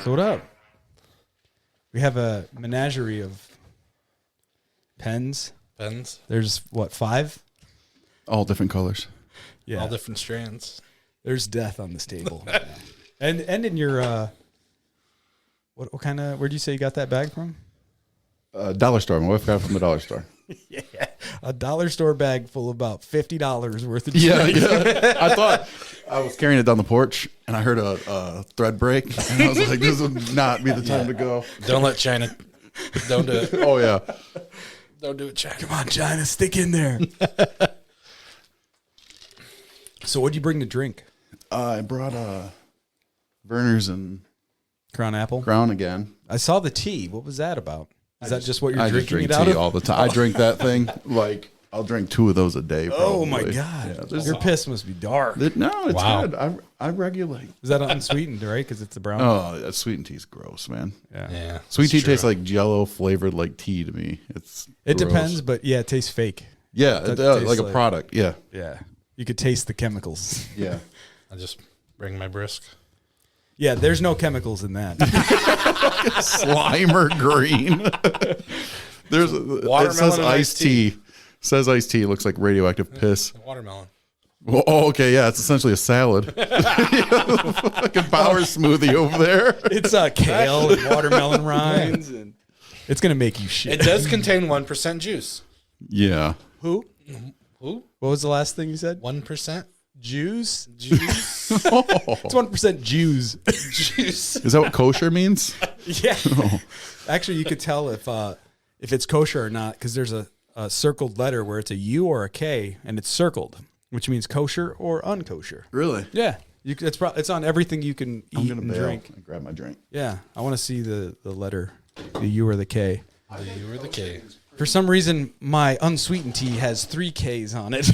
So what up? We have a menagerie of pens. Pens. There's what, 5? All different colors. Yeah. All different strands. There's death on this table. and in your what kind of, where'd you say you got that bag from? Dollar store. My wife got it from the dollar store. Yeah. A dollar store bag full of about $50 worth of Yeah, drinks. yeah. I thought I was carrying it down the porch, and I heard a thread break, and I was like, "This would not be the time to go." Don't let China. Don't do it. Oh yeah. Don't do it, China. Come on, China, stick in there. So what'd you bring to drink? I brought Verner's and Crown Apple? Crown again. I saw the tea. What was that about? Is that just what you're I just drinking drink it out tea of? all the time. I drink that thing like I'll drink 2 of those a day. Oh my probably. God. Yeah, Your piss must be dark. no, it's Wow. good. I regulate. Is that unsweetened, right? Because it's the brown. Oh, that sweetened tea's gross, man. Yeah. Sweet tea it's true. tastes like Jello flavored like tea to me. It gross. depends, but yeah, it tastes fake. Yeah, That it does, tastes like a like- product. Yeah, Yeah. You could taste the chemicals. yeah. I just bring my brisk. Yeah, there's no chemicals in that. Slimer green. It says Watermelon and iced tea. Says iced tea. It looks like radioactive piss. Watermelon. Well, oh, okay, yeah, it's essentially a salad. Fucking power smoothie over there. It's kale and watermelon rinds, and it's gonna make you shit. It does contain 1% juice. Yeah. Who? Who? What was the last thing you said? 1% Jews? juice. It's 1% Jews. Juice. Is that what kosher means? Yeah. Actually, you could tell if it's kosher or not because there's a circled letter where it's a U or a K and it's circled, which means kosher or unkosher. Really? Yeah. It's on everything you can I'm eat gonna and bail drink. and grab my drink. Yeah. I want to see the letter, the U or the K. You were the K. For some reason, my unsweetened tea has 3 Ks on it. I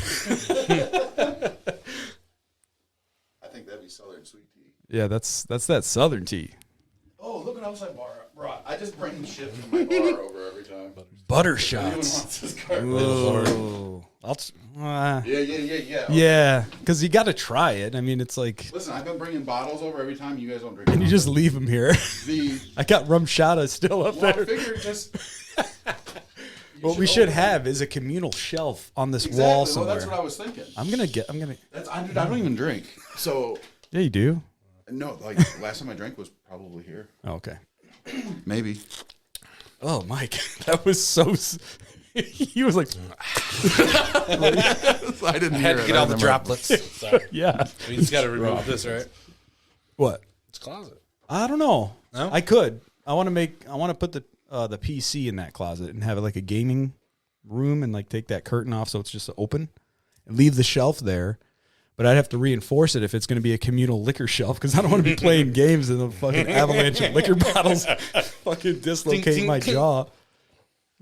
think that'd be Southern sweet tea. Yeah, that's that Southern tea. Oh, look what else I brought. I just bring shit from my bar over every time. Butter Anyone shots. wants this card? Whoa. Yeah. Yeah, because you got to try it. I mean, it's like, Listen, I've been bringing bottles over every time. You guys don't drink. and you just leave them here. the. I got rum shata still up Well, I there. figured just. What we should have is a communal shelf on this Exactly. wall Well, somewhere. that's what I was thinking. I'm gonna. I don't even drink. So Yeah, you do. no, like last time I drank was probably here. Oh, okay. Maybe. Oh, Mike, that was so. He was like, I didn't I had to get all the droplets. Sorry. yeah. We just got to remove this, right? What? It's closet. I don't know. No? I could. I want to put the PC in that closet and have it like a gaming room and like take that curtain off so it's just open and leave the shelf there. But I'd have to reinforce it if it's going to be a communal liquor shelf because I don't want to be playing games and the fucking avalanche of liquor bottles fucking dislocate Tink, tink, my tink. jaw.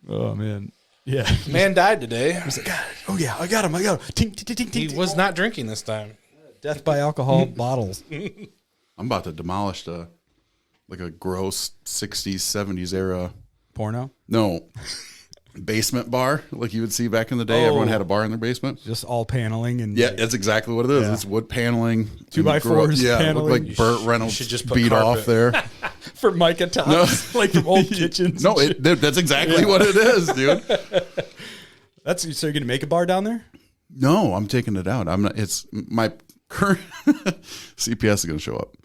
Oh man, yeah. Man died today. I was like, God, oh yeah, I got him. Tink, tink, tink, tink, He tink. was not drinking this time. Death by alcohol bottles. I'm about to demolish like a gross 60s, 70s era. Porno. No. Basement bar like you would see back in the day. Everyone had a bar in their basement. Just all paneling and Yeah, that's exactly what it is. Yeah. It's wood paneling. 2x4s Yeah, it paneling. looked like Burt Reynolds should just put beat carpet. off there. for Micah tops, like from old kitchens. No, that's exactly what it is, dude. That's so you're gonna make a bar down there? No, I'm taking it out. I'm not. It's my current CPS is going to show up.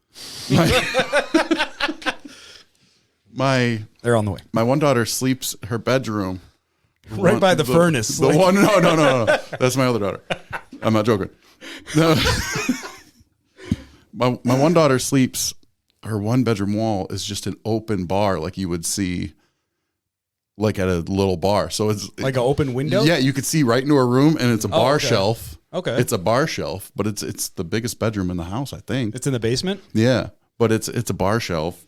They're on the way. My one daughter sleeps her bedroom Right by the furnace. The Like- one, no. That's my other daughter. I'm not joking. No. my one daughter sleeps. Her 1-bedroom wall is just an open bar, like you would see, like at a little bar. So it's Like an open window? Yeah, you could see right into her room, and it's a bar okay. shelf. Okay. It's a bar shelf, but it's the biggest bedroom in the house, I think. It's in the basement? Yeah, but it's a bar shelf,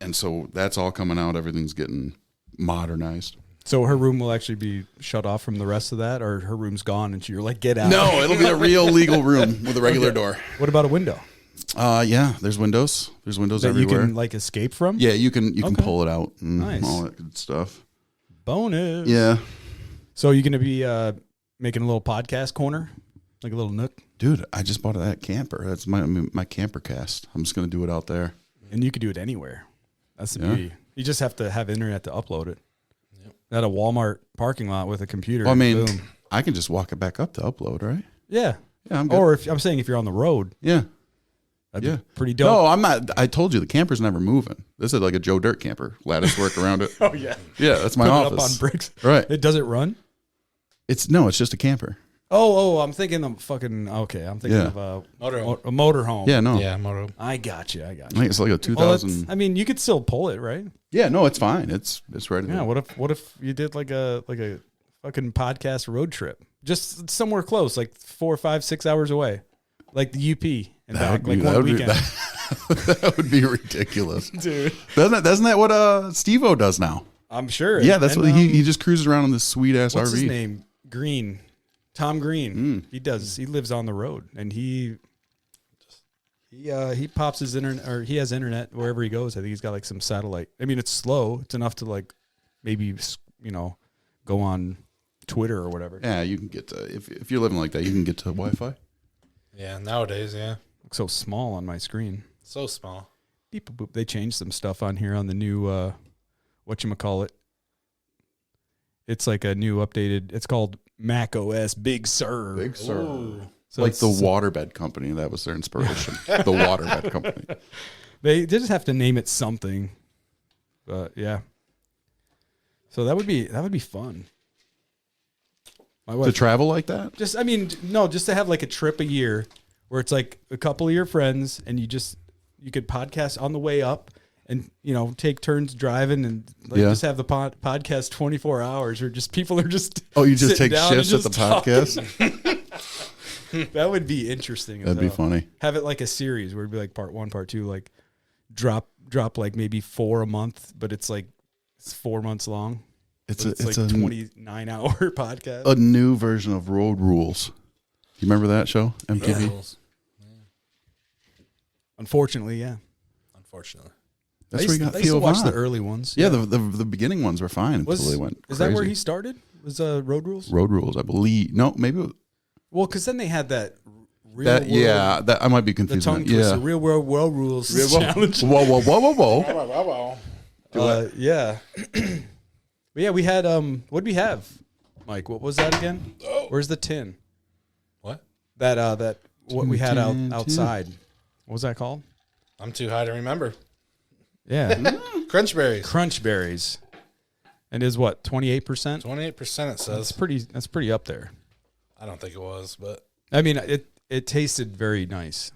and so that's all coming out. Everything's getting modernized. So her room will actually be shut off from the rest of that, or her room's gone and you're like, get out. No, it'll be a real legal room with a regular door. What about a window? Yeah, there's windows. There's windows That everywhere. you can like escape from? Yeah, you can Okay. pull it out and Nice. all that good stuff. Bonus. Yeah, So you're gonna be making a little podcast corner? Like a little nook? dude, I just bought that camper. That's my camper cast. I'm just gonna do it out there. and you could do it anywhere. That's the Yeah. beauty. You just have to have internet to upload it. At a Walmart parking lot with a computer. Well, I mean, boom. I can just walk it back up to upload, right? Yeah. Yeah, I'm good. Or if I'm saying if you're on the road, Yeah. that'd Yeah. be pretty dope. No, I'm not. I told you the camper's never moving. This is like a Joe Dirt camper. Lattice work around it. Oh yeah. Yeah, that's my Put it up office. on bricks. Right. It does it run? It's just a camper. Oh, I'm thinking of fucking. Okay, I'm thinking Yeah. of a Motorhome. motorhome. Yeah, no. Yeah, motor. I got you. I think it's like a Well, 2000. I mean, you could still pull it, right? Yeah, no, it's fine. It's ready. Yeah. To, What if you did like a fucking podcast road trip, just somewhere close, like 4, 5, 6 hours away, like the UP and That back, would be- like that one would be- weekend, that would be ridiculous, dude. doesn't that what Steve-O does now? I'm sure. Yeah, that's And, what he just cruises around in this sweet ass What's RV. his name? Green. Tom Green. He does. He lives on the road, and he pops his internet, or he has internet wherever he goes. I think he's got like some satellite. I mean, it's slow. It's enough to like maybe go on Twitter or whatever. Yeah, you can get to if you're living like that, you can get to Wi-Fi. Yeah, nowadays, yeah. Looks so small on my screen. So small. Beep, boop, boop. They changed some stuff on here on the new whatchamacallit. It's like a new updated. It's called Mac OS Big Sur. Big Sur. Ooh. So Like it's- the waterbed company, that was their inspiration. The waterbed company. They just have to name it something. But yeah. So that would be fun. My To wife, travel like that? just to have like a trip a year where it's like a couple of your friends and you could podcast on the way up and take turns driving and Yeah. just have the podcast 24 hours, or just people are just Oh, you just sitting take down and shifts at the just podcast? That would be interesting. as That'd be hell. funny. Have it like a series where it'd be like part 1, part 2, like drop like maybe 4 a month, but it's 4 months long. It's But a it's like 29-hour podcast. a new version of Road Rules. You remember that show? MTV? Rules. Unfortunately, yeah. Unfortunately. That's where you got I used to Theo watch Von. the early ones. Yeah, the beginning ones were fine until they went Is crazy. that where he started? Was Road Rules? Road Rules, I believe. No, maybe. Well, because then they had that real That world, yeah, that I might be the confusing. tongue that. twister, Yeah. real world rules challenge. Whoa, whoa, whoa, whoa, whoa! Yeah. But yeah, we had what did we have, Mike? What was that again? Where's the tin? What? That what we had Tin. outside. What was that called? I'm too high to remember. Yeah, Crunch berries. crunch berries. And is what 28%? 28% it That's says. pretty up there. I don't think it was, but I mean, it tasted very nice.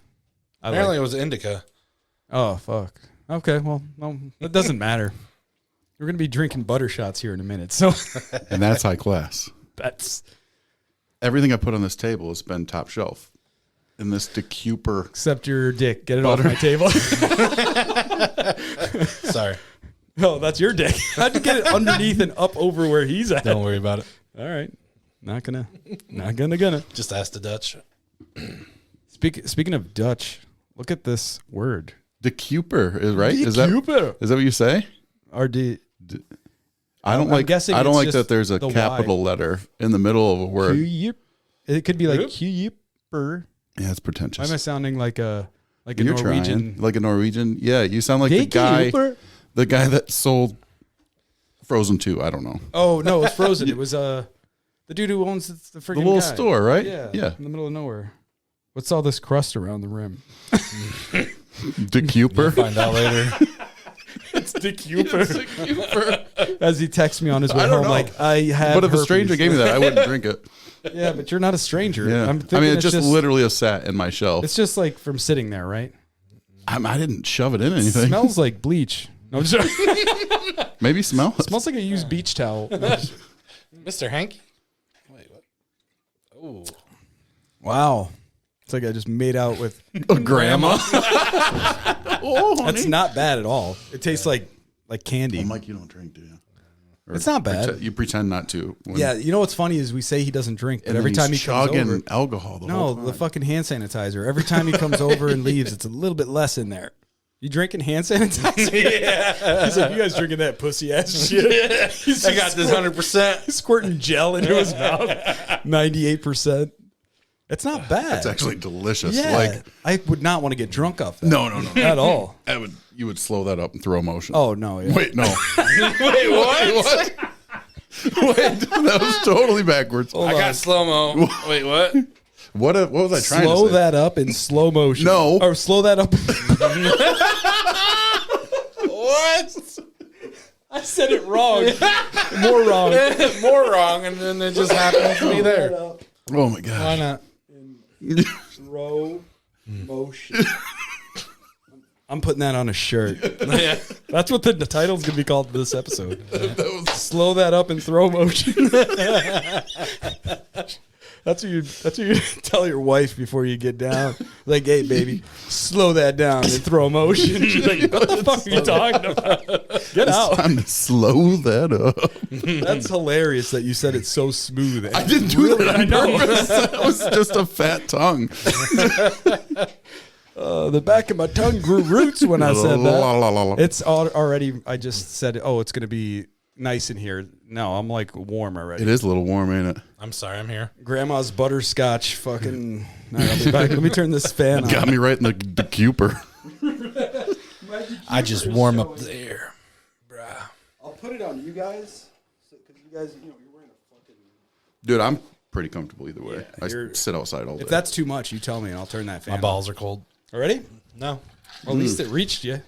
apparently it was indica. Oh fuck. Okay, well, no, it doesn't matter. We're gonna be drinking butter shots here in a minute, so And that's high class. that's Everything I put on this table has been top shelf. In this decuper. except your dick. Get it off my table. Sorry. Oh, that's your dick. How'd you get it underneath and up over where he's at? Don't worry about it. All right, not gonna. Just ask the Dutch. Speaking of Dutch, look at this word. Decuper is right. Is that what you say? RD. I don't I'm like. guessing I don't it's like just that. There's a the Y. capital letter in the middle of a word. It could be like Yep. Kuyper. Yeah, it's Why pretentious. am I sounding like a You're Norwegian? trying like a Norwegian. Yeah, you sound like the guy that sold Frozen 2. I don't know. Oh no, it was Frozen. It was the dude who owns the freaking The little guy. store, right? Yeah, Yeah. in the middle of nowhere. What's all this crust around the rim? Decuper. Find out later. It's Dick Cooper. As he texts me on his way don't home, know. like I have. But if a herpes. stranger gave me that, I wouldn't drink it. Yeah, but you're not a stranger. Yeah. I'm I thinking mean, it's just literally a sat in my shelf. It's just like from sitting there, right? I didn't shove it in anything. Smells like bleach. No, I'm sorry. Maybe smell it. Smells like a used beach towel. Mr. Hanky? Wait, what? Oh. Wow. It's like I just made out with A grandma. That's not bad at all. It tastes like candy. Oh, Mike, you don't drink, do you? Or It's not bad. You pretend not to. when- Yeah, you know what's funny is we say he doesn't drink, but and every then time he he's comes chugging over, alcohol the no, whole time. the fucking hand sanitizer. Every time he comes over and leaves, it's a little bit less in there. You drinking hand sanitizer? Yeah. He's like, you guys drinking that pussy ass shit? He's I got this 100%. squirting gel into his mouth. 98%. It's not bad. It's actually delicious. Yeah, Like, I would not want to get drunk off that. no. At all. You would slow that up and throw motion. Oh no! Yeah. Wait, no. Wait, what? Wait, that was totally backwards. I got slow mo. Wait, what? What was I trying to Slow say? that up in slow motion. No. Or slow that up. What? I said it wrong. More wrong. More wrong, and then it just happened to be there. Oh my Why gosh. not? Slow motion. I'm putting that on a shirt. Yeah. That's what the title's gonna be called for this episode. Slow that up in throw motion. That's what you tell your wife before you get down. Like, hey, baby, slow that down and throw motion. She's like, what the fuck are you talking about? Get out. Time to slow that up. That's hilarious that you said it so smooth. I didn't do that on purpose. That was just a fat tongue. The back of my tongue grew roots when I said La, that. la, la, la. It's already, I just said, oh, it's going to be nice in here. No, I'm like warm already. It is a little warm, ain't it? I'm sorry, I'm here. Grandma's butterscotch fucking. All right, I'll be back. Let me turn this fan on. Got me right in the Cooper. I just warm up the air. Bruh. I'll put it on you guys. Because you guys, you're wearing a fucking. Dude, I'm pretty comfortable either way. Yeah, I sit outside all day. If that's too much, you tell me and I'll turn that fan My balls are cold. on. Already? No. Well, at least it reached you.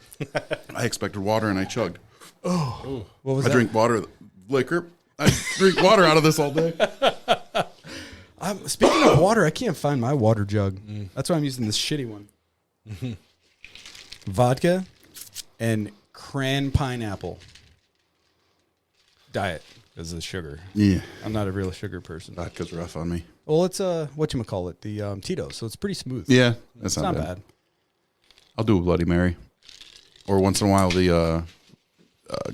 I expected water and I chugged. What was I that? drink water, liquor. I drink water out of this all day. Speaking of water, I can't find my water jug. That's why I'm using this shitty one. Vodka and cran pineapple. Diet because of the sugar. Yeah. I'm not a real sugar person. Vodka's rough on me. Well, it's whatchamacallit, the Tito's, so it's pretty smooth. Yeah, that's It's not bad. I'll do a Bloody Mary. Or once in a while, the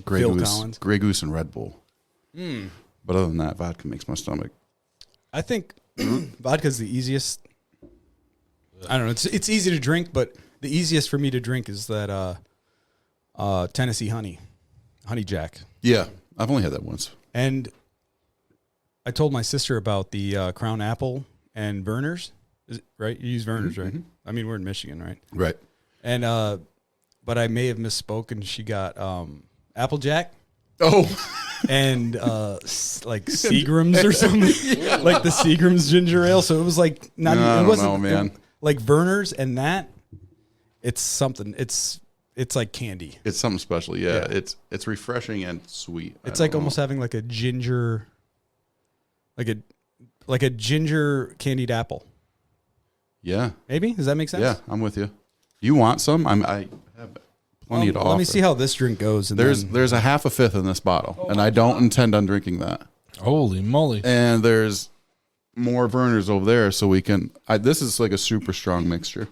Grey Phil Goose. Collins. Grey Goose and Red Bull. But other than that, vodka makes my stomach. I think vodka's the easiest. I don't know. It's easy to drink, but the easiest for me to drink is that Tennessee honey Jack. Yeah, I've only had that once. And I told my sister about the Crown Apple and Vernors. Is it, right? You use Vernors, right? I mean, we're in Michigan, right? Right. And but I may have misspoken. She got Applejack. Oh, And like Seagram's or something, like the Seagram's ginger ale. So it was like not. No, I it don't wasn't know, man. like Verner's and that. It's something. It's like candy. it's something special. Yeah, Yeah. it's refreshing and sweet. It's like almost having like a ginger, like a ginger candied apple. Yeah, Maybe does that make sense? yeah. I'm with you. You want some? I have plenty to offer. Let me see how this drink goes. And There's a half a fifth in this bottle, and I don't intend on drinking that. Holy moly. And there's more Vernors over there, so we can. This is like a super strong mixture.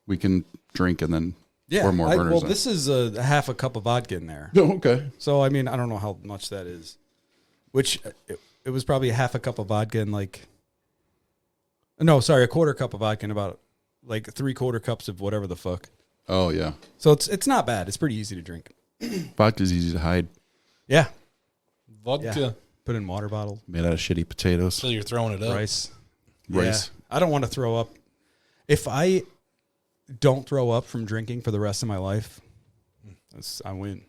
We can drink and then pour more Vernors. Well, in. this is a half a cup of vodka in there. Oh, okay. So I mean, I don't know how much that is. Which it was probably a half a cup of vodka and like. No, sorry, a quarter cup of vodka and about like 3/4 cups of whatever the fuck. Oh yeah, So it's not bad. It's pretty easy to drink. vodka's easy to hide. Yeah. Vodka. Yeah. Put in water bottle, Made out of shitty potatoes, So you're throwing it up. rice. rice. Yeah. I don't want to throw up. If I don't throw up from drinking for the rest of my life, I win.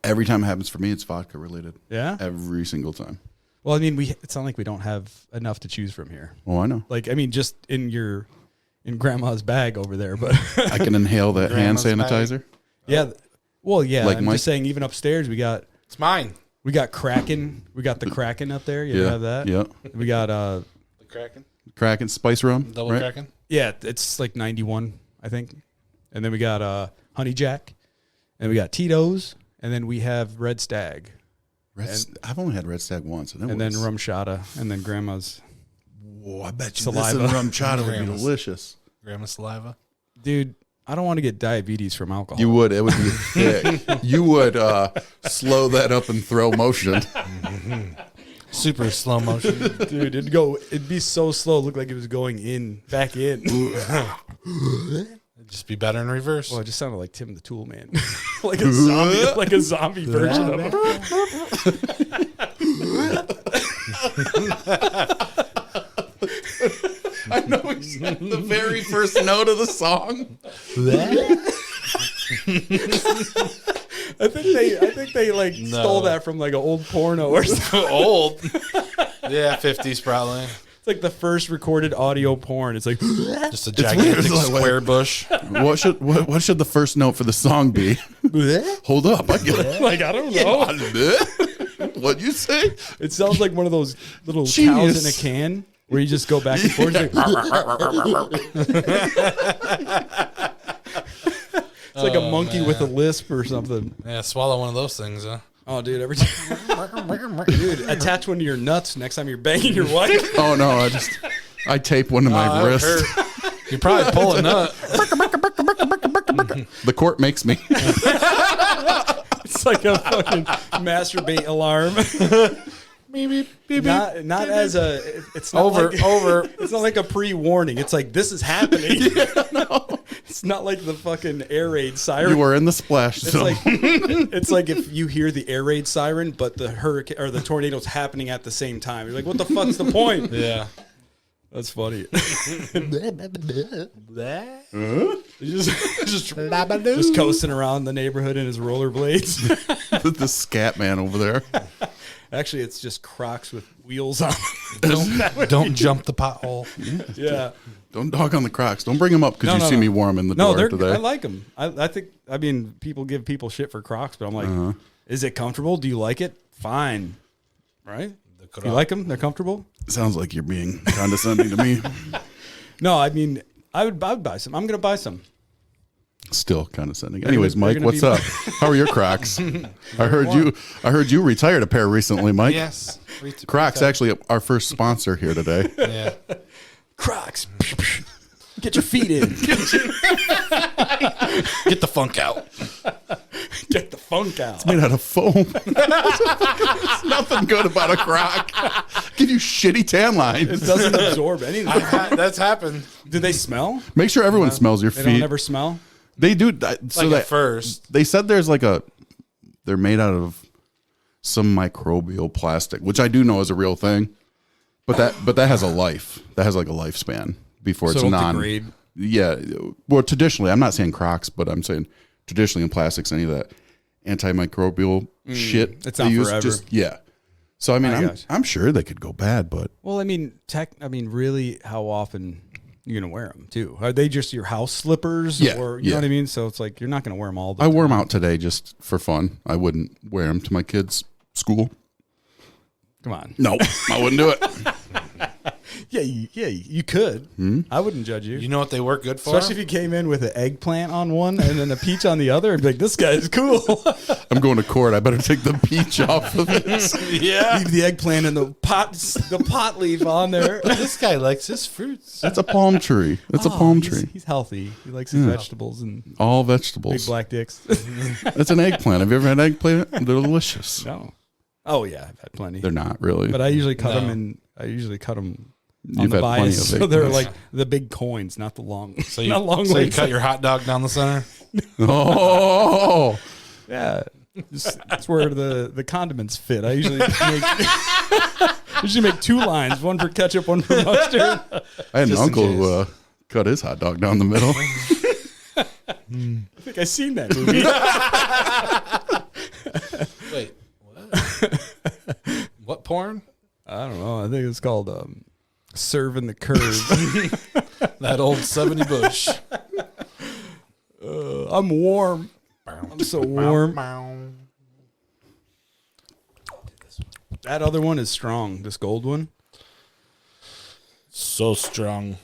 Every time it happens for me, it's vodka related. Yeah. Every single time. Well, I mean, it's not like we don't have enough to choose from here. Oh, I know. Like, I mean, just in grandma's bag over there, but I can inhale that hand Grandma's bag. sanitizer. yeah. Well, yeah. Like I'm Mike- just saying, even upstairs, we got It's mine. Kraken. We got the Kraken up there. You have that? Yeah. We got The Kraken. Kraken spice rum. Double right? Kraken. yeah, it's like 91, I think. And then we got Honey Jack, and we got Tito's, and then we have Red Stag, I've only had Red Stag once, and then Rum Chata, and then grandma's. Whoa, I bet you Saliva. this and rum chata would be Grandma's. delicious. Grandma saliva. Dude, I don't want to get diabetes from alcohol. You would. It would be thick. You would slow that up and throw motion. Super slow motion. Dude, it'd be so slow. It looked like it was going back in. It'd just be better in reverse. Well, it just sounded like Tim the Tool Man, like a zombie version of him. I know exactly the very first note of the song. I think they like stole that from like an old porno or something. Old. Yeah, 50s probably. It's like the first recorded audio porn. It's like just a gigantic square bush. What should the first note for the song be? Hold up, I get it. like I don't know. What'd you say? It sounds like one of those little Genius. cows in a can where you just go back and forth. It's like a monkey with a lisp or something. Yeah, swallow one of those things, huh? Oh, dude, every time. Dude, attach one to your nuts next time you're banging your wife. Oh no, I tape one to my wrist. You probably pull a nut. The court makes me. It's like a fucking masturbate alarm. Not as a. It's not over. It's not like a pre-warning. It's like this is happening. No. It's not like the fucking air raid siren. You were in the splash zone. It's like if you hear the air raid siren, but the hurricane or the tornado's happening at the same time. You're like, what the fuck's the point? Yeah, that's funny. just coasting around the neighborhood in his rollerblades. The scat man over there. Actually, it's just Crocs with wheels on. Don't jump the pothole. Yeah. Don't dog on the Crocs. Don't bring them up because you see me warming the door today. I like them. I think, I mean, people give people shit for Crocs, but I'm like, is it comfortable? Do you like it? Fine. Right? You like them? They're comfortable? Sounds like you're being condescending to me. No, I mean, I would buy some. I'm going to buy some. Still condescending. Anyways, Mike, what's up? How are your Crocs? I heard you retired a pair recently, Mike. Yes. Crocs actually our first sponsor here today. Yeah. Crocs. Get your feet in. Get the funk out. Get the funk out. It's made out of foam. There's nothing good about a Croc. Give you shitty tan lines. It doesn't absorb anything. That's happened. Do they smell? Make sure everyone smells your feet. They don't ever smell? They do. So like at first. They said there's like they're made out of some microbial plastic, which I do know is a real thing. But that has a life. That has like a lifespan before it's degrade. Yeah. Well, traditionally, I'm not saying Crocs, but I'm saying traditionally in plastics, any of that antimicrobial shit. It's not forever. Yeah. So I mean, I'm sure they could go bad, but well, I mean, really, how often you're gonna wear them too? Are they just your house slippers? Yeah. Or you know what I mean? So it's like you're not gonna wear them all the I time. wore them out today just for fun. I wouldn't wear them to my kids' school. Come on. No, I wouldn't do it. Yeah, you could. I wouldn't judge you. You know what they work good for? Especially if you came in with an eggplant on one and then a peach on the other and be like, this guy's cool. I'm going to court. I better take the peach off of this. Yeah. Leave the eggplant and the pot leaf on there. This guy likes his fruits. That's a palm tree. That's a palm tree. He's healthy. He likes his vegetables and all big vegetables. black dicks. That's an eggplant. Have you ever had eggplant? They're delicious. No. Oh yeah, I've had plenty. They're not really. But I usually cut them on You've the had plenty bias, of so they're eggplants. like the big coins, not the long. So you, not long so you legs. cut your hot dog down the center? Oh, Yeah, that's where the condiments fit. I usually make two lines, one for ketchup, one for mustard. I had an Just in uncle who case. cut his hot dog down the middle. I think I've seen that movie. Wait, what? What porn? I don't know. I think it's called Serving the Curve. That old 70 bush. I'm warm. I'm so warm. That other one is strong. This gold one. So strong.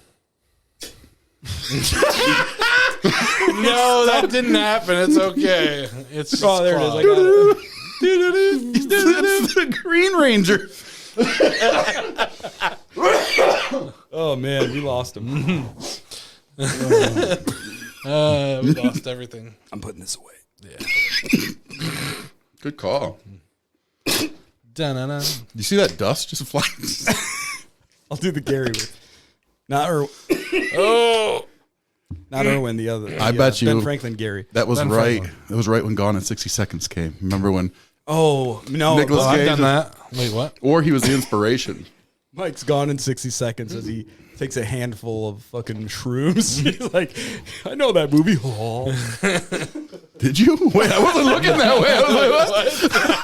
No, that didn't happen. It's okay. It's just Oh, there it is. I got it. It's the Green Ranger. Oh man, we lost him. We lost everything. I'm putting this away. Yeah. Good call. Da-na-na. You see that dust just flying? I'll do the Gary with. Not Irwin, the other. I bet you Ben Franklin Gary. That was Ben right. Franklin. That was right when Gone in 60 Seconds came. Remember when? Oh no, Nicholas Oh, I've Cage done that. Wait, what? Or he was the inspiration. Mike's gone in 60 seconds as he takes a handful of fucking shrooms. He's like, I know that movie. Oh. Did you? Wait, I wasn't looking that way. I was like, what?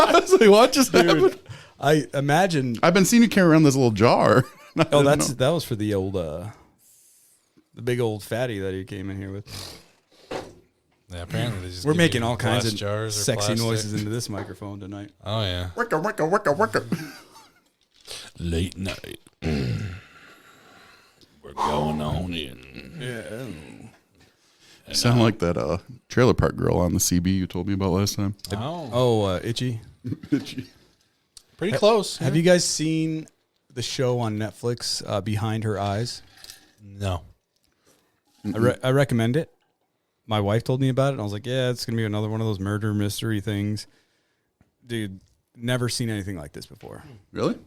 I was like, what just happened? I imagine. I've been seeing you carry around this little jar. Oh, that was for the old, the big old fatty that he came in here with. Yeah, apparently they just We're give making you all kinds of jars or sexy plastic. noises into this microphone tonight. Oh yeah, Wicka, wicka, wicka, wicka. late night. We're going on in. Yeah. You sound like that trailer park girl on the CB you told me about last time. Oh, Itchy. pretty close. Have you guys seen the show on Netflix, Behind Her Eyes? No. I recommend it. My wife told me about it, and I was like, yeah, it's going to be another one of those murder mystery things. Dude, never seen anything like this before. Really?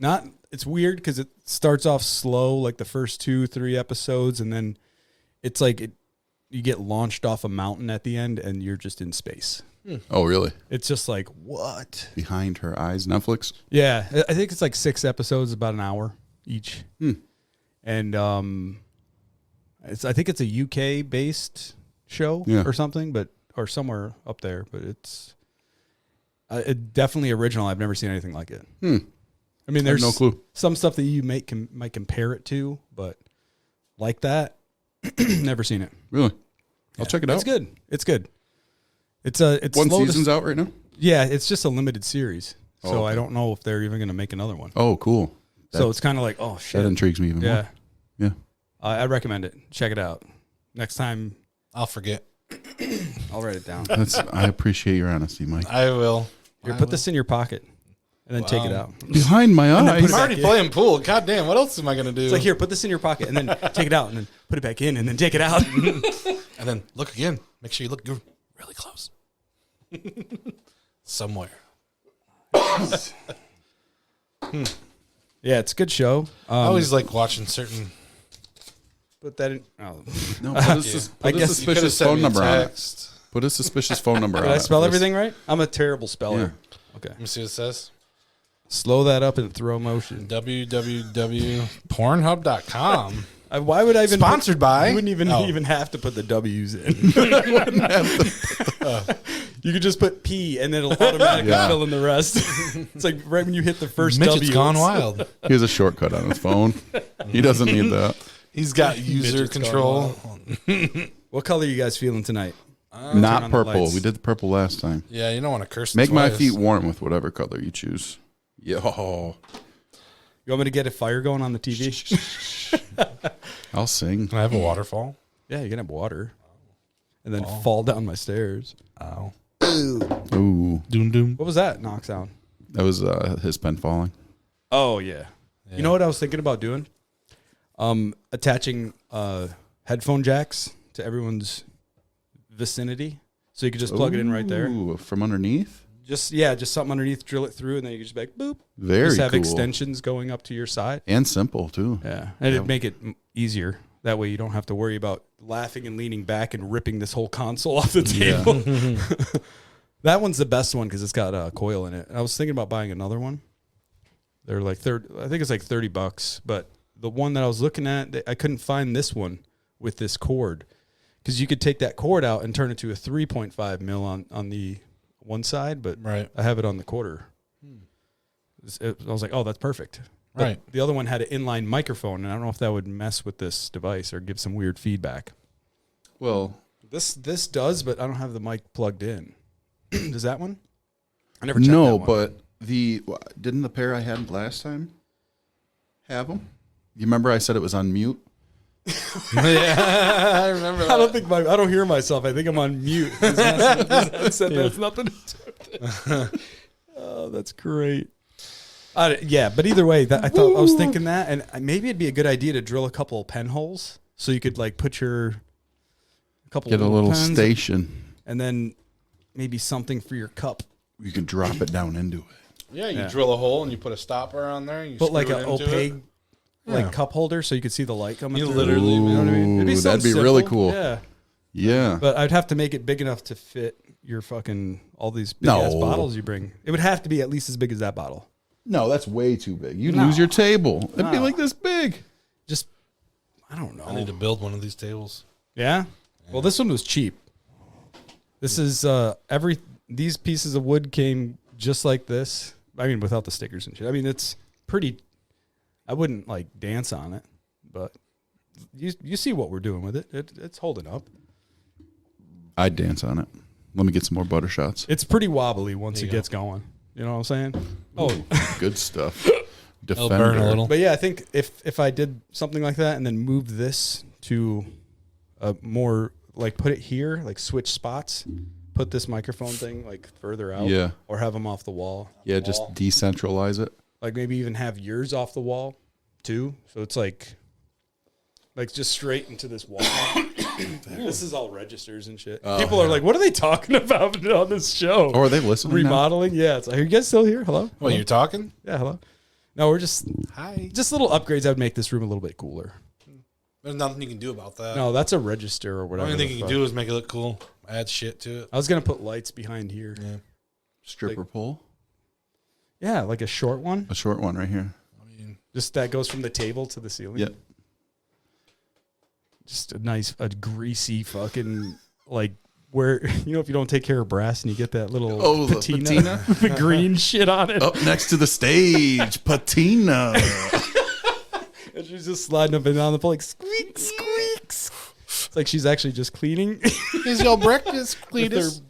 It's weird because it starts off slow, like the first 2-3 episodes, and then it's like you get launched off a mountain at the end, and you're just in space. Oh, really? It's just like, what? Behind Her Eyes, Netflix? Yeah, I think it's like 6 episodes, about an hour each. And I think it's a UK-based show or something, or somewhere up there, but it's definitely original. I've never seen anything like it. I mean, there's no clue. some stuff that you might compare it to, but like that, never seen it. Really? I'll check it out. It's good. It's One slow season's out right now? Yeah, it's just a limited series, so okay. I don't know if they're even going to make another one. Oh, cool. So it's kind of like, oh shit, That intrigues me even more. Yeah. I recommend it. Check it out. Next time, I'll forget. I'll write it down. I appreciate your honesty, Mike. I will. Here, put this in your pocket, and then take it out. Behind my eyes. I'm already playing pool. God damn, what else am I going to do? It's like, here, put this in your pocket, and then take it out, and then put it back in, and then take it out. And then look again. Make sure you look really close. Somewhere. Yeah, it's a good show. I always like watching certain. Put that in. Oh. No, put a suspicious phone number on it. Put a suspicious phone number on it. Did I spell everything right? I'm a terrible speller. Okay. Let me see what it says. Slow that up in slow motion. www.pornhub.com. Why would I even Sponsored by? You wouldn't even have to put the W's in. You could just put P and then it'll automatically fill in the rest. It's like right when you hit the first Mitch, W. it's gone wild. He has a shortcut on his phone. He doesn't need that. He's got user Mitch, it's control. What color are you guys feeling tonight? Not on the purple. lights. We did the purple last time. Yeah, you don't want to curse. Make my twice. feet warm with whatever color you choose. Yo. You want me to get a fire going on the TV? I'll sing. Can I have a waterfall? Yeah, you can have water. And then fall down my stairs. Oh. Ooh. Doom doom. What was that knock sound? That was his pen falling. Oh, yeah. You know what I was thinking about doing? Attaching headphone jacks to everyone's vicinity. So you could just plug it in right there. Ooh, from underneath? Just something underneath, drill it through, and then you can just be like, boop. Very just have cool. extensions going up to your side. And simple, too. Yeah. And it'd make it easier. That way you don't have to worry about laughing and leaning back and ripping this whole console off the table. That one's the best one because it's got a coil in it. I was thinking about buying another one. They're like I think it's like $30, but the one that I was looking at, I couldn't find this one with this cord because you could take that cord out and turn it to a 3.5 mil on the one side, but Right. I have it on the quarter. I was like, oh, that's perfect. But Right. the other one had an inline microphone, and I don't know if that would mess with this device or give some weird feedback. Well, This does, but I don't have the mic plugged in. Does that one? I never checked that no, one. but didn't the pair I had last time have them? You remember I said it was on mute? Yeah, I remember that. I don't think I don't hear myself. I think I'm on mute. That's nothing to do with it. Oh, that's great. Yeah, but either way, I was thinking that, and maybe it'd be a good idea to drill a couple of pen holes so you could like put your Get a little pens station. and then maybe something for your cup. You can drop it down into it. Yeah, you Yeah. drill a hole and you put a stopper on there. And you Put like screw an it into opaque it. like Yeah. cup holder so you could see the light coming You through. literally, You know what I mean? It'd be Ooh, something that'd be really simple. cool. Yeah. Yeah. But I'd have to make it big enough to fit your fucking all these big ass No. bottles you bring. It would have to be at least as big as that bottle. No, that's way too big. You'd lose your table. It'd be like this big. Just, I don't know. I need to build one of these tables. Yeah? Well, this one was cheap. This is these pieces of wood came just like this. I mean, without the stickers and shit. I mean, it's pretty. I wouldn't like dance on it, but you see what we're doing with it. It's holding up. I'd dance on it. Let me get some more butter shots. It's pretty wobbly once it gets going. You know what I'm saying? Oh, Good stuff. It'll burn a little. but yeah, I think if I did something like that and then moved this to a more like put it here, like switch spots, put this microphone thing like further out, Yeah. or have them off the wall. Yeah, just decentralize it. Like maybe even have yours off the wall too, so it's like just straight into this wall. This is all registers and shit. People are like, "What are they talking about on this show?" Or are they listening? Remodeling? Yeah, it's like, are you guys still here? Hello? Well, you're talking? Yeah, hello. No, we're just Hi. just little upgrades that would make this room a little bit cooler. There's nothing you can do about that. No, that's a register or The whatever. only thing you can do is make it look cool. Add shit to it. I was gonna put lights behind here. Yeah. Stripper pole. Yeah, like a short one. A short one right here. I mean, Just that goes from the table to the ceiling. Yep. Just a greasy fucking like where if you don't take care of brass and you get that little the patina, the green shit on it. Up next to the stage, patina. And she's just sliding up and down the pole like squeak, squeaks. It's like she's actually just cleaning. here's your breakfast, Cletus.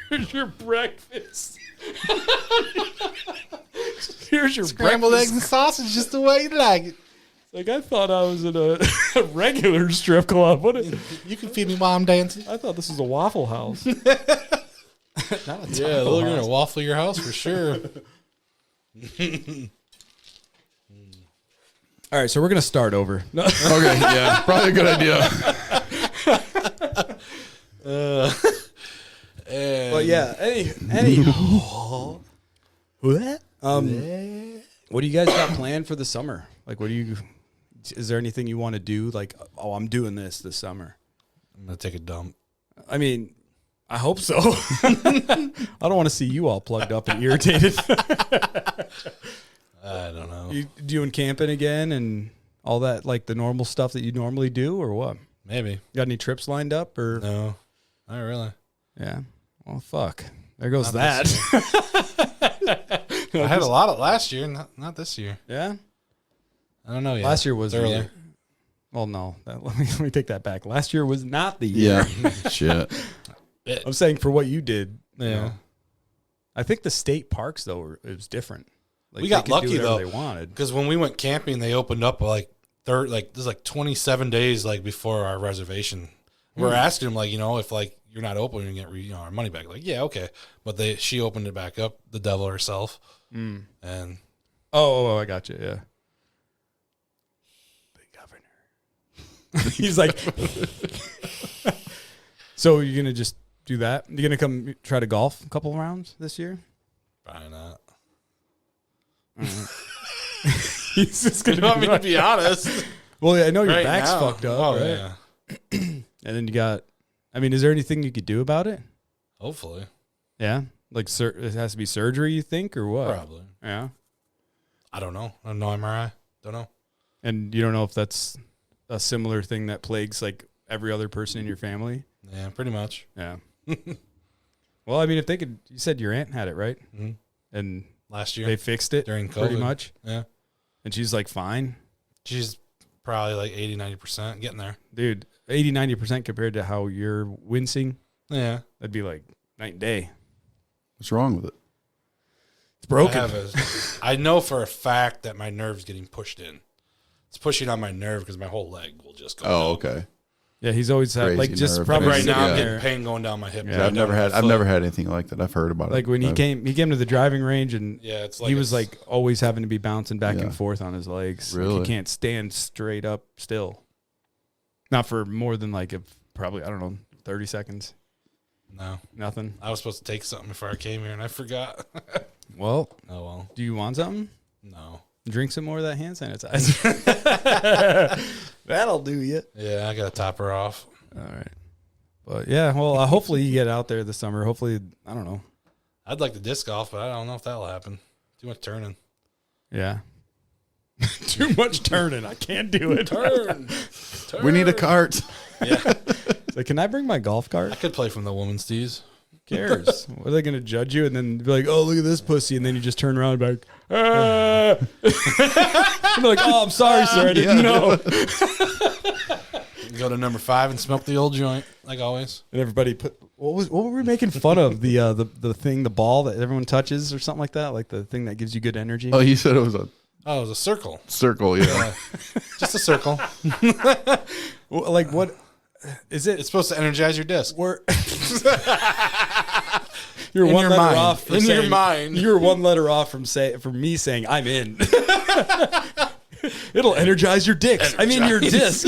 Here's your breakfast. Here's your Scrambled breakfast. eggs and sausage just the way you like it. Like I thought I was in a regular strip club. You can feed me while I'm dancing. I thought this was a Waffle House. Not a Yeah, Taco they're House. gonna waffle your house for sure. All right, so we're gonna start over. No. Okay, yeah, probably a good idea. But yeah, any what? What do you guys got planned for the summer? Like, is there anything you want to do? Like, oh, I'm doing this summer. I'm gonna take a dump. I mean, I hope so. I don't want to see you all plugged up and irritated. I don't know. You doing camping again and all that, like the normal stuff that you normally do, or what? Maybe. Got any trips lined up, or No, not really. yeah? Well, fuck. There goes Not that. I had a lot of last year, not this year. Yeah. I don't know yet. Last year was the earlier. year. Well, no. Let me take that back. Last year was not the year. Yeah, shit. I'm saying for what you did. Yeah. You know. I think the state parks though it was different. Like, We got they could do lucky, whatever though. They wanted. Because when we went camping, they opened up this is 27 days before our reservation. We're asking them if you're not open, you get our money back. Like, yeah, okay, but she opened it back up, the devil herself, and Oh, I got you. Yeah. The governor. He's like. So you're gonna just do that? You're gonna come try to golf a couple rounds this year? probably not. He's just gonna. You want me to be honest? Well, I know your Right back's now. fucked up, Oh, right? yeah. And then you got. I mean, is there anything you could do about it? Hopefully, Yeah, like it has to be surgery, you think, or what? probably. Yeah, I don't know. I don't know MRI. Don't know. and you don't know if that's a similar thing that plagues like every other person in your family. Yeah, pretty much. Yeah. Well, I mean, if they could, you said your aunt had it, right? Mm-hmm. And Last year they fixed it during pretty COVID. much, Yeah, and she's like fine, she's probably 80-90% getting there. dude. 80-90% compared to how you're wincing, Yeah, that'd be like night and day. What's wrong with it? It's broken. I know for a fact that my nerve's getting pushed in. It's pushing on my nerve because my whole leg will just go. Oh, down. okay. Yeah, he's always had like Crazy just nerve probably Right pain. now, I'm Yeah. getting pain going down my hip. Yeah, Yeah, I've never had anything like that. I've heard about it. like when he I've- came to the driving range and Yeah, it's he was like always having to be bouncing back Yeah. and forth on his legs. Like, Really? he can't stand straight up still. Not for more than probably, I don't know, 30 seconds. no. Nothing. I was supposed to take something before I came here and I forgot. Well, Oh well, do you want something? no. Drink some more of that hand sanitizer. That'll do you. Yeah, I gotta top her off. All right. But yeah, well, hopefully you get out there this summer. Hopefully, I don't know. I'd like to disc golf, but I don't know if that'll happen. Too much turning. Yeah. Too much turning. I can't do it. Turn. We need a cart. Yeah. Like, can I bring my golf cart? I could play from the woman's tees. Who cares? What, are they going to judge you and then be like, oh, look at this pussy, and then you just turn around and be like, ah. I'm like, oh, I'm sorry, sir. I didn't know. Go to number 5 and smoke the old joint, like always. And everybody put what were we making fun of? The thing, the ball that everyone touches or something like that, like the thing that gives you good energy. Oh, you said it was a Oh, it was a circle. circle. Yeah. Just a circle. Well, like what is it? It's supposed to energize your disc. We're you're In one your letter mind. off from In your saying, mind. You're one letter off from me saying I'm in. It'll energize your dicks. I mean your disc.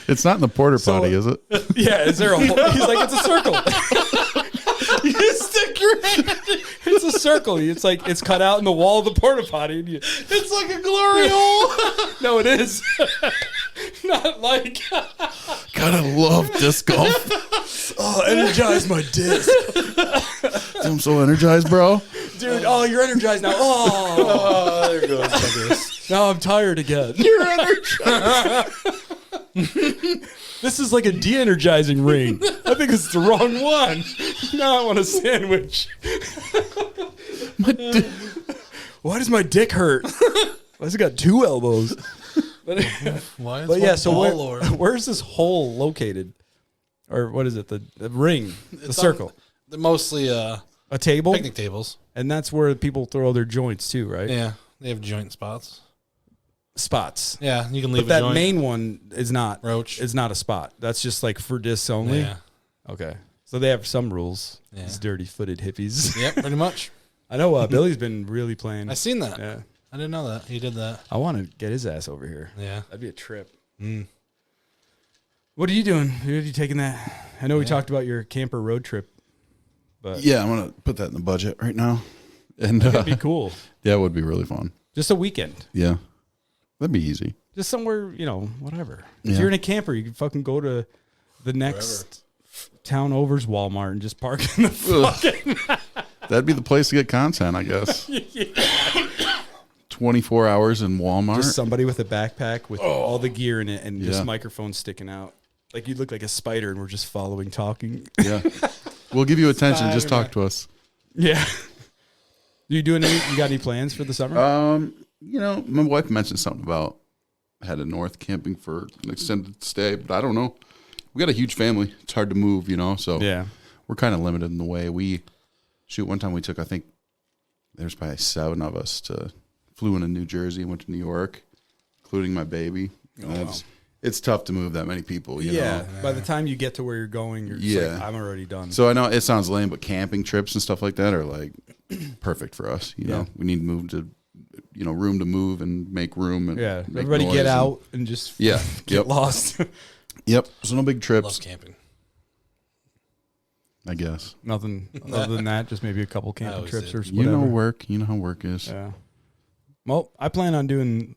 It's not in the porta potty, is it? Yeah, is there a hole? He's like, it's a circle. You stick your hand. It's a circle. It's like it's cut out in the wall of the porta potty. It's like a glory hole. No, it is. Not like Gotta love disc golf. oh, energize my disc. I'm so energized, bro. Dude, oh, you're energized now. Oh, There goes. now I'm tired again. You're energized. This is like a de-energizing ring. I think it's the wrong one. Now I want a sandwich. Why does my dick hurt? Why has it got 2 elbows? Why is But yeah, one so ball where's this hole located? Or what is it? The ring, the circle, They're mostly a table, picnic tables. and that's where people throw their joints too, right? Yeah, they have joint spots. Spots. Yeah, you can But leave a that joint. main one is not Roach. Is not a spot. That's just like for discs only. Yeah. Okay. So they have some rules. Yeah. These dirty-footed hippies. Yep, pretty much. I know Billy's been really playing. I seen that. Yeah. I didn't know that. He did that. I want to get his ass over here. Yeah. That'd be a trip. Mm. What are you doing? Are you taking that? I know we talked about your camper road trip, but Yeah, I'm gonna put that in the budget right now. And it'd be cool. yeah, it would be really fun. Just a weekend. Yeah, that'd be easy. Just somewhere, whatever. If Yeah. you're in a camper, you can fucking go to the next town over's Walmart and just park in the fucking. That'd be the place to get content, I guess. 24 hours in Walmart. Just somebody with a backpack with all the gear in it and Yeah. just microphones sticking out. Like you look like a spider and we're just following, talking. Yeah, we'll give you attention. Just talk to us. Yeah. You got any plans for the summer? My wife mentioned something about heading north camping for an extended stay, but I don't know. We got a huge family. It's hard to move, so yeah. we're kind of limited in the way one time we took, I think there's probably 7 of us flew into New Jersey and went to New York, including my baby. It's tough to move that many people, you know. By the time you get to where you're going, you're just like, I'm already done. So I know it sounds lame, but camping trips and stuff like that are like perfect for us. You know, we need to move to, room to move and make room. And make everybody noise get out and just get lost. Yep. So no big Love trips, camping. I guess. Nothing other than that, just maybe a couple camping always trips did. or whatever. You know how work is. Yeah. Well, I plan on doing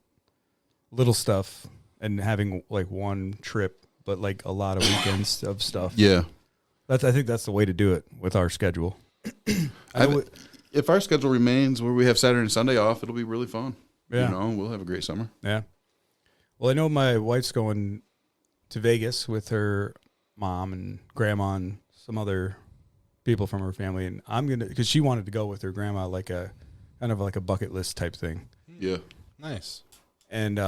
little stuff and having like one trip, but like a lot of weekends of stuff. Yeah. I think that's the way to do it with our schedule. If our schedule remains where we have Saturday and Sunday off, it'll be really fun. Yeah. We'll have a great summer. Yeah. Well, I know my wife's going to Vegas with her mom and grandma and some other people from her family, and I'm gonna because she wanted to go with her grandma, like a kind of like a bucket list type thing. Yeah. Nice. And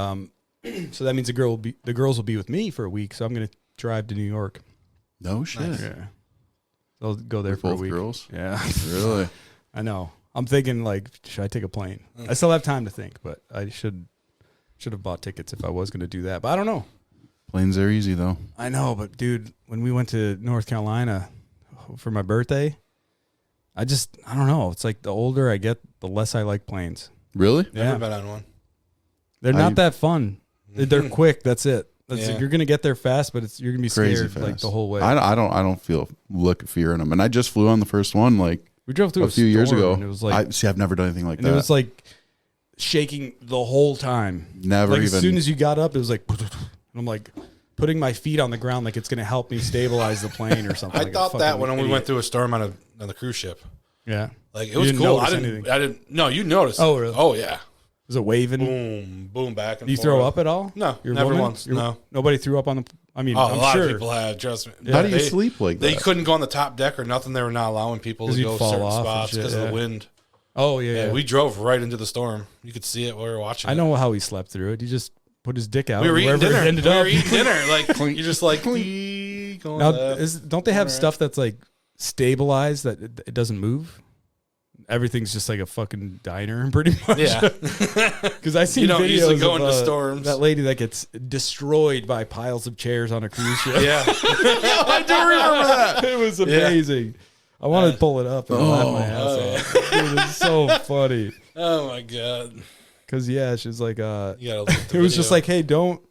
so that means the girls will be with me for a week. So I'm gonna drive to New York. No shit. Nice. Yeah. They'll go there With for a both week. girls? Yeah. Really? I know. I'm thinking like, should I take a plane? I still have time to think, but I should have bought tickets if I was going to do that. But I don't know. Planes are easy though. I know, but dude, when we went to North Carolina for my birthday, I don't know. It's like the older I get, the less I like planes. Really? Never been on one. They're not that fun. They're quick. That's it. Yeah. You're gonna get there fast, but you're gonna be Crazy scared fast. like the whole way. I don't feel fear in them. And I just flew on the first one like We drove through a few years storm, ago. and it was like I've never done anything like and that. it was like shaking the whole time. Never like even. as soon as you got up, it was like, and I'm like putting my feet on the ground like it's gonna help me stabilize the plane or something. I like a thought that fucking when we idiot. went through a storm on the cruise ship. Yeah. Like it You was didn't cool. notice anything? I didn't. No, you noticed. Oh, really? Oh yeah. Was it waving? Boom, boom, back and Do you forth. throw up at all? No, Your never woman? once. No. Nobody threw up on the. I mean, Oh, I'm a lot sure. of people have. Trust me. How do you They- sleep like They that? couldn't go on the top deck or nothing. They were not allowing people 'Cause to you'd go fall certain off and spots shit, because of yeah. the wind. Oh yeah, Yeah, yeah. we drove right into the storm. You could see it while we were watching. I it. know how he slept through it. He just put his dick out. We were eating wherever dinner. it ended We up. were eating dinner. Like you just like going Now, left. don't they have right. stuff that's like stabilized that it doesn't move? Everything's just like a fucking diner, pretty much. Yeah. Because I seen You don't videos usually go of, into storms. that lady that gets destroyed by piles of chairs on a cruise ship. Yeah. I do remember that. It was amazing. I want to pull it up and laugh my ass oh, off. Dude, it's so funny. Oh my god. Because yeah, she's like, You gotta look at the it was just video. like, hey, don't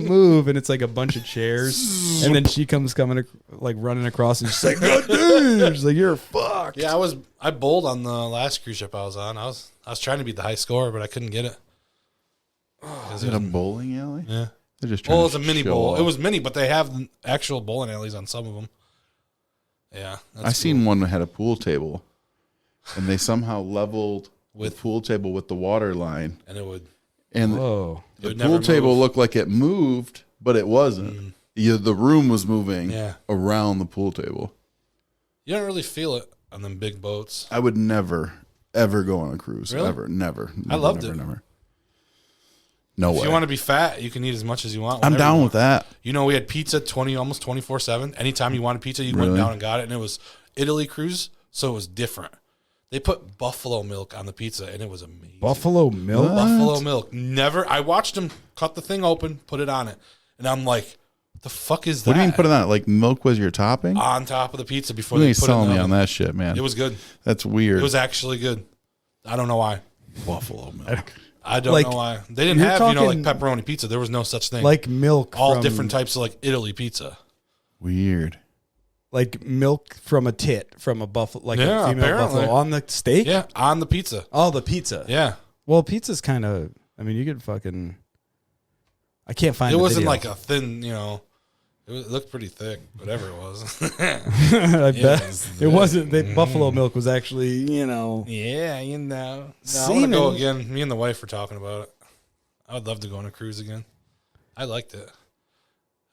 move, and it's like a bunch of chairs, and then she comes like running across, and she's like, "God, dude!" She's like, "You're fucked." Yeah, I bowled on the last cruise ship I was on. I was trying to beat the high score, but I couldn't get it. Is it a bowling alley? Yeah. They're just trying Well, it to was a mini show bowl. off. It was mini, but they have actual bowling alleys on some of them. Yeah. I seen one that had a pool table, and they somehow leveled With- the pool table with the water line, and it would. and Whoa. It the would pool never table move. looked like it moved, but it wasn't. The room was moving Yeah. around the pool table. You don't really feel it on them big boats. I would never, ever go on a cruise. Really? Ever. Never. I loved never, it. Never. No If way. you want to be fat, you can eat as much as you want. I'm whenever you down want. with that. You know, we had pizza almost 24/7. Anytime you wanted pizza, you went Really? down and got it, and it was Italy cruise, so it was different. They put buffalo milk on the pizza, and it was amazing. Buffalo milk. Buffalo milk. Never. I watched them cut the thing open, put it on it, and I'm like, "What the fuck is that?" What do you mean put it on it? Like milk was your topping? on top of the pizza before You they ain't put it in selling the me on oven. that shit, man. It was good. That's weird. It was actually good. I don't know why. buffalo milk. I don't Like, know why. They didn't you're have, talking- like pepperoni pizza. There was no such thing. Like milk. all from- different types of like Italy pizza. Weird. Like milk from a tit from a buffalo, like Yeah, a female apparently. buffalo on the steak. Yeah, on the pizza. Oh, the pizza. Yeah. Well, pizza's kind of. I mean, you could fucking. I can't find. It the wasn't video. like a thin, it looked pretty thick, whatever it was. I bet was it wasn't. Buffalo milk was actually, Yeah, No, I want to Semen. go again. Me and the wife were talking about it. I would love to go on a cruise again. I liked it.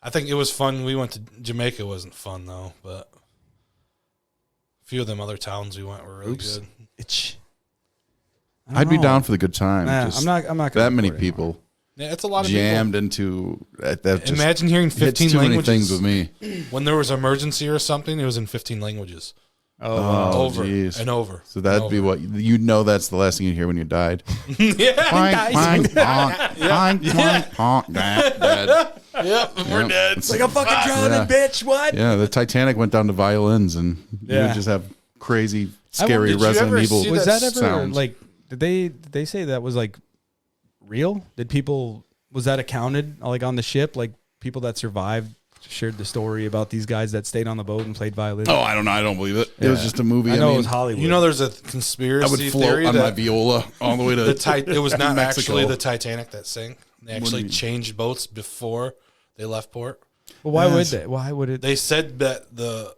I think it was fun. We went to Jamaica. Wasn't fun though, but a few of them other towns we went were really Oops. good. Itch. I'd be down for the good time. Nah, Just I'm not. Gonna that many record anymore. people Yeah, it's a lot of jammed into that. Just Imagine hearing hits 15 too many languages. things with me. When there was emergency or something, it was in 15 languages. Oh, wow. Over geez. and over. So that'd and be over. what you know. That's the last thing you hear when you died. Yeah. Clank, clank, honk, clank, clank, honk. Dead. Yep. We're dead. It's like I'm fucking drowning, bitch. What? Yeah, the Titanic went down to violins, and you Yeah. would just have crazy, scary Did you Resident ever Evil see Was that ever sounds. like? Did they say that was like real? Did people? Was that accounted like on the ship? Like people that survived shared the story about these guys that stayed on the boat and played violin. Oh, I don't know. I don't believe it. It was Yeah. just a movie. I know it mean, was Hollywood. You know, there's a I conspiracy would float theory on my that viola all the way to it was not Mexico. actually the Titanic that sank. They do actually you mean? changed boats before they left port. But why would Yes. they? Why would it? They said that the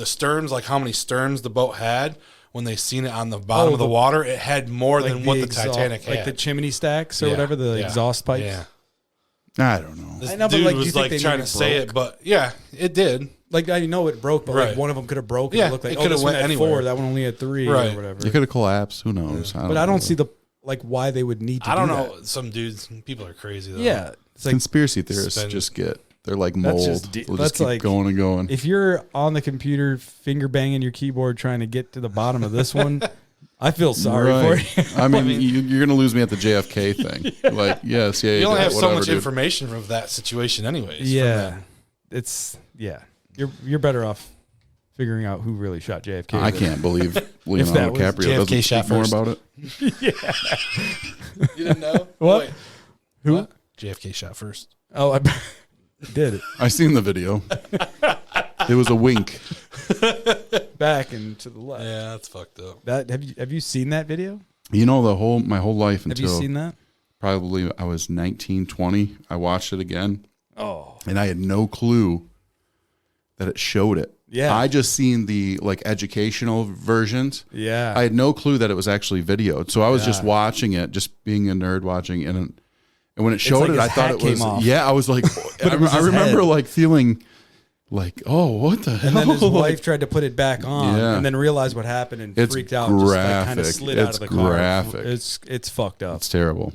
sterns, like how many sterns the boat had, when they seen it on the bottom of the water, it had more like than what the exhaust- Titanic had. like the chimney stacks or Yeah, whatever, the yeah, exhaust pipes. Yeah. I don't know. This I know, but, dude like, do you was think like they trying maybe to say broke? it, but yeah, it did. Like I know it broke, but Right. like one of them could have broken. Yeah, It looked like it oh, could have this one went had anywhere. 4, that one only had 3 Right. or whatever. You could have collapsed. Who knows? But I don't see the like why they would need to. I don't do know. that. Some dudes, people are crazy though. Yeah, it's like Conspiracy theorists Spend- just get. They're like That's mold. just They'll that's just keep like- going and going. if you're on the computer finger banging your keyboard trying to get to the bottom of this one, I feel sorry Right. for you. I mean, you're going to lose me at the JFK thing. Like, yes, yeah, You only yeah, have so whatever, much dude. information of that situation, anyways. from Yeah, that. it's You're better off figuring out who really shot JFK. I than- can't believe Leonardo that was DiCaprio doesn't JFK shot speak more first. about it. You didn't know What? Wait, Who? what? JFK shot first. Oh, I did it I seen the video. It was a wink. back and to the left. Yeah, that's fucked up. That have you seen that video? You know, my whole life Have you until seen that? probably I was 19, 20, I watched it again, Oh, and I had no clue that it showed it. Yeah. I just seen the like educational versions. Yeah. I had no clue that it was actually videoed. So I was just Yeah. watching it, just being a nerd watching, and when it showed like it, his I thought hat it was came off. I was like But it was I his remember head. like feeling like, oh, what the hell? And then his Like, wife tried to put it back on, Yeah. and then realized what happened and It's freaked out. And just like kind of graphic. slid out It's of the car. graphic. It's fucked up. it's terrible.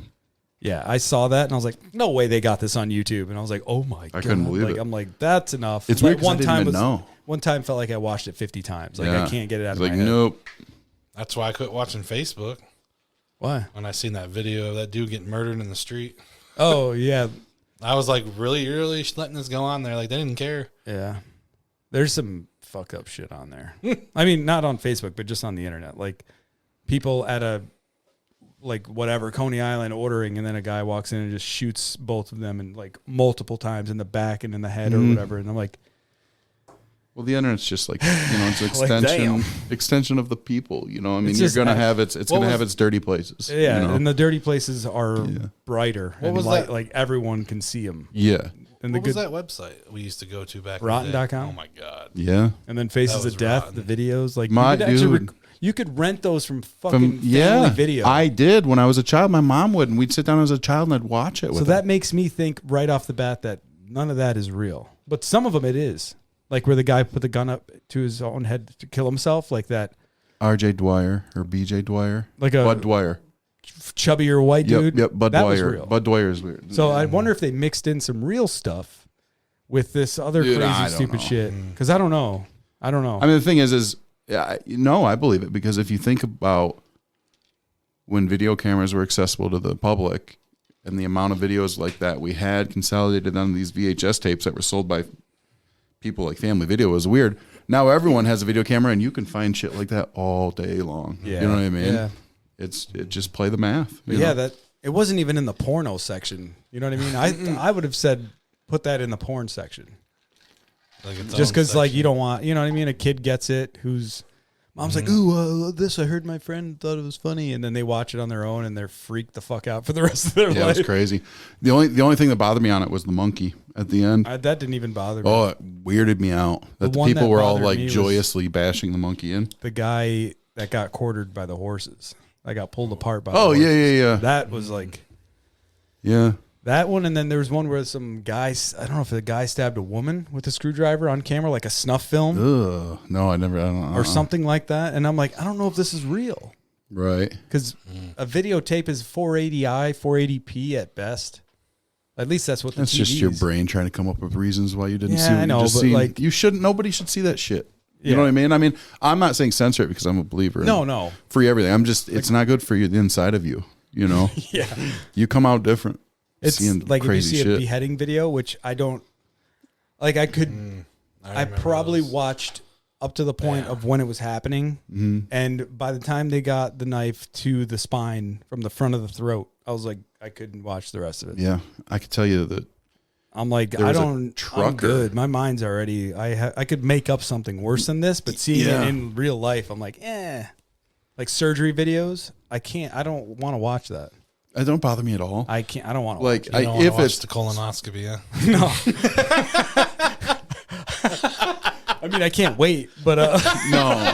Yeah, I saw that and I was like, no way they got this on YouTube. And I was like, oh my god, couldn't believe like, it. I'm like, that's enough. It's like, weird 'cause I didn't even know. One time felt like I watched it 50 times. Like Yeah. I can't get it out It's of like, my head. nope. That's why I quit watching Facebook Why? when I seen that video of that dude getting murdered in the street. Oh yeah, I was like, really, you're really letting this go on there? Like they didn't care. yeah. There's some fucked up shit on there. I mean, not on Facebook, but just on the internet. Like people at a like whatever Coney Island ordering, and then a guy walks in and just shoots both of them and like multiple times in the back and in the head or whatever. And I'm like, Well, the internet's just like, it's Like, damn. extension of the people. I mean, It's you're just gonna that- have it's gonna have its dirty places. yeah. you know? And the dirty places are brighter. What and was like, that? like everyone can see them. yeah, And the What was good, that website we used to go to back in Rotten.com? the day? Oh my god. yeah. and then Faces That was of Death, rotten. the videos. Like My you could actually dude. you could rent those from fucking family Yeah, video. I did when I was a child. My mom would, and we'd sit down as a child and I'd watch it. With So her. that makes me think right off the bat that none of that is real. But some of them it is. Like where the guy put the gun up to his own head to kill himself, like that R.J. Dwyer or B.J. Dwyer, like a Bud Dwyer. chubbier white dude. Yep, Bud that was Dwyer. real. Bud Dwyer is weird. So I wonder if they mixed in some real stuff with this other Dude, I crazy, don't stupid know. shit. Because I don't know. I mean, the thing is no, I believe it, because if you think about when video cameras were accessible to the public and the amount of videos like that we had consolidated on these VHS tapes that were sold by people like Family Video was weird. Now everyone has a video camera and you can find shit like that all day long. Yeah. You know what I mean? Yeah. It just play the math. But you yeah, know? that it wasn't even in the porno section. You know what I mean? I would have said put that in the porn section. Like its Just own because like section. you don't want, you know what I mean? A kid gets it whose mom's like, ooh, this I heard my friend thought it was funny, and then they watch it on their own and they're freaked the fuck out for the rest of their yeah, it life. was crazy. The only thing that bothered me on it was the monkey at the end. That didn't even bother me. Oh, it weirded me out that the one people that were all bothered like me was- joyously bashing the monkey in. The guy that got quartered by the horses, that got pulled apart by. Oh, the yeah, horses. yeah, yeah. That was like Yeah. that one, and then there was one where some guys. I don't know if the guy stabbed a woman with a screwdriver on camera, like a snuff film Ugh. No, I don't know. or something like that. And I'm like, I don't know if this is real. Right. Because a videotape is 480i, 480p at best. At least that's what the That's TVs. just your brain trying to come up with reasons why you didn't Yeah, see what I know, you just but seen. like- You shouldn't. Nobody should see that shit. You Yeah. know what I mean? I mean, I'm not saying censor it because I'm a believer in No. free everything. I'm just, it's not good for you, the inside of you. You know, Yeah. you come out different. It's seeing like if you crazy see a shit. beheading video, which I don't like. I could, I remember probably those. watched up to the point of when it was happening, and by the time they got the knife to the spine from the front of the throat, I was like, I couldn't watch the rest of it. Yeah, I could tell you that. I'm like, There I was a don't. I'm trucker. good. My mind's already. I could make up something worse than this, but seeing Yeah. it in real life, I'm like, like surgery videos, I can't. I don't want to watch that. It don't bother me at all. I can't. I don't want to. Like, You don't wanna if watch it's the colonoscopy, yeah. No. I mean, I can't wait, but no,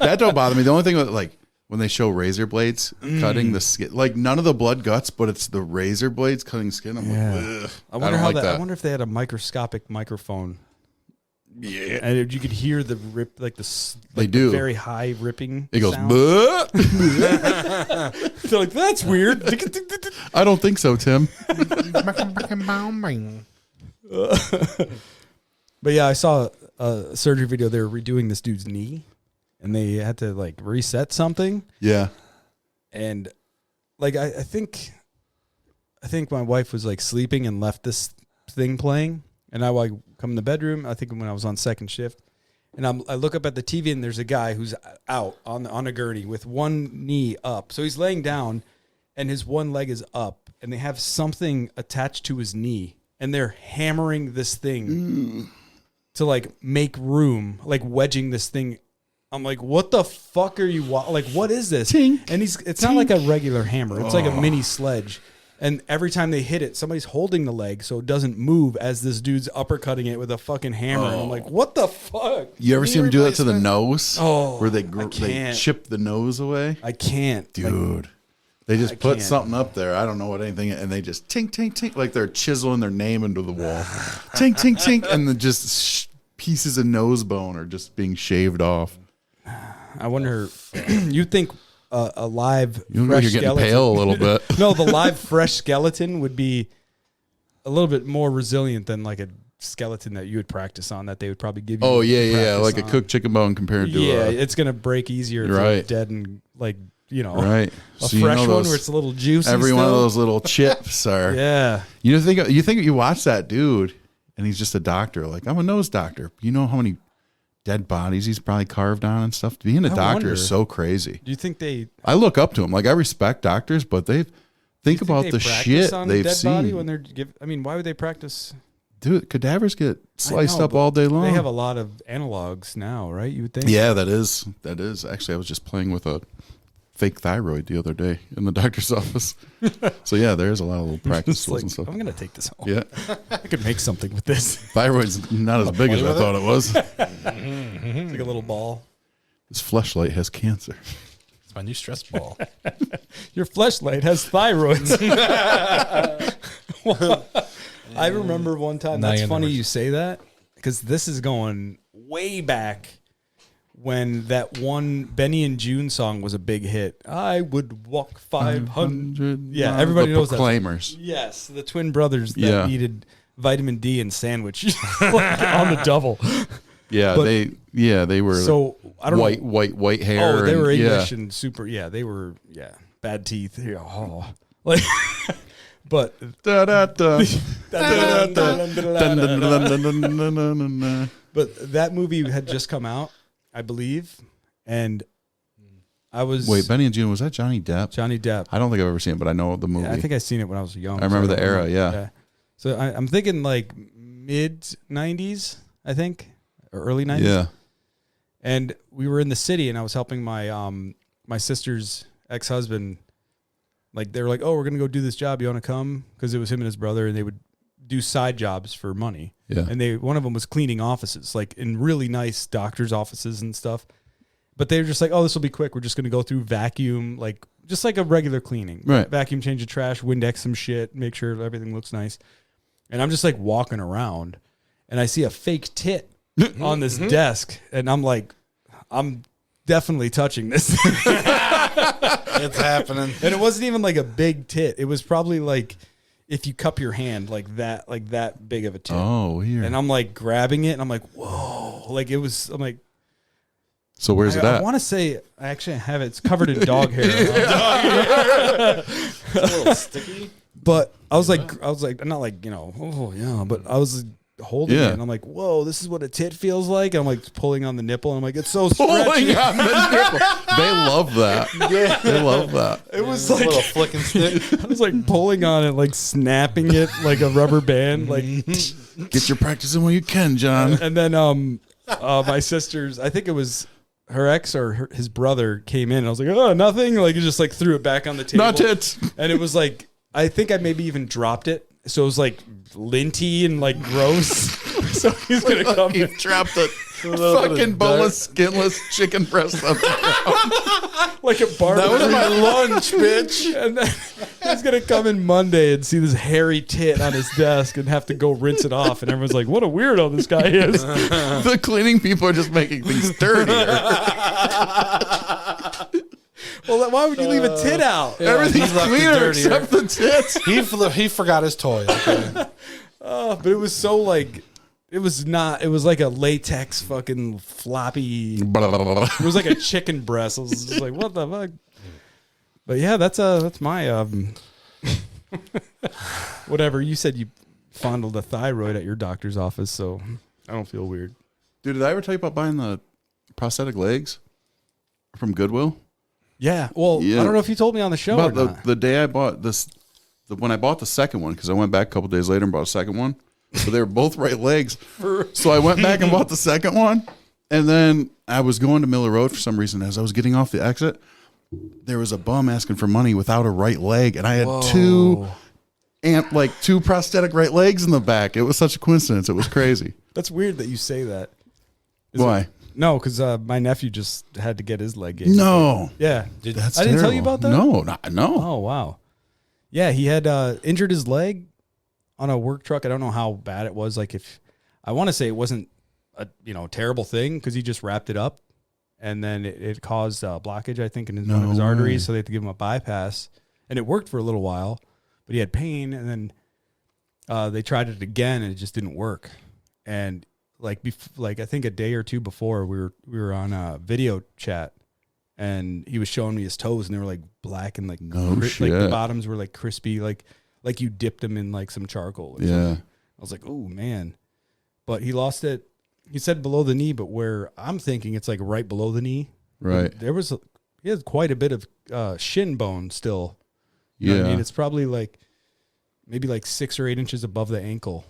that don't bother me. The only thing with like when they show razor blades cutting the skin, like none of the blood guts, but it's the razor blades cutting skin. I'm Yeah. like, ugh. I wonder don't how like that. I that. wonder if they had a microscopic microphone, Yeah, and you could hear the rip, like They do. the very high ripping. it goes. sound. "Buh." They're like, that's weird. I don't think so, Tim. But yeah, I saw a surgery video. They were redoing this dude's knee, and they had to like reset something. Yeah, And like I think my wife was like sleeping and left this thing playing, and I like come in the bedroom. I think when I was on second shift, and I look up at the TV, and there's a guy who's out on a gurney with one knee up. So he's laying down, and his one leg is up, and they have something attached to his knee, and they're hammering this thing to like make room, like wedging this thing. I'm like, what the fuck are you like? What is this? Tink. And it's not like a regular hammer. It's like a mini sledge. And every time they hit it, somebody's holding the leg so it doesn't move as this dude's uppercutting it with a fucking hammer. And I'm like, what the fuck? You ever see him do that to the nose? Oh, where they can't. chip the nose away? I can't. Dude. They just put can't. something up there. I don't know what anything, and they just tink, tink, tink, like they're chiseling their name into the wall. Tink, tink, tink, and then just pieces of nose bone are just being shaved off. I wonder, you think a live You fresh you're getting skeleton, pale a little bit. No, the live fresh skeleton would be a little bit more resilient than like a skeleton that you would practice on that they would probably give you. Oh, yeah, like on. a cooked chicken bone compared to it's going to break easier if Right. you're dead and like, right. a So fresh you know one those- where it's a little juicy. every one of still. those little chips are. Yeah. You think you watch that dude, and he's just a doctor. Like, I'm a nose doctor. You know how many dead bodies he's probably carved on and stuff. Being a doctor wonder. is so crazy. Do you think they I look up to them. Like, I respect doctors, but think about they the practice shit on they've dead body when seen. they're why would they practice? Dude, cadavers get sliced I know, up all day long. They have a lot of analogs now, right? You would think. Yeah, that is. Actually, I was just playing with a fake thyroid the other day in the doctor's office. So yeah, there's a lot of little practice It's tools like, and stuff. I'm gonna take this home. Yeah, I could make something with this. thyroid's not as big as I thought it was. It's like a little ball. This fleshlight has cancer. It's my new stress ball. Your fleshlight has thyroids. I remember one time. Now That's you funny never- you say that because this is going way back when that one Benny and June song was a big hit. I would walk 500. Yeah, everybody knows that. Proclaimers. Yes, the twin brothers that Yeah. needed vitamin D and sandwich like, on the double. Yeah, But- they were So I don't know. white hair. Oh, they were and- English and super. Yeah, they were. Yeah, bad teeth. Yeah, oh, like, but Da, da, da. but that movie had just come out, I believe, and I was Wait, Benny and June, was that Johnny Depp? Johnny Depp. I don't think I've ever seen it, but I know the movie. Yeah, I think I seen it when I was young. I remember so the don't era, know. yeah. So I'm thinking like mid '90s, I think, or early '90s. Yeah. And we were in the city, and I was helping my my sister's ex-husband. Like they were like, "Oh, we're gonna go do this job. You want to come?" Because it was him and his brother, and they would do side jobs for money. Yeah. And one of them was cleaning offices, like in really nice doctors' offices and stuff. But they were just like, "Oh, this will be quick. We're just gonna go through vacuum, like just like a regular cleaning, Right. Vacuum, change the trash, Windex some shit, make sure everything looks nice." And I'm just like walking around, and I see a fake tit on this desk, and I'm like, I'm definitely touching this. It's happening. And it wasn't even like a big tit. It was probably like if you cup your hand like that big of a tit. Oh, weird. And I'm like grabbing it, and I'm like, whoa. Like it was, I'm like, So where's it I at? want to say, I actually have it. It's covered in dog hair. It's a little sticky. But I was like, not like, oh yeah, but I was holding Yeah. it, and I'm like, whoa, this is what a tit feels like. And I'm like pulling on the nipple, and I'm like, it's so Pulling stretchy. on the nipple. They love that. Yeah. They love that. It was A like, little flicking stick. I was like pulling on it, like snapping it like a rubber band, like. Get your practice in when you can, John. And then my sister's, I think it was her ex or his brother came in, and I was like, oh, nothing. Like, he just like threw it back on the table. Not it. And it was like, I think I maybe even dropped it. So it was like linty and like gross. So he's going to come You in dropped a fucking boneless, skinless chicken breast on the ground. like a bar. That was my lunch, bitch. And then he's going to come in Monday and see this hairy tit on his desk and have to go rinse it off. And everyone's like, what a weirdo this guy is. The cleaning people are just making things dirtier. Well, then why would you leave a tit out? Everything's he left it cleaner dirtier. except the tits. He forgot his toy. Okay. But it was so like, it was like a latex fucking floppy. It was like a chicken breast. I was just like, what the fuck? But yeah, that's my whatever. You said you fondled a thyroid at your doctor's office, so I don't feel weird. Dude, did I ever tell you about buying the prosthetic legs from Goodwill? Yeah. Well, Yeah. I don't know if you told me on the show About or not. the day I bought this, when I bought the second one, because I went back a couple days later and bought a second one, but they were both right legs. So I went back and bought the second one, and then I was going to Miller Road for some reason. As I was getting off the exit, there was a bum asking for money without a right leg, and I had two and like 2 prosthetic right legs in the back. It was such a coincidence. It was crazy. That's weird that you say that. Why? No, because my nephew just had to get his leg gained. No. Yeah. That's I didn't tell you terrible. about that? No. Oh, wow. Yeah, he had injured his leg on a work truck. I don't know how bad it was. Like, if I want to say it wasn't a terrible thing because he just wrapped it up, and then it caused blockage, I think, in one of his arteries. So they had to give him a bypass, and it worked for a little while, but he had pain, and then they tried it again, and it just didn't work. And like I think a day or two before, we were on a video chat, and he was showing me his toes, and they were like black and like like the bottoms were like crispy, like you dipped them in like some charcoal. Or something. I was like, oh man, but he lost it. He said below the knee, but where I'm thinking it's like right below the knee. Right. He has quite a bit of shin bone still. You know what I mean? It's probably like maybe like 6 or 8 inches above the ankle.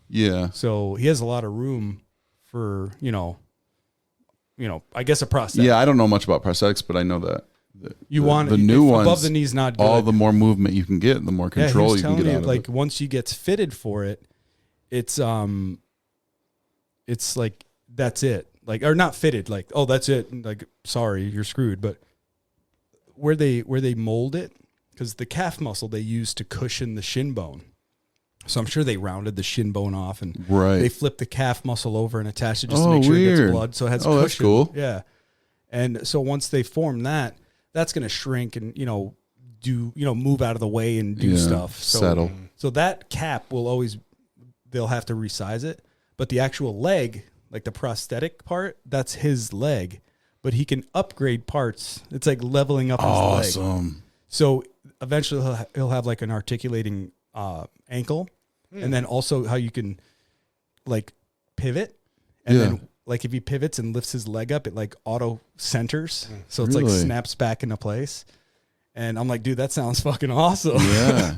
Yeah. So he has a lot of room for, I guess a prosthetic. Yeah, I don't know much about prosthetics, but I know that the new ones above the knee's not good. All the more movement you can get, the more control you can get out of like it. once he gets fitted for it, it's like that's it. Like, or not fitted, like, oh, that's it. Like, sorry, you're screwed. But where they mold it, because the calf muscle they use to cushion the shin bone. So I'm sure they rounded the shin bone off and they flipped the calf muscle over and attached it just to make sure it gets blood. So it has cushion. That's cool. Yeah. And so once they form that, that's going to shrink and, move out of the way and do stuff. So, settle. So that cap will always, they'll have to resize it. But the actual leg, like the prosthetic part, that's his leg. But he can upgrade parts. It's like leveling up his leg. Awesome. So eventually he'll have like an articulating ankle. And then also how you can like pivot. And then like if he pivots and lifts his leg up, it like auto centers. So it's like snaps back into place. And I'm like, dude, that sounds fucking awesome. Yeah.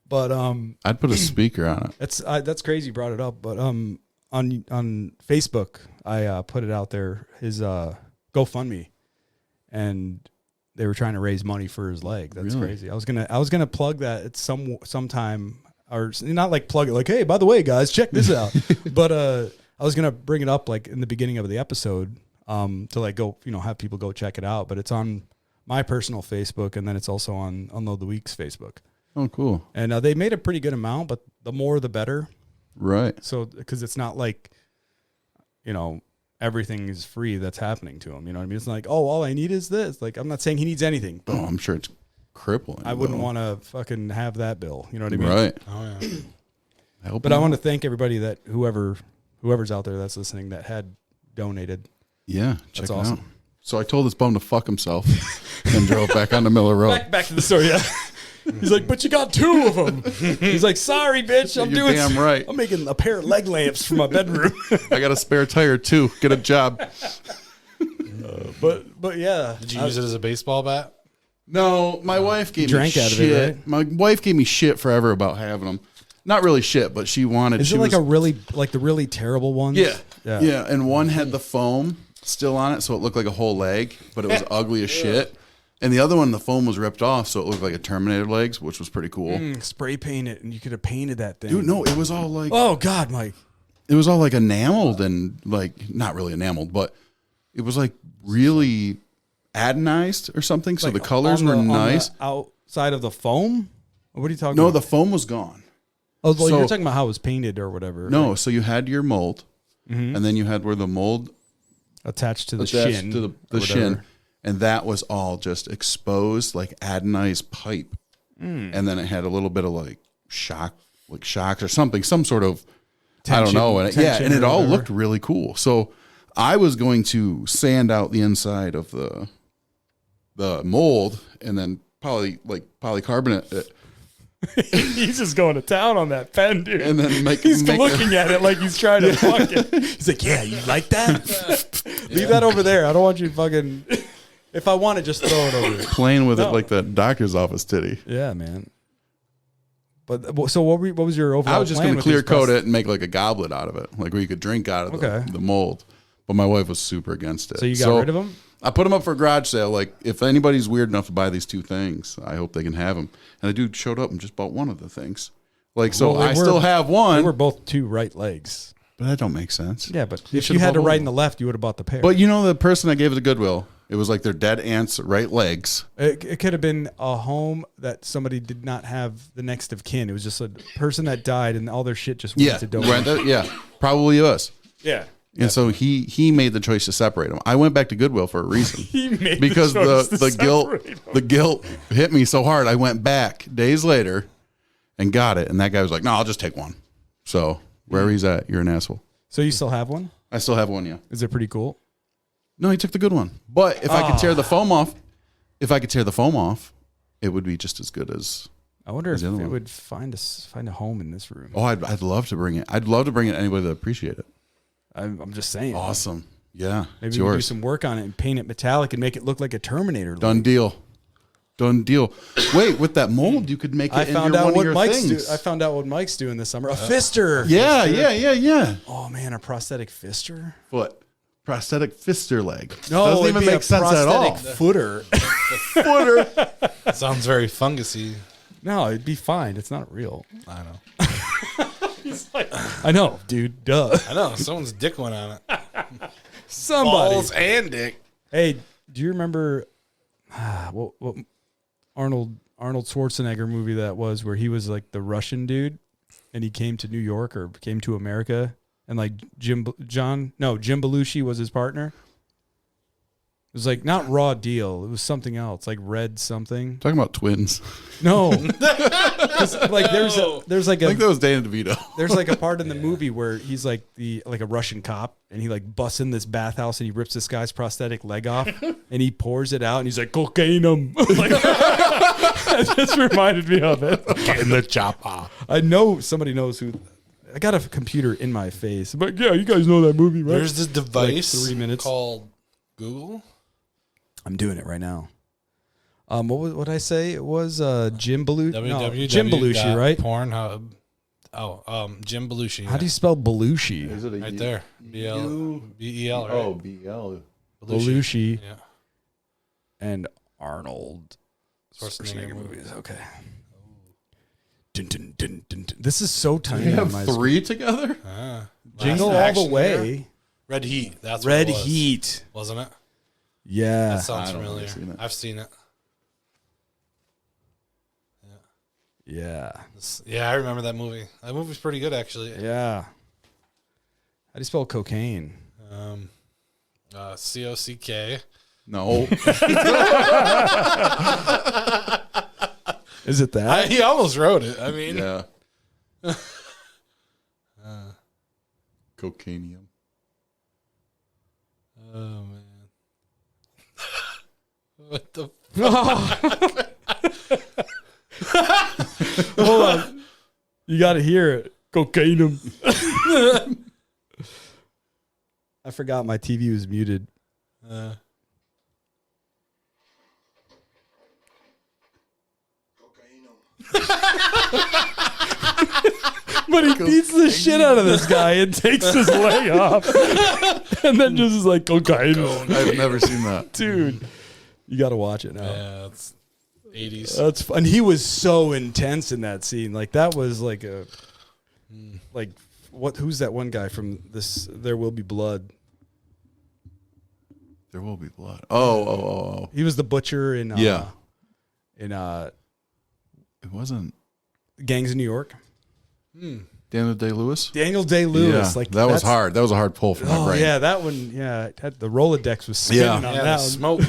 But I'd put a speaker on it. That's crazy you brought it up. But on Facebook, I put it out there, his GoFundMe, and they were trying to raise money for his leg. That's crazy. I was gonna plug that at sometime, or not like plug it like, hey, by the way, guys, check this out. But I was gonna bring it up like in the beginning of the episode to like go, have people go check it out. But it's on my personal Facebook, and then it's also on Unload the Week's Facebook. Oh, cool. And they made a pretty good amount, but the more the better. Right. So, because it's not like, everything is free that's happening to him. You know what I mean? It's like, oh, all I need is this. Like, I'm not saying he needs anything. But I'm sure it's crippling. I wouldn't want to fucking have that bill. You know what I mean? Right. Oh, yeah. But I want to thank everybody that whoever's out there that's listening that had donated. Yeah. Check That's it awesome. out. So I told this bum to fuck himself and drove back onto Miller Road. Back to the story, yeah. He's like, but you got 2 of them. He's like, sorry, bitch. You're damn right. I'm making a pair of leg lamps for my bedroom. I got a spare tire too. Get a job. But yeah. Did you use it as a baseball bat? No, my wife gave drank me out shit. of it, right? My wife gave me shit forever about having them. Not really shit, but she wanted. Is it like the really terrible ones? Yeah. And one had the foam still on it, so it looked like a whole leg, but it was ugly as shit. And the other one, the foam was ripped off, so it looked like a Terminator legs, which was pretty cool. Spray paint it, and you could have painted that thing. Dude, no, it was all like... Oh, God, Mike. It was all like enameled and like... Not really enameled, but it was like really adenized or something, so Like the colors were nice. On the outside of the foam? What are you talking No, about? the foam was gone. Oh, well, so- you're talking about how it was painted or whatever. No, like, so you had your mold, and then you had where the mold... attached to the attached shin. to the shin. And that was all just exposed, like adenized pipe. And then it had a little bit of like shocks or something, some sort of, I don't know. And it all looked really cool. So I was going to sand out the inside of the mold and then polycarbonate it. He's just going to town on that pen, dude. And then he's looking at it like he's trying to fuck it. He's like, yeah, you like that? Leave that over there. I don't want you fucking... If I want to, just throw it over there. Playing with it like that doctor's office titty. Yeah, man. But so what was your overall I was just plan going to clear coat it and make like a goblet out of it, like where you could drink out of the mold. But my wife was super against it. So you got rid of them? I put them up for a garage sale. Like, if anybody's weird enough to buy these 2 things, I hope they can have them. And the dude showed up and just bought one of the things. Like, so Well, they I were- still have They one, were both two right legs. but that don't make sense. Yeah, but You if should you have had to both. right and the left, you would have bought the pair. But you know the person that gave it to Goodwill, it was like their dead aunt's right legs. It could have been a home that somebody did not have the next of kin. It was just a person that died and all their shit just went Yeah, to donate. yeah, probably us. Yeah. And so he made the choice to separate them. I went back to Goodwill for a reason. He made Because choice to the separate them. guilt hit me so hard. I went back days later and got it. And that guy was like, "No, I'll just take one." So wherever he's at, you're an asshole. So you still have one? I still have one. Yeah. Is it pretty cool? No, he took the good one. But if I could tear the foam off, it would be just as good as. I wonder if the it other one. would find a home in this room. Oh, I'd love to bring it. I'd love to bring it to anybody that appreciate it. I'm just saying. Awesome. Yeah. Maybe it's we can do yours. some work on it and paint it metallic and make it look like a Terminator. Done deal. Done deal. Wait, with that mold, you could make it I into found one out of what your Mike's things. doing. I found out what Mike's doing this summer. A fister. Yeah. Oh man, a prosthetic fister. Foot. Prosthetic fister leg. No, Doesn't it'd even be make a sense at all. prosthetic footer. Footer. Sounds very fungusy. No, it'd be fine. It's not real. I know. I know, dude. Duh. I know. Someone's dick went on it. Somebody. Balls and dick. Hey, do you remember what Arnold Schwarzenegger movie that was where he was like the Russian dude and he came to New York or came to America and like Jim Belushi was his partner? It was like not Raw Deal. It was something else, like Red something. Talking about twins. No, 'Cause, like there's like I think that a was Danny DeVito. there's like a part in the movie where he's like a Russian cop and he like busts in this bathhouse and he rips this guy's prosthetic leg off and he pours it out and he's like cocaine him. Like, that just reminded me of it. In the chopper. I know somebody knows who. I got a computer in my face, but yeah, you guys know that movie, right? There's this device 3 minutes. called Google. I'm doing it right now. What did I say? It was Jim Belushi. www. Jim Belushi, right? Pornhub. Oh, Jim Belushi. How do you spell Belushi? Is it a Right U? there. B-E-L, right? Oh, BL. Belushi Yeah. and Arnold Schwarzenegger movies. Okay. Dun, dun, dun, dun, dun. This is so We tiny. have on my screen. 3 together? Jingle Last all action the way. hero? Red Heat. That's Red what it was, Heat. wasn't it? Yeah. That sounds I don't familiar. think I've seen it. I've seen it. Yeah. Yeah, I remember that movie. That movie's pretty good, actually. Yeah. How do you spell cocaine? C-O-C-K. No. Is it that? He almost wrote it. I mean, Yeah. Cocainium. oh man, what the? Hold on. You got to hear it. Cocaine. I forgot my TV was muted. But he beats the shit out of this guy and takes his leg off. And then just is like, cocaine. I've never seen that. Dude, you got to watch it now. Yeah, it's 80s. That's fun. He was so intense in that scene. Like that was like a like what who's that one guy from this There Will Be Blood? There will be blood. Oh. He was the butcher in Yeah. in It wasn't Gangs of New York. Daniel Day-Lewis? Daniel Day-Lewis. Yeah, Like that was that's- hard. That was a hard pull for my Oh brain. yeah, that one. Yeah, it had the Rolodex was spinning Yeah. on Yeah, that the one. smoke.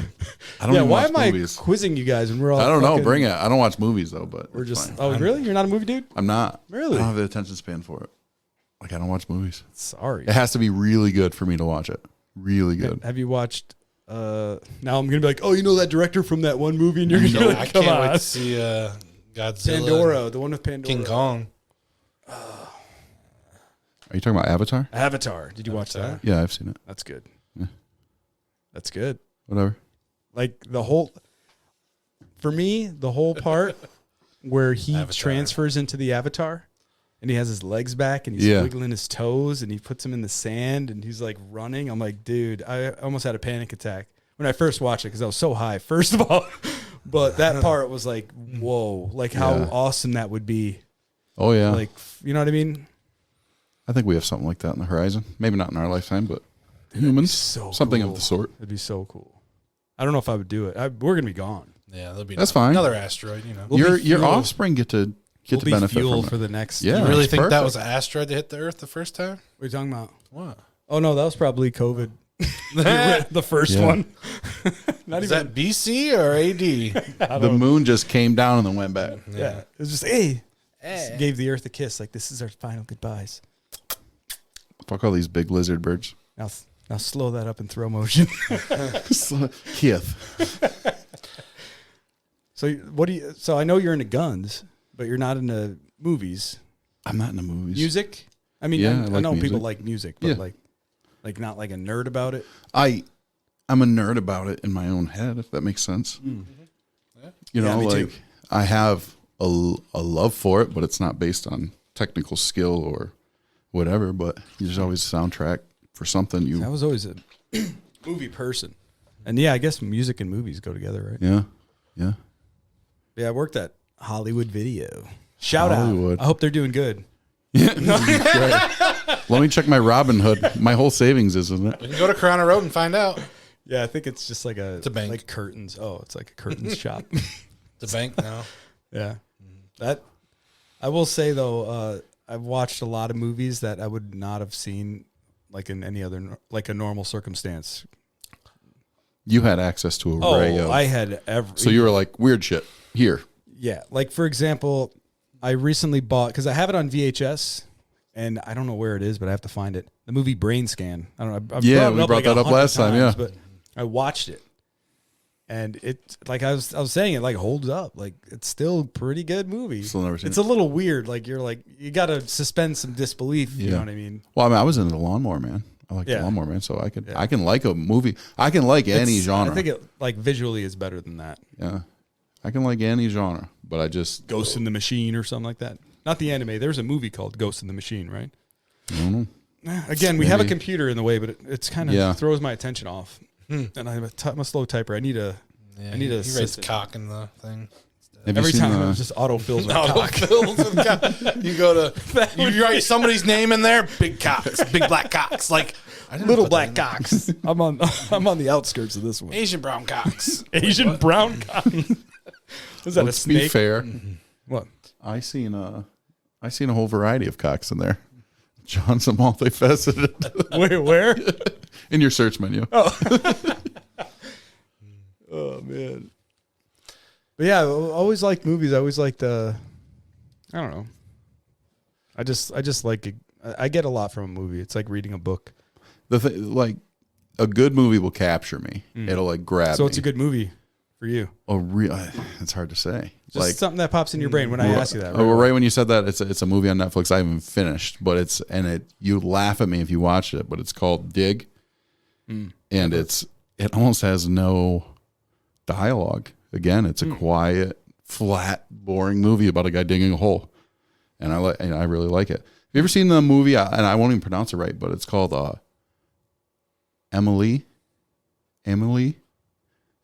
I don't Yeah, even why watch am I movies. quizzing you guys when we're all? I don't know. fucking- Bring it. I don't watch movies though, but We're it's just. fine. Oh, really? You're not a movie dude? I'm not. Really? I don't have the attention span for it. Like I don't watch movies. Sorry. It has to be really good for me to watch it. Really good. Have you watched? Now I'm gonna be like, oh, you know that director from that one movie, and you're gonna be I like, come can't wait on, to see Godzilla. Pandora, the one with Pandora, King Kong. Are you talking about Avatar? Avatar. Did you watch Avatar. that? Yeah, I've seen it. That's good. Yeah. That's good. Whatever. Like the whole, for me, the whole part where he Avatar. transfers into the Avatar, and he has his legs back, and he's Yeah. wiggling his toes, and he puts them in the sand, and he's like running. I'm like, dude, I almost had a panic attack when I first watched it because I was so high. First of all, but that part was like, whoa, like how Yeah. awesome that would be. Oh yeah. Like, you know what I mean? I think we have something like that on the horizon. Maybe not in our lifetime, but humans, something cool. of the sort. It'd be so cool. I don't know if I would do it. We're gonna be gone. Yeah, there'll be That's fine. Another asteroid, you know. Your offspring get to benefit fuel from it. for the next. Yeah. You really it's think that perfect. was an asteroid that hit the Earth the first time? What are you talking about? What? Oh no, that was probably COVID. The first Yeah. one. Not Is even. that BC or AD? The moon just came down and then went back. Yeah. It was just just gave the Earth a kiss. Like, this is our final goodbyes. Fuck all these big lizard birds. Now slow that up in throw motion. Kith. So what do you? So I know you're into guns, but you're not into movies. I'm not into movies. Music. I mean, Yeah, I I like know people music. like music, but Yeah. like not like a nerd about it. I'm a nerd about it in my own head, if that makes sense. You Yeah, know, me like too. I have a love for it, but it's not based on technical skill or whatever. But there's always a soundtrack for something. I was always a movie person, and yeah, I guess music and movies go together, right? Yeah. Yeah, I worked at Hollywood Video. Shout Hollywood. out! I hope they're doing good. Let me check my Robin Hood. My whole savings is in it. We can go to Corona Road and find out. Yeah, I think it's just like It's a bank. like curtains. Oh, it's like a curtains shop. The bank now. Yeah, that I will say though, I've watched a lot of movies that I would not have seen like in any other like a normal circumstance. You had access to a array of. I had every. So you were like, weird shit. Here. Yeah, like for example, I recently bought because I have it on VHS, and I don't know where it is, but I have to find it. The movie Brain Scan. I don't know. I've Yeah, brought it we up brought like that up 100 last time, times, yeah. but I watched it, and it like I was saying it like holds up. Like it's still a pretty good movie. Still never seen It's it. a little weird. Like you're like you got to suspend some disbelief. You Yeah. know what I mean? Well, I mean, I was into the Lawnmower Man. I like Yeah. the Lawnmower Man, so Yeah. I can like a movie. I can like any It's- genre. I think it like visually is better than that. Yeah, I can like any genre, but I just Ghost in the Machine or something like that. Not the anime. There's a movie called Ghost in the Machine, right? I don't know. Again, we have a Maybe. computer in the way, but it's kind of Yeah. throws my attention off. And I'm a slow typer. I need a Yeah, I need he a writes assistant. cock in the thing. Have Every you seen time the, it just autofills my Auto cock. fills with cock. You go to you write somebody's name in there. Big cocks, big black cocks. Like I didn't Little put black that cocks. I'm on the outskirts of this one. in. Asian brown cocks. Asian brown cock. Is that a Let's be snake? fair. What? I seen a whole variety of cocks in there. John's a multifaceted Where? in your search menu. Oh man. But yeah, I always liked movies. I always liked I don't know. I just like I get a lot from a movie. It's like reading a book. Like a good movie will capture me. It'll like grab So me. it's a good movie for you. It's hard to say. Just like something that pops in your brain when I ask you that. well, right when you said that, it's a movie on Netflix I haven't finished, but you laugh at me if you watch it, but it's called Dig, and it almost has no dialogue. Again, it's a quiet, flat, boring movie about a guy digging a hole, and I really like it. Have you ever seen the movie? And I won't even pronounce it right, but it's called Emily.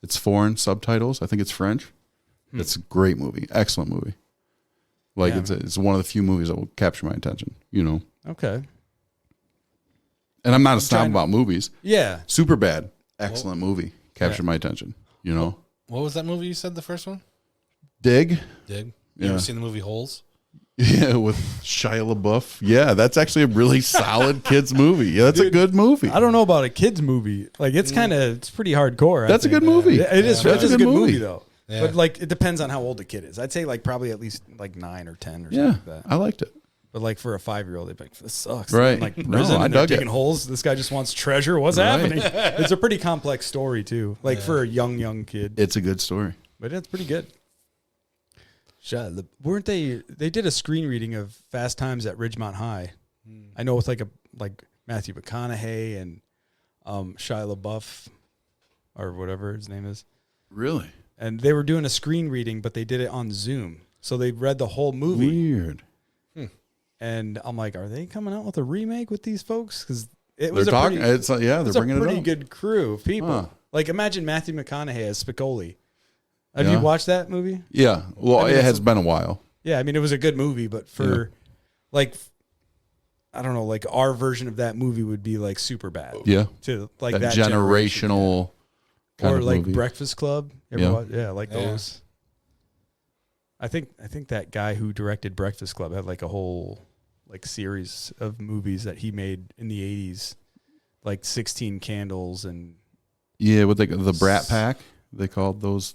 It's foreign subtitles. I think it's French. It's a great movie. Excellent movie. Like Yeah. it's one of the few movies that will capture my attention, you know. Okay. And I'm not a snob trying- about movies. Yeah. Super bad. Excellent movie. Captured my attention, you know. What was that movie you said? The first one? Dig. Dig. You Yeah. ever seen the movie Holes? Yeah, with Shia LaBeouf. Yeah, that's actually a really solid kids movie. Yeah, that's a good movie. I don't know about a kids movie. Like it's it's pretty hardcore. I That's a think. good movie. It is. Yeah, That's a good movie though. Yeah. But like it depends on how old the kid is. I'd say like probably at least like 9 or 10 or something Yeah, like that. I liked it. But like for a 5-year-old, they'd be like, "This sucks." Right. Like No, prison, I and they're dug it. digging holes. This guy just wants treasure. What's Right. happening? It's a pretty complex story too. Like for a young kid, It's a good story. but it's pretty good. Weren't they? They did a screen reading of Fast Times at Ridgemont High. I know with like Matthew McConaughey and Shia LaBeouf or whatever his name is. Really? And they were doing a screen reading, but they did it on Zoom. So they read the whole movie. Weird. And I'm like, are they coming out with a remake with these folks? Because it They're was talking. pretty, It's they're it's bringing a pretty it up. good crew of people. Huh. Like imagine Matthew McConaughey as Spicoli. Have Yeah. you watched that movie? Yeah. Well, I mean, it it's- has been a while. Yeah, I mean, it was a good movie, but for like, I don't know, like our version of that movie would be like super bad. Yeah. To like That that generational kind or of like movie. Breakfast Club. Like Yeah. those. I think that guy who directed Breakfast Club had like a whole like series of movies that he made in the 80s, like 16 Candles and Yeah, with the Brat Pack, they called those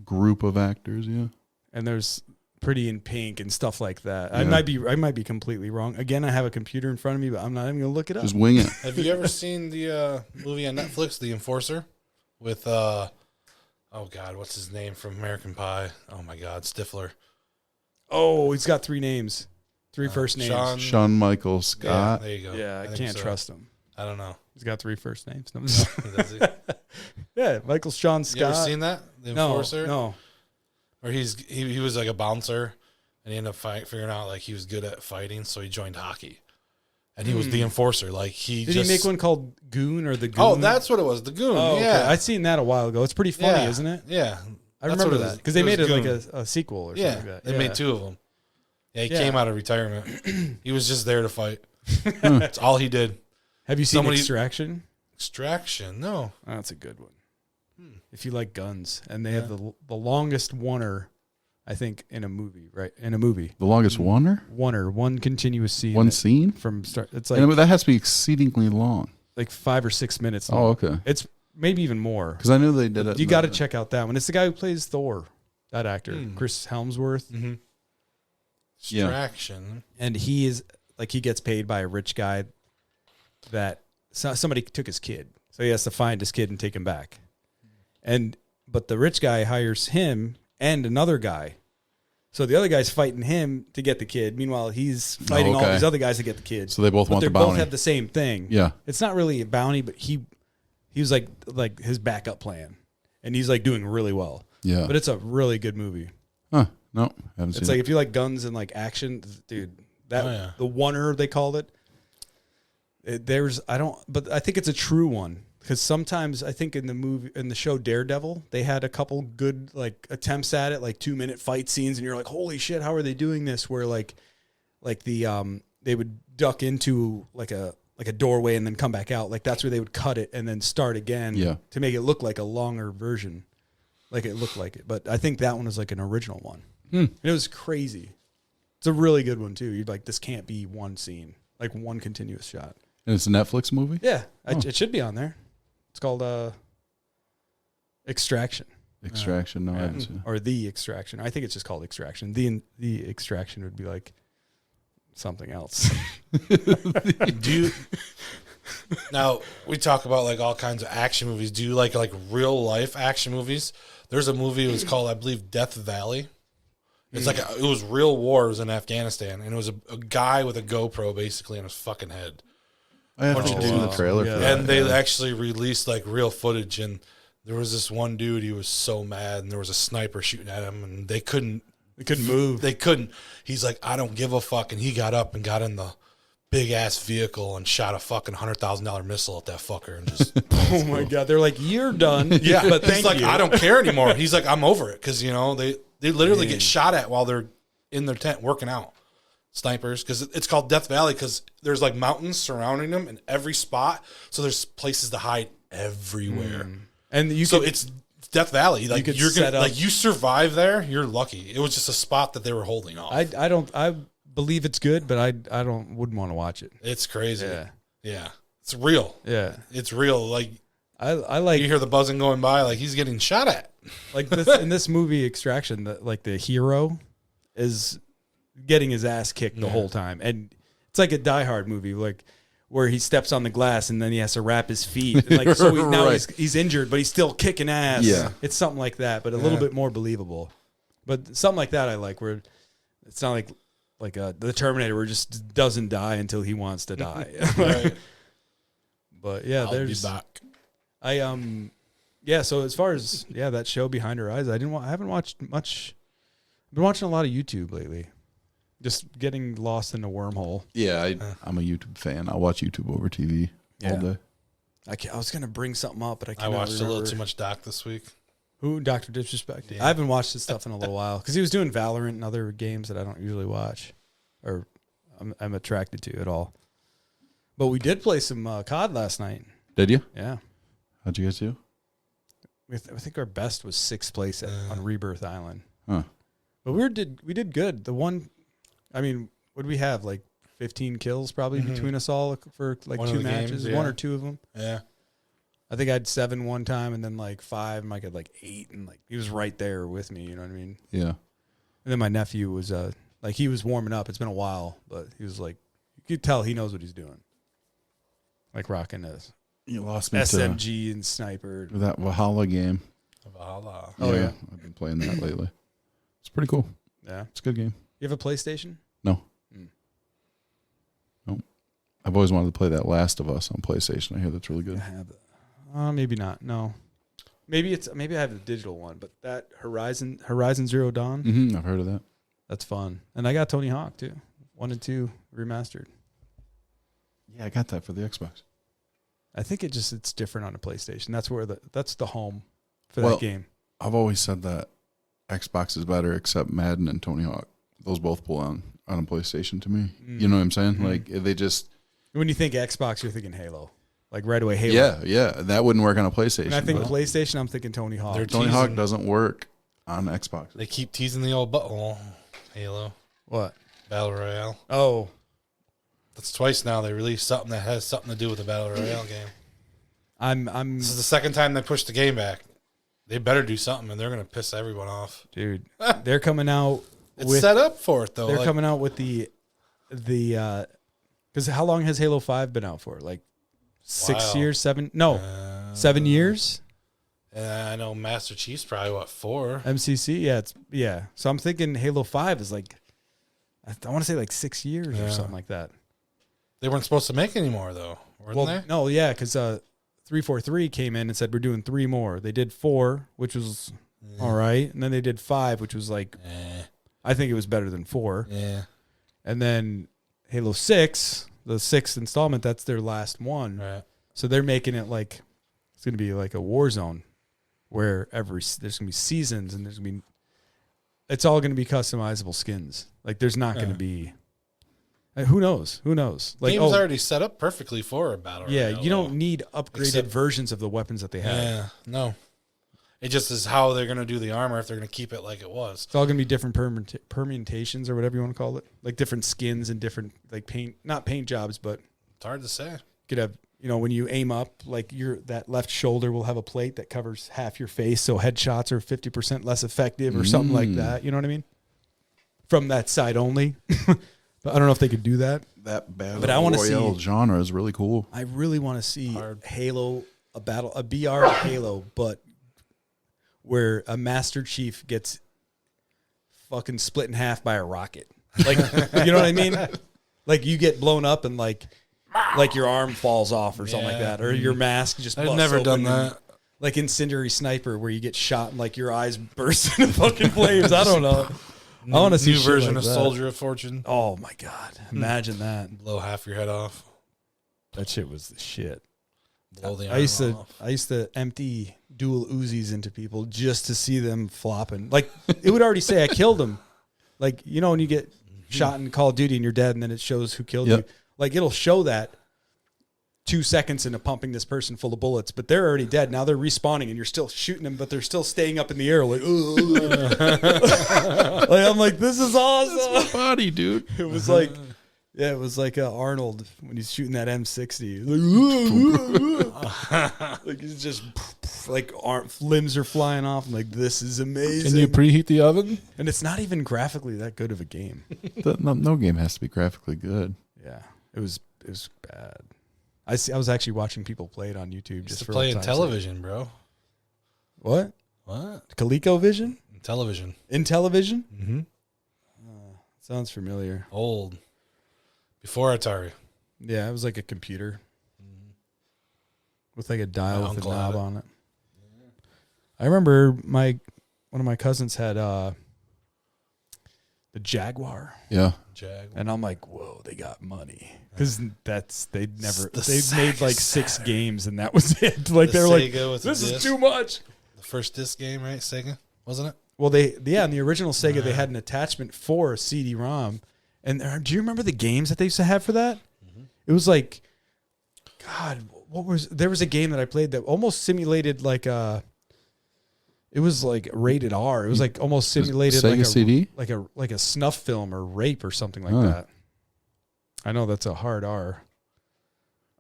group of actors. Yeah, and there's Pretty in Pink and stuff like that. Yeah. I might be completely wrong. Again, I have a computer in front of me, but I'm not even gonna look it up. just wing it. Have you ever seen the movie on Netflix, The Enforcer, with oh God, what's his name from American Pie? Oh my God, Stifler. Oh, he's got 3 names, 3 first names. Shawn Michael Yeah, Scott. there you go. Yeah, I think can't so. trust him. I don't know. He's got 3 first names. No, Does he? yeah, Michael Sean Scott. You ever seen that? The Enforcer? No. Where he was like a bouncer, and he ended up figuring out like he was good at fighting, so he joined hockey, and he was the enforcer. Like Did he make one called Goon or the Goon? Oh, that's what it was, the Goon. Oh, yeah, okay. I'd seen that a while ago. It's pretty funny, Yeah. isn't it? Yeah, I That's remember what it that is. because they It was made it like Goon. a sequel or Yeah, something like that. they made 2 of them. Yeah, he came out of retirement. He was just there to fight. That's all he did. Have you seen Somebody- Extraction? Extraction, no. Oh, that's a good one. If you like guns, and they have the longest oneer, I think, in a movie, right? In a movie, The longest one continuous scene, one scene. from start. It's like And that has to be exceedingly long. like 5 or 6 minutes. Oh, long. okay. It's maybe even more. Because I knew they did it. You got to check out that one. It's the guy who plays Thor, that actor, Hmm. Chris Helmsworth, Mm-hmm. Yeah. Extraction. and he is like he gets paid by a rich guy that somebody took his kid, so he has to find his kid and take him back. But the rich guy hires him and another guy. So the other guy's fighting him to get the kid. Meanwhile, he's fighting all okay. these other guys to get the kid. So they both want they the bounty. both have the same thing. Yeah. It's not really a bounty, but he was like his backup plan, and he's like doing really well. Yeah. But it's a really good movie. Huh. No, haven't seen It's like if you like guns and like action, dude. The oneer they called it. But I think it's a true one. Because sometimes I think in the show Daredevil, they had a couple good like attempts at it, like 2-minute fight scenes, and you're like, holy shit, how are they doing this? Where like they would duck into like a doorway and then come back out. Like that's where they would cut it and then start again to make it look like a longer version. Like it looked like it. But I think that one was like an original one. And it was crazy. It's a really good one too. You'd like, this can't be one scene, like one continuous shot. And it's a Netflix movie? Yeah, it should be on there. It's called Extraction. Extraction. No, I haven't seen it. Or The Extraction. I think it's just called Extraction. The Extraction would be like something else. Now we talk about like all kinds of action movies. Do you like real life action movies? There's a movie. It was called, I believe, Death Valley. It's like it was real wars in Afghanistan, and it was a guy with a GoPro basically on his fucking head. I have What'd to you do do? the trailer for that. And they actually released like real footage, and there was this one dude. He was so mad, and there was a sniper shooting at him, and they couldn't move. They couldn't. He's like, I don't give a fuck, and he got up and got in the big ass vehicle and shot a fucking $100,000 missile at that fucker, and just Oh my god! They're like, you're done. yeah. but He's thank like, you. I don't care anymore. He's like, I'm over it because they literally get shot at while they're in their tent working out. Snipers, because it's called Death Valley because there's like mountains surrounding them in every spot, so there's places to hide everywhere. And It's Death Valley. Like could you're set gonna up- like you survive there, you're lucky. It was just a spot that they were holding off. I believe it's good, but I wouldn't want to watch it. It's crazy. Yeah. Yeah. It's real. Yeah, It's real. Like I like you hear the buzzing going by, like he's getting shot at. like this in this movie Extraction. The hero is getting his ass kicked the whole time, and it's like a Die Hard movie, like where he steps on the glass and then he has to wrap his feet. And like so now Right. he's injured, but he's still kicking ass. Yeah. It's something like that, but a little bit more believable. But something like that I like, where it's not like the Terminator, where it just doesn't die until he wants to die. Right. But yeah, I'll be there's back. yeah. So as far as that show Behind Her Eyes, I haven't watched much. I've been watching a lot of YouTube lately. Just getting lost in the wormhole. Yeah, I'm a YouTube fan. I watch YouTube over TV all day. I was gonna bring something up, but I I cannot watched a little remember. too much doc this week. Who? Dr. Disrespect. Yeah. I haven't watched his stuff in a little while because he was doing Valorant and other games that I don't usually watch or I'm attracted to at all. But we did play some COD last night. Did you? Yeah. How'd you guys do? I think our best was 6th place on Rebirth Island. Huh. But we did good. The one, I mean, what did we have? Like 15 kills probably between us all for like One of 2 the matches, games, yeah. 1 or 2 of them. Yeah. I think I had 7 one time and then like 5. Mike had like 8 and like he was right there with me. You know what I mean? Yeah. And then my nephew was like he was warming up. It's been a while, but he was like, you could tell he knows what he's doing. Like rocking this You lost me SMG and sniper. to that Valhalla game. Valhalla. Oh, yeah. I've been playing that lately. It's pretty cool. Yeah. It's a good game. You have a PlayStation? No. Mm. Nope. I've always wanted to play that Last of Us on PlayStation. I hear that's really good. I have it. Maybe not. No. Maybe I have the digital one, but that Horizon Zero Dawn, Mm-hmm. I've heard of that. that's fun. And I got Tony Hawk too. 1 and 2 remastered. Yeah, I got that for the Xbox. I think it's different on a PlayStation. That's the home for Well, that game. I've always said that Xbox is better except Madden and Tony Hawk. Those both pull on a PlayStation to me. You know what I'm saying? Mhm. Like they just When you think Xbox, you're thinking Halo. Like right away Halo. yeah, that wouldn't work on a PlayStation. When I think but PlayStation, I'm thinking Tony Hawk. They're Tony Hawk teasing. doesn't work on Xbox. They keep teasing the old butthole. Halo. What? Battle Royale. Oh, That's twice now they released something that has something to do with the Battle Royale game. I'm This is the second time they pushed the game back. They better do something, and they're going to piss everyone off. dude. They're coming out It's with set up for it, though. they're Like, coming out with the because how long has Halo 5 been out for? Like 6 Wow. years, 7? No, 7 years. and I know Master Chief's probably, 4? MCC, yeah. So I'm thinking Halo 5 is like I want to say like 6 years or Yeah. something like that. They weren't supposed to make any more, though, weren't Well, they? no, yeah, because 343 came in and said we're doing 3 more. They did 4, which was all right, and then they did 5, which was like I think it was better than 4. Yeah. And then Halo 6, the 6th installment, that's their last one. Right. So they're making it like it's going to be like a war zone where there's going to be seasons and it's all going to be customizable skins. Like there's not going to be who knows? Like Game's already set up perfectly for a battle yeah, royale, you though. don't need upgraded Except- versions of the weapons that they have. Yeah, no. It just is how they're going to do the armor if they're going to keep it like it was. It's all going to be different permutations or whatever you want to call it. Like different skins and different like not paint jobs, but It's hard to say. you could have, when you aim up, like that left shoulder will have a plate that covers half your face, so headshots are 50% less effective or something like that. You know what I mean? From that side only. But I don't know if they could do that. That battle But I wanna royale see- genre is really cool. I really want to see Hard. Halo, a BR Halo, but where a Master Chief gets fucking split in half by a rocket. Like, you know what I mean? Like you get blown up and like your arm falls off or something like Yeah. that, or your mask just. I've busts never done open and- that. Like Incendiary Sniper, where you get shot and like your eyes burst into fucking flames. I don't know. I want to see New shit version like of that. Soldier of Fortune. Oh my god! Imagine that. Blow half your head off. That shit was the shit. Blow the I used arm to off. I used to empty dual Uzis into people just to see them flopping. Like it would already say I killed them. Like when you get shot in Call of Duty and you're dead, and then it shows who killed Yep. you. Like it'll show that 2 seconds into pumping this person full of bullets, but they're already dead. Now they're respawning, and you're still shooting them, but they're still staying up in the air. Like, like I'm like, this is awesome. Body, dude. It was like. Yeah, it was like Arnold when he's shooting that M60. Like he's just like limbs are flying off. I'm like, this is amazing. Can you preheat the oven? And it's not even graphically that good of a game. No game has to be graphically good. Yeah, it was bad. I was actually watching people play it on YouTube Just just to for play old in time's sake. television, bro. What? What? ColecoVision? In television. In television? Mm-hmm. Sounds familiar. Old. Before Atari. Yeah, it was like a computer with like a dial My with a uncle knob had it. on it. I remember one of my cousins had the Jaguar, Yeah. Jag. and I'm like, whoa, they got money because they The made like Sega 6 Saturn. games and that was it. Like The they were like, Sega with the this is disc. too much. The first disc game, right? Sega, wasn't it? Well, in the original Sega, they had an attachment for a CD-ROM. And do you remember the games that they used to have for that? Mm-hmm. It was like, God, there was a game that I played that almost simulated like it was like rated R. It was like almost simulated Sega like a CD? like a snuff film or rape or something like that. I know that's a hard R.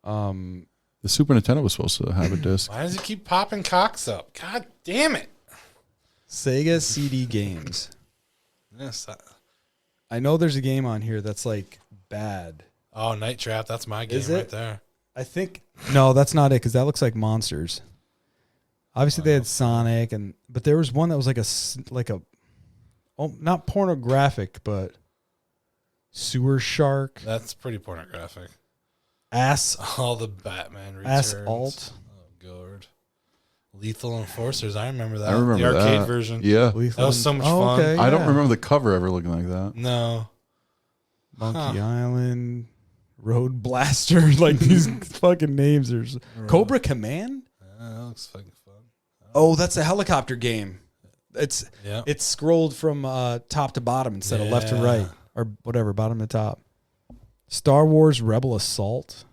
The Super Nintendo was supposed to have a disc. Why does it keep popping cocks up? God damn it. Sega CD games. Yes. I know there's a game on here that's like bad. Oh, Night Trap. That's my game right there. I think no, that's not it because that looks like Monsters. Obviously, they had Sonic, but there was one that was like a not pornographic, but Sewer Shark. That's pretty pornographic. Ass. All the Batman returns. Ass Alt. Oh, God. Lethal Enforcers. I remember that. I remember the arcade that. version. Yeah. That was so much fun. Okay, I don't yeah. remember the cover ever looking like that. No. Monkey Island, Road Blaster. Like these fucking names are Cobra Command. That looks fucking fun. Oh, that's a helicopter game. It's scrolled from top to bottom instead of left to right or whatever, bottom to top. Star Wars Rebel Assault.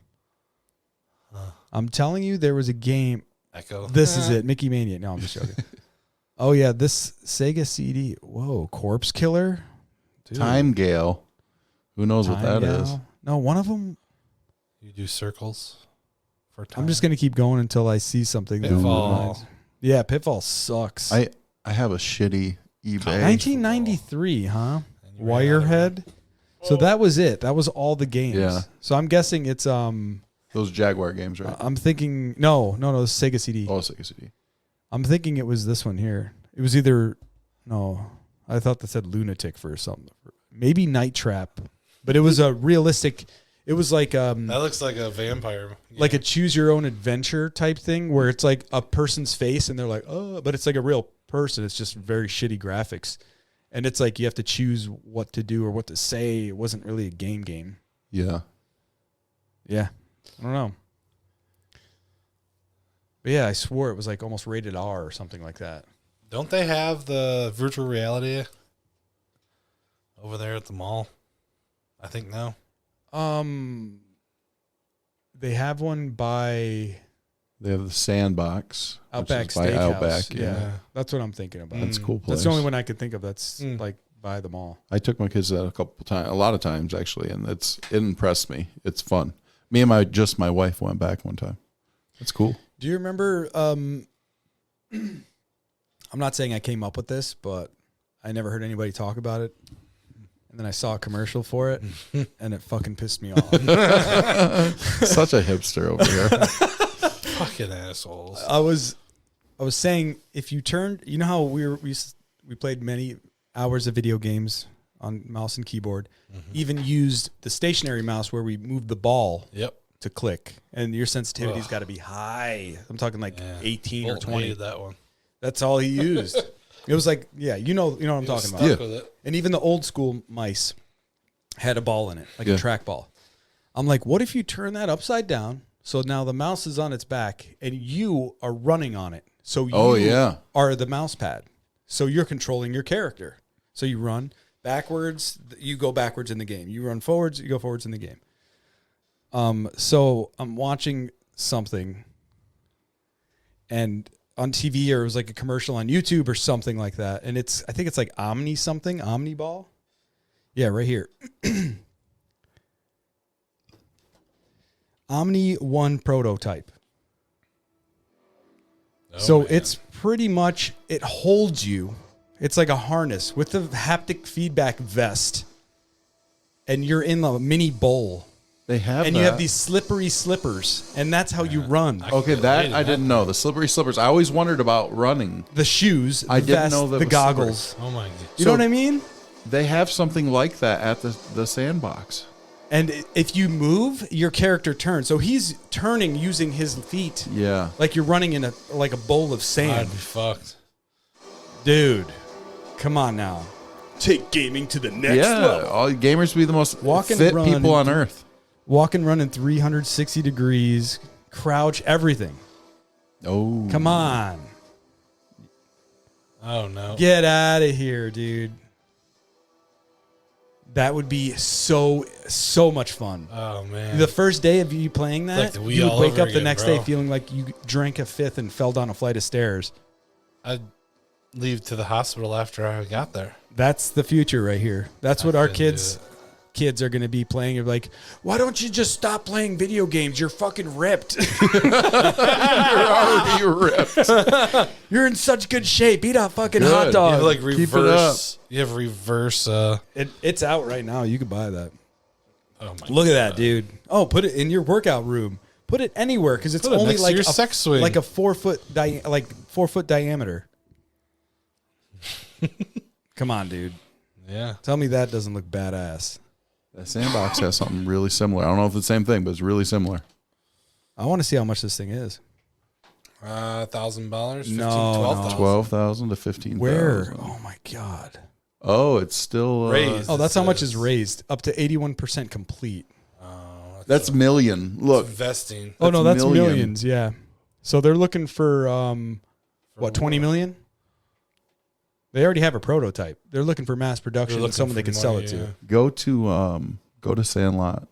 I'm telling you, there was a game. Echo. This is it, Mickey Mania. No, I'm just joking. Oh yeah, this Sega CD. Whoa, Corpse Killer. Dude. Time Gale. Who knows what that is? No, one of them. You do circles for time. I'm just gonna keep going until I see something. Pitfall. Yeah, Pitfall sucks. I have a shitty eBay. 1993, huh? Wirehead. So that was it. That was all the games. Yeah. So I'm guessing it's Those Jaguar games, right? I'm thinking no, it's Sega CD. Oh, Sega CD. I'm thinking it was this one here. It was either I thought that said Lunatic for something. Maybe Night Trap, but it was a realistic. It was like that looks like a vampire. like a choose your own adventure type thing where it's like a person's face and they're like, oh, but it's like a real person. It's just very shitty graphics. And it's like you have to choose what to do or what to say. It wasn't really a game. Yeah. Yeah. I don't know. But yeah, I swore it was like almost rated R or something like that. Don't they have the virtual reality over there at the mall? I think no. They have one by They have the Sandbox. Outback which is by Steakhouse. Outback, Yeah, that's what I'm thinking about. That's a cool place. That's the only one I could think of that's like by the mall. I took my kids there a lot of times actually, and it impressed me. It's fun. Me and my wife went back one time. That's cool. Do you remember? I'm not saying I came up with this, but I never heard anybody talk about it. And then I saw a commercial for it, and it fucking pissed me off. Such a hipster over here. Fucking assholes. I was saying if you turned, you know how we played many hours of video games on mouse and keyboard, even used the stationary mouse where we moved the ball to click, and your sensitivity's got to be high. I'm talking like 18 or 20. Hated that one. That's all he used. It was like, you know what I'm talking about. Stuck with it. And even the old school mice had a ball in it, like a trackball. I'm like, what if you turn that upside down? So now the mouse is on its back and you are running on it. So you are the mouse pad. So you're controlling your character. So you run backwards, you go backwards in the game. You run forwards, you go forwards in the game. So I'm watching something and on TV, or it was like a commercial on YouTube or something like that. And I think it's like Omniball. Yeah, right here. Omni 1 prototype. So it's pretty much, it holds you. It's like a harness with the haptic feedback vest. And you're in the mini bowl. They have and that. you have these slippery slippers. And that's how you run. Okay, that I didn't know. The slippery slippers. I always wondered about running. The shoes, I the didn't vest, know that the was goggles. slippers. Oh my god. You know what I mean? They have something like that at the Sandbox. And if you move, your character turns. So he's turning using his feet. Yeah. Like you're running in a bowl of I'd sand. be fucked. Dude, come on now. Take gaming to the next Yeah, level. all gamers be the most Walk and fit run people and on earth. Walk and run in 360 degrees, crouch, everything. Oh. Come on. Oh no! Get out of here, dude. That would be so much fun. Oh man! The first day of you playing that, Like the Wii you would all wake over up the again, next bro. day feeling like you drank a fifth and fell down a flight of stairs. I'd leave to the hospital after I got there. That's the future right here. That's what I our couldn't do kids are going to be playing. You're like, why don't you just stop playing video games? You're fucking ripped. You're already ripped. You're in such good shape. Eat a fucking Good. hot You dog. have like Keep it reverse. You have reverse. It's out right now. You could buy that. Oh my! Look at that, dude. Oh, put it in your workout room. Put it anywhere because it's Put it only next to like your a sex swing. like a 4 foot 4 foot diameter. Come on, dude. Yeah. Tell me that doesn't look badass. That sandbox has something really similar. I don't know if it's the same thing, but it's really similar. I want to see how much this thing is. $1,000. No, 12,000. 12,000 to 15,000. Where? Oh my god. Oh, it's still Raised. Oh, that's how much is raised. Up to 81% complete. That's million. Look, Investing. Oh no, that's million. millions. Yeah. So they're looking for what, 20 million? They already have a prototype. They're looking for mass production and someone they can sell it to. go to Sandlot.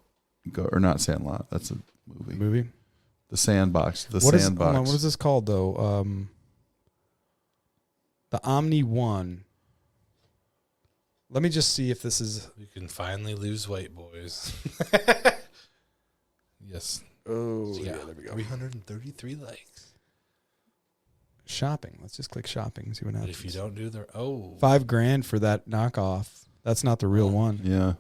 Or not Sandlot. That's a movie. Movie. The Sandbox. The What is, Sandbox. hold on, what is this called though? The Omni One. Let me just see if this is. You can finally lose weight, boys. Yes. Oh, Yeah, there we go. 333 likes. Shopping. Let's just click shopping and see what But happens. if you don't do the $5,000 for that knockoff. That's not the real one. Yeah.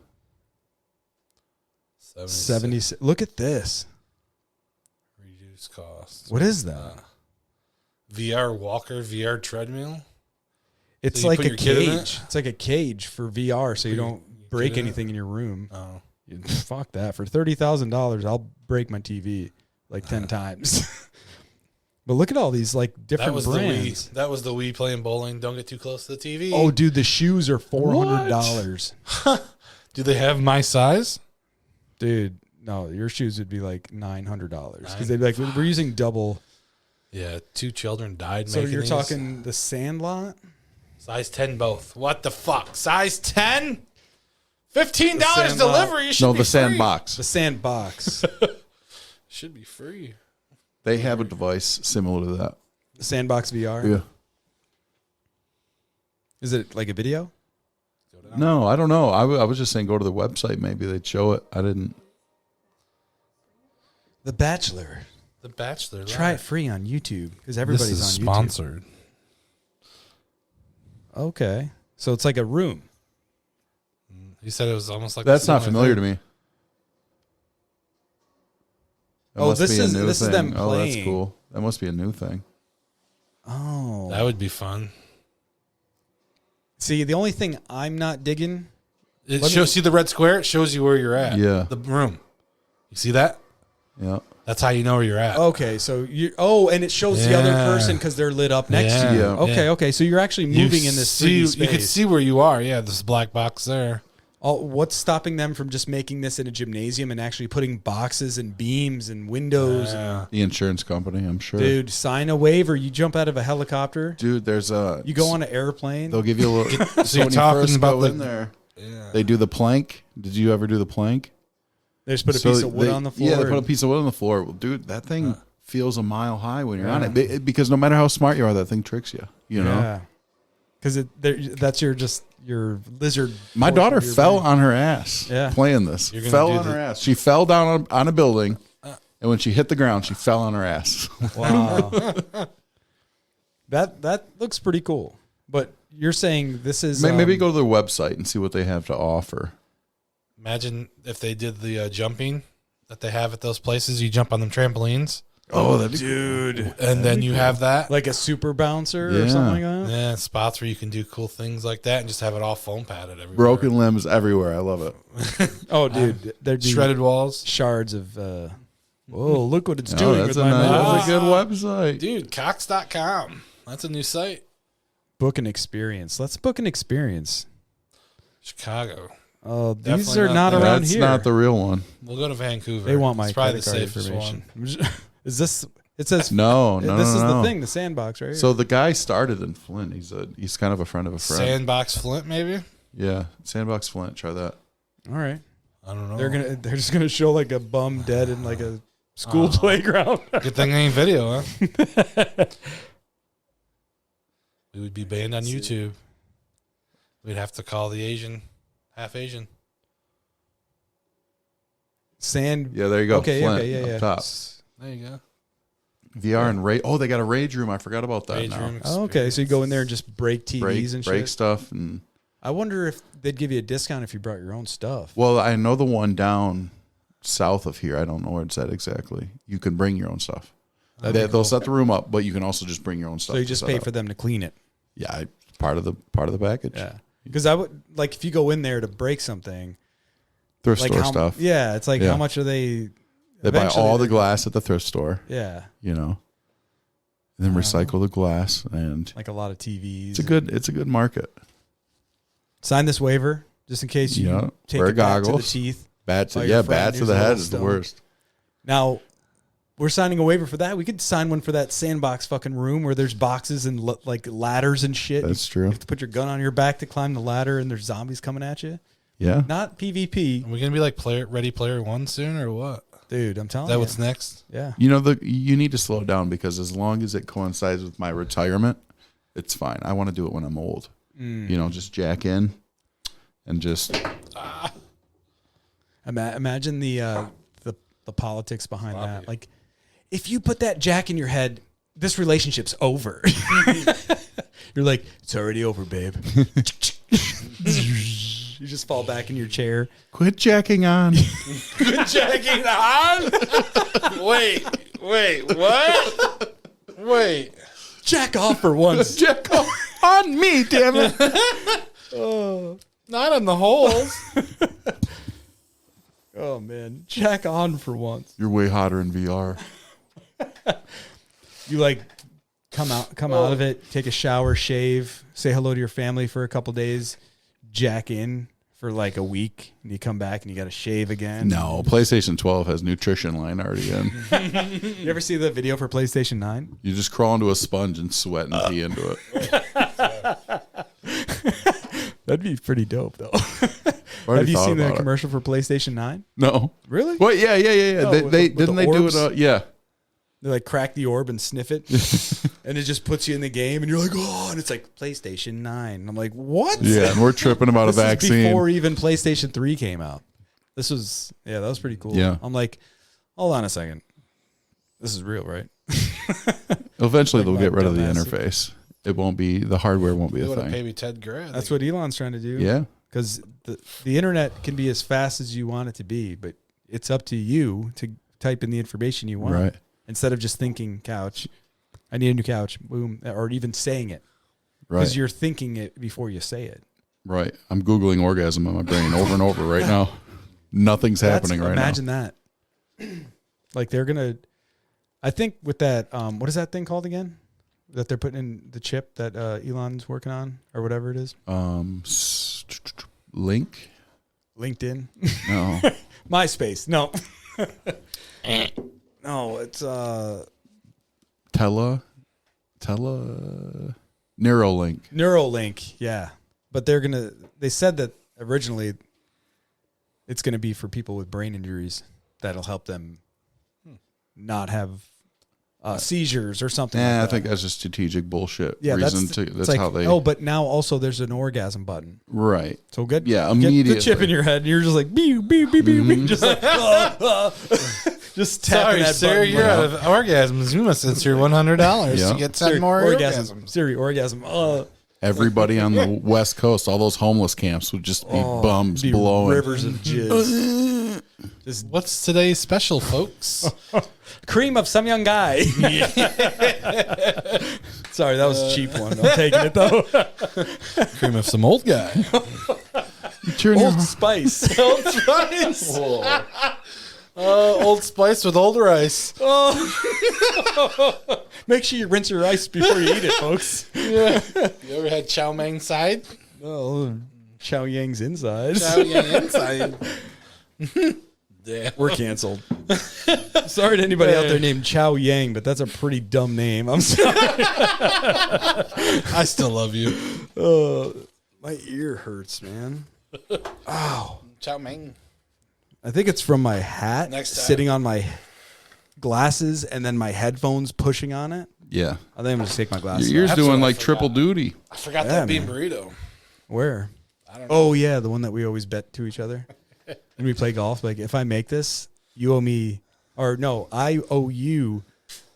70. Look at this. reduce costs. What is that? VR walker, VR treadmill. It's you like put a your kid in cage. it? It's like a cage for VR, so you Put your don't break kid in it? anything in your room. Oh, Fuck that. For $30,000, I'll break my TV like 10 times. But look at all these like different that was brands. the Wii. That was the Wii playing bowling. Don't get too close to the TV. Oh, dude, the shoes are $400. Do they have my size? Dude, no, your shoes would be like $900 because they'd be like, we're using double. Yeah, 2 children died. So making you're these. talking the Sandlot? Size 10 both. What the fuck? Size 10? $15 Sandlot. delivery. Should No, be the free. Sandbox. The Sandbox. Should be free. They have a device similar to that. The Sandbox VR? Yeah. Is it like a video? No, I don't know. I was just saying go to the website. Maybe they'd show it. I didn't. The Bachelor. The Bachelor. Try it free on YouTube because This everybody's is on sponsored. YouTube. Okay. So it's like a room. He said it was almost like That's not familiar to me. That Oh, must this be a is- new this is thing. them Oh, that's playing. cool. That must be a new thing. Oh. That would be fun. See, the only thing I'm not digging. It Let me- shows. See the red square? It shows you where you're at. Yeah. The room. You see that? Yeah. That's how you know where you're at. Okay, so you. Oh, and it shows the other Yeah. person because they're lit up next to Yeah. you. Yeah. Okay, Yeah. okay. So you're actually moving in this 3D space. You could see where you are. Yeah, this black box there. What's stopping them from just making this in a gymnasium and actually putting boxes and beams and windows? Yeah. The insurance company, I'm sure. Dude, sign a waiver. You jump out of a helicopter. Dude, there's a. You go on an airplane. They'll give you a little. So you're when talking you first about go the- in there. Yeah. They do the plank. Did you ever do the plank? They just put a So piece of wood they- on the floor. Yeah, they put a and- piece of wood on the floor. Well, dude, that thing feels a mile high when you're on it. Because no matter how smart you are, that thing tricks you. You know. Yeah. Because that's your lizard. My portion daughter of your fell brain. on her ass playing this. You're gonna Fell do on her ass. She fell down on a building, and when she hit the ground, she fell on her ass. Wow. that looks pretty cool. But you're saying this is Maybe go to their website and see what they have to offer. Imagine if they did the jumping that they have at those places. You jump on them trampolines, Oh, that'd be dude, and then you have that. like a super bouncer or Yeah. something like that. Yeah, spots where you can do cool things like that and just have it all foam padded everywhere. broken limbs everywhere. I love it. Oh, dude, there'd be Shredded walls. shards of. Whoa, look what it's Oh, doing that's with a my mouth. that's a good website. Dude, cox.com. That's a new site. Book an experience. Let's book an experience. Chicago. Oh, these Definitely are not not that. around That's here. not the real one. We'll go to Vancouver. They want my It's probably credit the card safest information. one. Is It says No. This is no. the thing, the sandbox, right here. So the guy started in Flint. He's kind of a friend of a friend. Sandbox Flint, maybe. Yeah, Sandbox Flint. Try that. All right. I don't know. They're just gonna show like a bum dead in like a school playground. Good thing it ain't video, huh? We would be banned on YouTube. We'd have to call the Asian half Asian. Sand. Yeah, there you go. Okay, Flint, okay, yeah, up top. There you go. VR and rage. Oh, they got a rage room. I forgot about that. Rage now. room Oh, okay, so you go in there and just break TVs and break shit. stuff and. I wonder if they'd give you a discount if you brought your own stuff. Well, I know the one down south of here. I don't know where it's at exactly. You can bring your own stuff. They'll set the room up, but you can also just bring your own stuff. So you just pay for them to clean it. Yeah, part of the package. Yeah, because I would like if you go in there to break something, Thrift like store how, stuff. Yeah, it's like Yeah. how much are they? They buy Eventually all the they're- glass at the thrift store. Yeah, You know, and then recycle the glass, and like a lot of TVs. it's a good market. Sign this waiver just in case you Yeah, take wear it back to the goggles. teeth. Bats, Oh, your friend, bats to here's the a head little is the stone. worst. Now, we're signing a waiver for that. We could sign one for that sandbox fucking room where there's boxes and like ladders and shit. That's You true. have to put your gun on your back to climb the ladder, and there's zombies coming at you. Yeah, Not PvP, Are we gonna be like Ready Player One soon, or what? dude. I'm Is telling that you. what's next? Yeah. you know you need to slow down because as long as it coincides with my retirement, it's fine. I want to do it when I'm old. You know, just jack in and just Imagine the politics behind that. Like, if you put that jack in your head, this relationship's over. You're like, it's already over, babe. You just fall back in your chair. quit jacking on. Jacking on? Wait, what? Wait. Jack off for once. Jack off on me, damn it. Not on the holes. Oh, man. Jack on for once. You're way hotter in VR. You like come out of it, take a shower, shave, say hello to your family for a couple days, jack in for like a week, and you come back and you got to shave again. No, PlayStation 12 has nutrition line already in. You ever see the video for PlayStation 9? You just crawl into a sponge and sweat and pee into it. That'd be pretty dope, though. Already Have you thought seen the about it. commercial for PlayStation 9? No. Really? Well, yeah. Oh, they with they the didn't they do orbs? it? Yeah. They like crack the orb and sniff it, and it just puts you in the game, and you're like, oh, and it's like PlayStation 9. I'm like, what? Yeah, and we're tripping about This a is vaccine. before even PlayStation 3 came out. This was, that was pretty cool. Yeah. I'm like, hold on a second. This is real, right? Eventually, Like they'll get my rid of the dumbass. interface. It won't be the hardware. Won't be They a would have thing. paid me 10 grand. That's what Elon's trying to do. Yeah. Because the internet can be as fast as you want it to be, but it's up to you to type in the information you want. Right. Instead of just thinking couch, I need a new couch, boom, or even saying it. Right. Because you're thinking it before you say it. Right. I'm Googling orgasm in my brain over and over right now. Nothing's happening right Imagine now. that. Like they're going to, I think with that, what is that thing called again? That they're putting in the chip that Elon's working on or whatever it is? Link? LinkedIn. No. MySpace. No. No, it's Tele Neuralink. Neuralink, yeah. But they said that originally it's gonna be for people with brain injuries that'll help them not have seizures or something. Yeah, like I that. think that's just strategic bullshit. Yeah, reason that's that's like, how they. Oh, but now also there's an orgasm button. Right. So good. Yeah, Get the immediately. chip in your head, and you're just like beep beep beep beep, beep, just like just tapping Sorry, that sir, button. you're out of orgasms. You must enter $100 Yeah. to get 10 Siri, more orgasm. orgasms. Siri, orgasm. Everybody on the West Coast, all those homeless camps would just be bums Be blowing. rivers of jizz. Just What's today's special, folks? cream of some young guy. Sorry, that was a cheap one. I'm taking it though. Cream of some old guy. You turn your- Old Spice. Old Spice. Old Spice with older ice. Make sure you rinse your ice before you eat it, folks. You ever had chow mein side? Oh, Chow Yang's inside. Chow mein inside. Yeah. We're canceled. Sorry to anybody out there named Chow Yang, but that's a pretty dumb name. I'm sorry. I still love you. My ear hurts, man. Ow. Chow Ming. I think it's from my hat Next time. sitting on my glasses and then my headphones pushing on it. Yeah. I think I'm going to take my glasses Your ear's off. That's doing what I like triple forgot. duty. I forgot Yeah, that bean man. burrito. Where? I don't know. Oh, yeah, the one that we always bet to each other. When we play golf, like, if I make this, you owe me, or no, I owe you.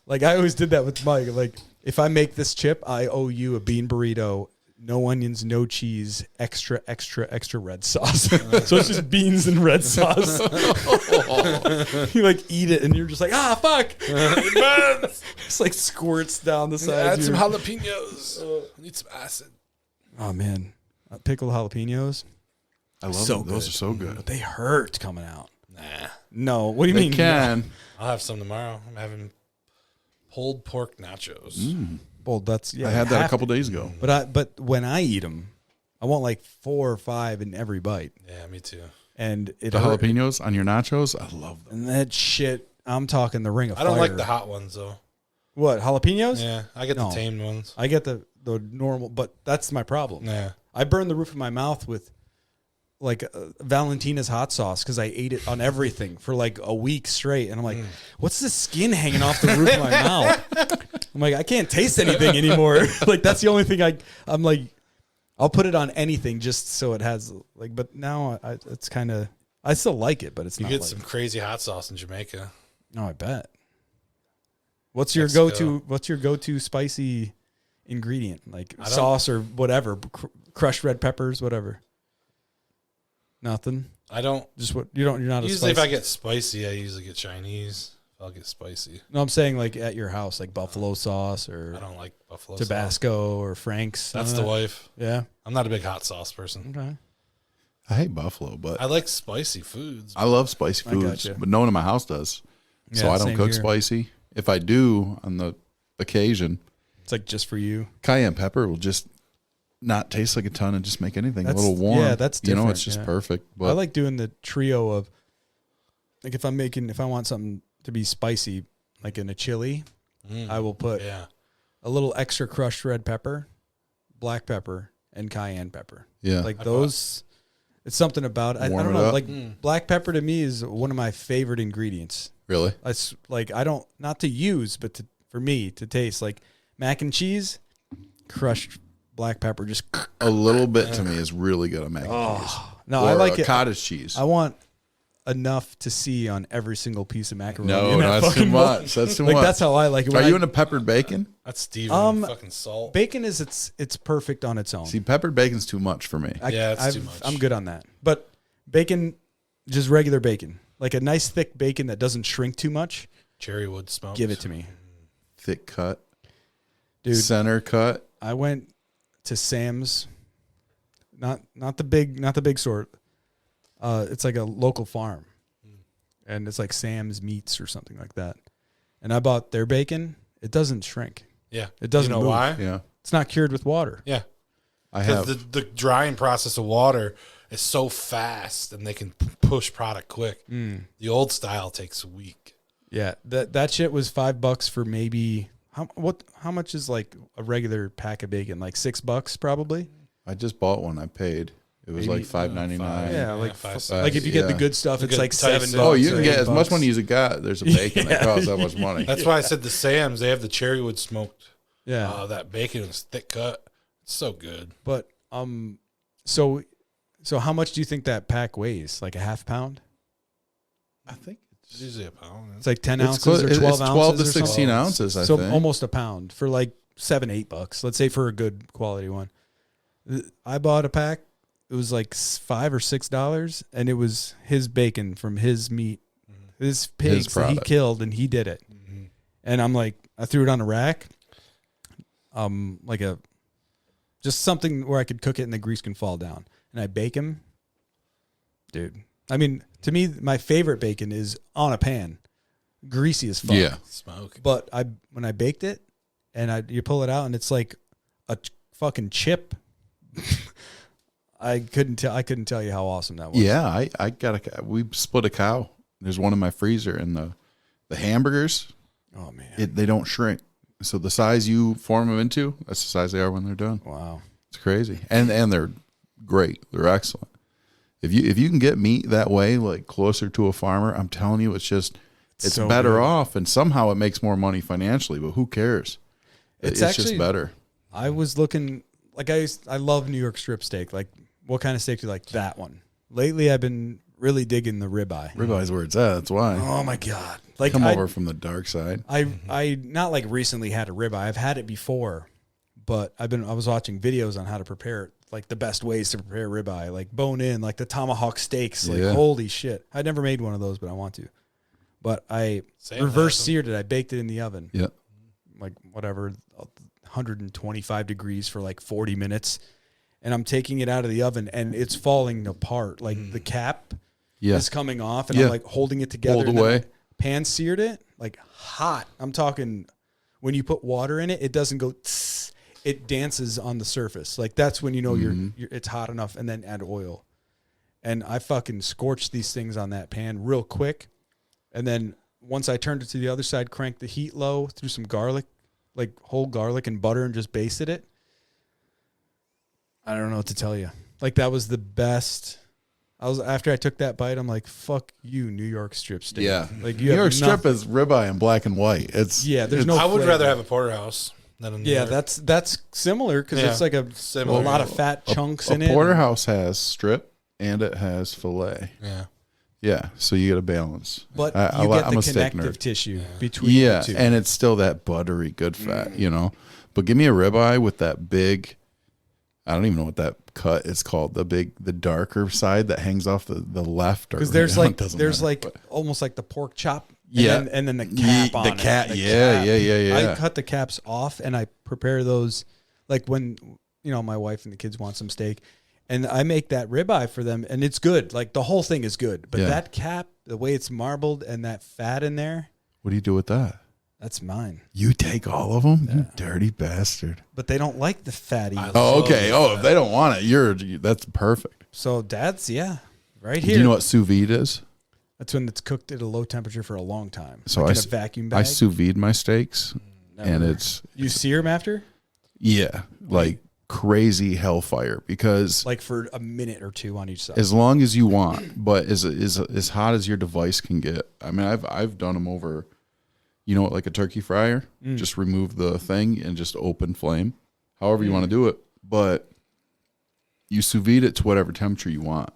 Like, I always did that with Mike. Like, if I make this chip, I owe you a bean burrito, no onions, no cheese, extra red sauce. So it's just beans and red sauce. You like eat it and you're just like, fuck. It burns. It's like squirts down the side. Add some jalapenos. Need some acid. Oh man, pickled jalapenos. I love So them. Those good. are so good. But they hurt coming out. Nah. No, what do you They mean? can. I'll have some tomorrow. I'm having pulled pork nachos. Well, that's yeah. I had you that a have couple to. days ago. But when I eat them, I want like 4 or 5 in every bite, Yeah, me too. and it The hurt. jalapenos on your nachos, I love them. And that shit. I'm talking the ring of I fire. don't like the hot ones though. What jalapenos? Yeah, I get No. the tamed ones. I get the normal, but that's my problem. Yeah. I burned the roof of my mouth with like Valentina's hot sauce because I ate it on everything for like a week straight, and I'm like, what's the skin hanging off the roof of my mouth? I'm like, I can't taste anything anymore. Like that's the only thing I'm like, I'll put it on anything just so it has like. But now it's kind of I still like it, but it's You not get like, some crazy hot sauce in Jamaica. no, I bet. What's your Mexico. go-to? What's your go-to spicy ingredient? Like I don't- sauce or whatever, crushed red peppers, whatever. Nothing. I don't Just what you don't. You're not a usually spicy. if I get spicy, I usually get Chinese. I'll get spicy. No, I'm saying like at your house, like buffalo sauce I or don't like buffalo sauce. Tabasco or Frank's. That's none the of that? wife. Yeah. I'm not a big hot sauce person. Okay. I hate buffalo, but I like spicy foods. I love spicy I foods. gotcha. But no one in my house does. So Yeah, I don't same cook here. spicy. If I do on the occasion, It's like just for you. cayenne pepper will just not taste like a ton and just make anything That's- a little warm. yeah, that's you know, different, it's just yeah. perfect. But I like doing the trio of like if I want something to be spicy, like in a chili, I will put Yeah. a little extra crushed red pepper, black pepper, and cayenne pepper. yeah, Like those, it's something about I Warm don't it know. up. Like black pepper to me is one of my favorite ingredients. really. It's like I don't not to use, but for me to taste like mac and cheese, crushed black pepper. Just A little bit to me is really good on mac and cheese. no, Or I like it. cottage cheese. I want enough to see on every single piece of macaroni. No, in that that's too fucking bowl. much. That's too Like much. that's how I like it. Are When you I- into peppered bacon? That's Steven. Um, Fucking salt. bacon is it's perfect on its own. See, peppered bacon's too much for me. Yeah, it's too much. I'm good on that. But bacon, just regular bacon, like a nice thick bacon that doesn't shrink too much. Cherrywood smoked. Give it to me, Thick cut, dude. center cut. I went to Sam's, not the big sort. It's like a local farm, and it's like Sam's Meats or something like that. And I bought their bacon. It doesn't shrink. Yeah. It doesn't You know move. why? Yeah, It's not cured with water. Yeah. I Because have. the drying process of water is so fast and they can push product quick. The old style takes a week. Yeah, that shit was $5 for maybe how much is like a regular pack of bacon? Like $6 probably. I just bought one. I paid. It was Maybe, like $5.99. Yeah, like $5. like if you get the Yeah. good stuff, The it's good like Tyson. $7. Oh, you can or get as much $8. money as you got. There's a bacon that costs that much money. That's why I said the Sam's, they have the cherrywood smoked. Yeah, That bacon is thick cut. It's so good. but so how much do you think that pack weighs? Like a half pound? I think It's usually a pound. It's like 10 it's ounces close. or It's 12 12 ounces to or something? 16 ounces. I So think. almost a pound for like $7-8. Let's say for a good quality one. I bought a pack. It was like $5 or $6, and it was his bacon from his meat, his pigs that he product. killed, and he did it. And I'm like, I threw it on a rack, like just something where I could cook it and the grease can fall down, and I bake him, dude. I mean, to me, my favorite bacon is on a pan, greasy as fuck. Yeah. Smoke. But when I baked it, and you pull it out, and it's like a fucking chip. I couldn't tell you how awesome that was. Yeah, I got we split a cow There's one in my freezer, and the hamburgers, Oh man. they don't shrink. So the size you form them into, that's the size they are when they're done. Wow. It's crazy, and they're great. They're excellent. If you can get meat that way, like closer to a farmer, I'm telling you, it's so better good. off, and somehow it makes more money financially. But who cares? It's actually just better. I was looking like I love New York strip steak. Like, what kind of steak do you like? That one. Lately, I've been really digging the ribeye. Ribeye's where it's at. That's why. Oh my god! Like, Come over from the dark side. I not like recently had a ribeye. I've had it before, but I was watching videos on how to prepare it, like the best ways to prepare ribeye, like bone in, like the tomahawk steaks. Like, holy shit! I never made one of those, but I want to. But I reverse seared it. I baked it in the oven. Yeah. Like whatever, 125 degrees for like 40 minutes. And I'm taking it out of the oven and it's falling apart. Like the cap is coming off and I'm like holding it together. Hold away. Pan seared it like hot. I'm talking when you put water in it, it doesn't go tss, it dances on the surface. Like that's when you know you're it's hot enough, and then add oil. And I fucking scorched these things on that pan real quick. And then once I turned it to the other side, cranked the heat low, threw some garlic, like whole garlic and butter, and just basted it. I don't know what to tell you. Like, that was the best. After I took that bite, I'm like, fuck you, New York strip steak. Yeah. Like, New York strip is ribeye in black and white. There's no I would flavor. rather have a porterhouse than a New York. that's similar because it's like a lot of fat chunks in a it. porterhouse has strip and it has fillet. Yeah. Yeah, so you get a balance. But I'm get the a steak connective nerd. tissue between the two. And it's still that buttery good fat, you know. But give me a ribeye with that big, I don't even know what that cut is called, the darker side that hangs off the left. Because there's almost like the pork chop. And then the cap on it. Yeah. I cut the caps off and I prepare those like when, my wife and the kids want some steak. And I make that ribeye for them, and it's good. Like, the whole thing is good. But that cap, the way it's marbled and that fat in there. What do you do with that? That's mine. You take all of them? Yeah. You dirty bastard. But they don't like the fatty. Oh, okay. Oh, if they don't want it, that's perfect. So that's, right here. Do you know what sous vide is? That's when it's cooked at a low temperature for a long time. So like in a vacuum bag. I sous vide my steaks, and it's... You sear them after? Yeah, like crazy hellfire, because like for a minute or two on each side, as long as you want, but as hot as your device can get. I mean, I've done them over, like a turkey fryer. Just remove the thing and just open flame, however you want to do it. But you sous vide it to whatever temperature you want.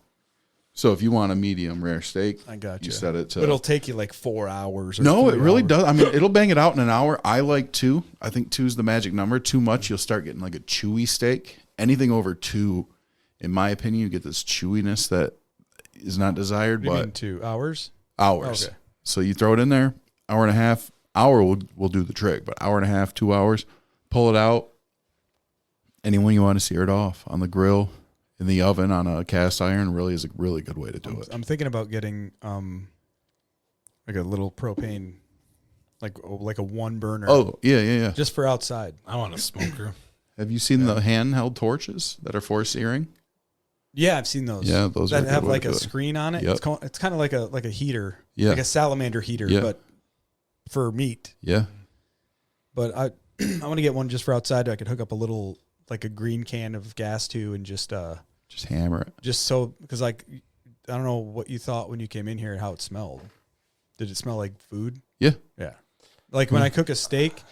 So if you want a medium rare steak, I got you set it to. But it'll take you like 4 hours. Or no, it really hours. does. I mean, it'll bang it out in an hour. I like 2. I think 2 is the magic number. Too much, you'll start getting like a chewy steak. Anything over 2, in my opinion, you get this chewiness that is not desired. What do you but mean 2 hours? Hours. Okay. So you throw it in there, hour and a half. Hour will do the trick, but hour and a half, 2 hours. Pull it out. Anyone you want to sear it off on the grill. In the oven on a cast iron really is a really good way to do it. I'm thinking about getting like a little propane, like a 1 burner. Oh, yeah. Just for outside. I want a smoker. Have you seen the handheld torches that are for searing? Yeah, I've seen those. Yeah, those that are have like a screen on it. Yep. It's kind of like a heater, yeah, like a salamander heater, but for meat. Yeah. But I want to get one just for outside. I could hook up a little, like a green can of gas to, and just hammer it. Just so, because like, I don't know what you thought when you came in here and how it smelled. Did it smell like food? Yeah. Yeah. Like when I cook a steak,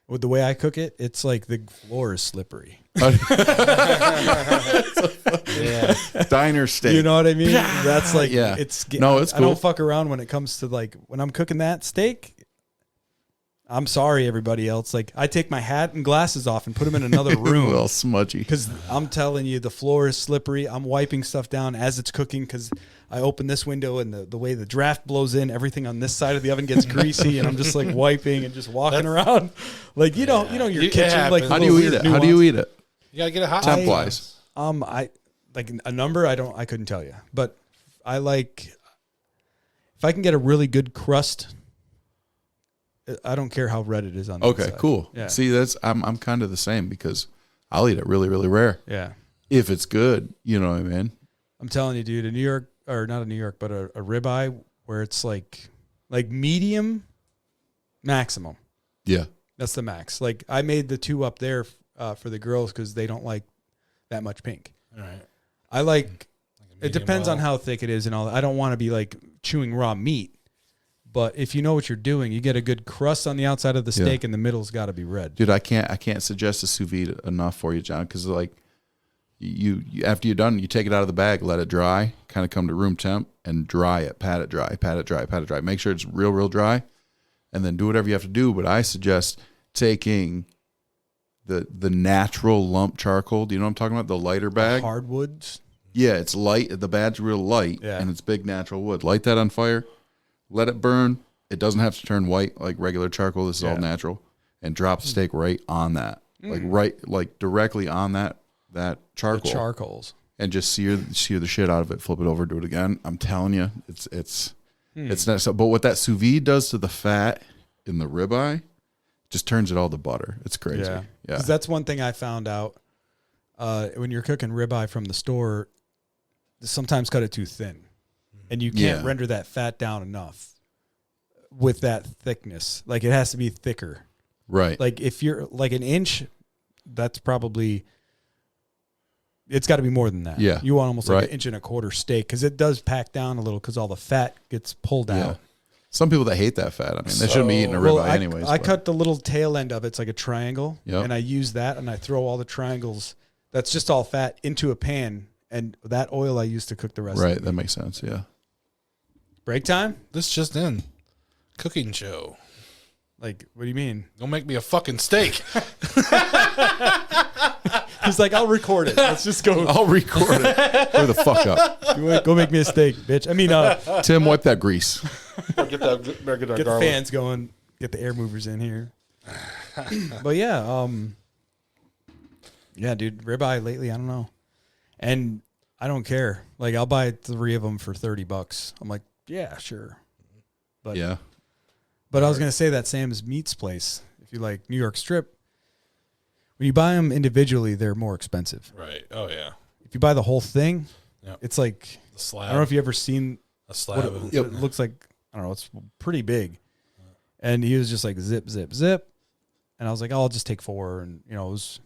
with the way I cook it, it's like the floor is slippery. Yeah. Diner steak. You know what I mean? That's like, it's cool. I don't fuck around when it comes to like, when I'm cooking that steak. I'm sorry, everybody else. Like, I take my hat and glasses off and put them in another room. Well, smudgy. Because I'm telling you, the floor is slippery. I'm wiping stuff down as it's cooking because I open this window and the way the draft blows in, everything on this side of the oven gets greasy, and I'm just like wiping and just walking around. Like, you know your kitchen. Like, how do you eat it? How do you eat it? You gotta get a hot temp-wise. I like a number. I couldn't tell you, but I like if I can get a really good crust. I don't care how red it is on the inside. Cool. Yeah. See, I'm kind of the same because I'll eat it really, really rare. Yeah. If it's good, you know what I mean? I'm telling you, dude, a New York, or not a New York, but a ribeye where it's like medium maximum. Yeah. That's the max. Like I made the 2 up there for the girls because they don't like that much pink. All right. I like a it depends medium on how thick it is and all that. I don't want to be like chewing raw meat. But if you know what you're doing, you get a good crust on the outside of the steak and the middle's got to be red. Dude, I can't suggest a sous vide enough for you, John, because like you after you're done, you take it out of the bag, let it dry, kind of come to room temp and dry it, pat it dry. Make sure it's real dry, and then do whatever you have to do. But I suggest taking the natural lump charcoal. Do you know what I'm talking about? The lighter bag. Hardwoods. Yeah, it's light. The bad's real light, and it's big natural wood. Light that on fire. Let it burn. It doesn't have to turn white like regular charcoal. This is all natural. And drop the steak right on that. Like directly on that charcoal. The charcoals. And just sear the shit out of it. Flip it over, do it again. I'm telling you, it's not so. But what that sous vide does to the fat in the ribeye just turns it all to butter. It's crazy. Yeah. 'Cause that's one thing I found out when you're cooking ribeye from the store, sometimes cut it too thin. And you can't render that fat down enough with that thickness. Like it has to be thicker. Right. Like if you're like an inch, that's probably, it's got to be more than that. Yeah. You want almost like an 1.25 inch steak because it does pack down a little because all the fat gets pulled out. Some people that hate that fat, I mean, they shouldn't be eating a ribeye anyways. I cut the little tail end of it. It's like a triangle. Yep. And I use that and I throw all the triangles. That's just all fat into a pan. And that oil I use to cook the rest of it. Right. That makes sense. Yeah. Break time? This just in. Cooking show. Like, what do you mean? Don't make me a fucking steak. He's like, I'll record it. Let's just go. I'll record it. Hurry the fuck up. Go make me a steak, bitch. I mean, Tim, wipe that grease. Get the fans going. Get the air movers in here. But yeah, dude, ribeye lately, I don't know. And I don't care. Like, I'll buy 3 of them for $30. I'm like, yeah, sure. But yeah. But I was going to say that Sam's Meats place, if you like New York strip, when you buy them individually, they're more expensive. Right. Oh, yeah. If you buy the whole thing, it's like, the slab. I don't know if you ever seen a slab. what it looks like. I don't know. It's pretty big. And he was just like, zip, zip, zip. And I was like, oh, I'll just take 4. And, you know, it was,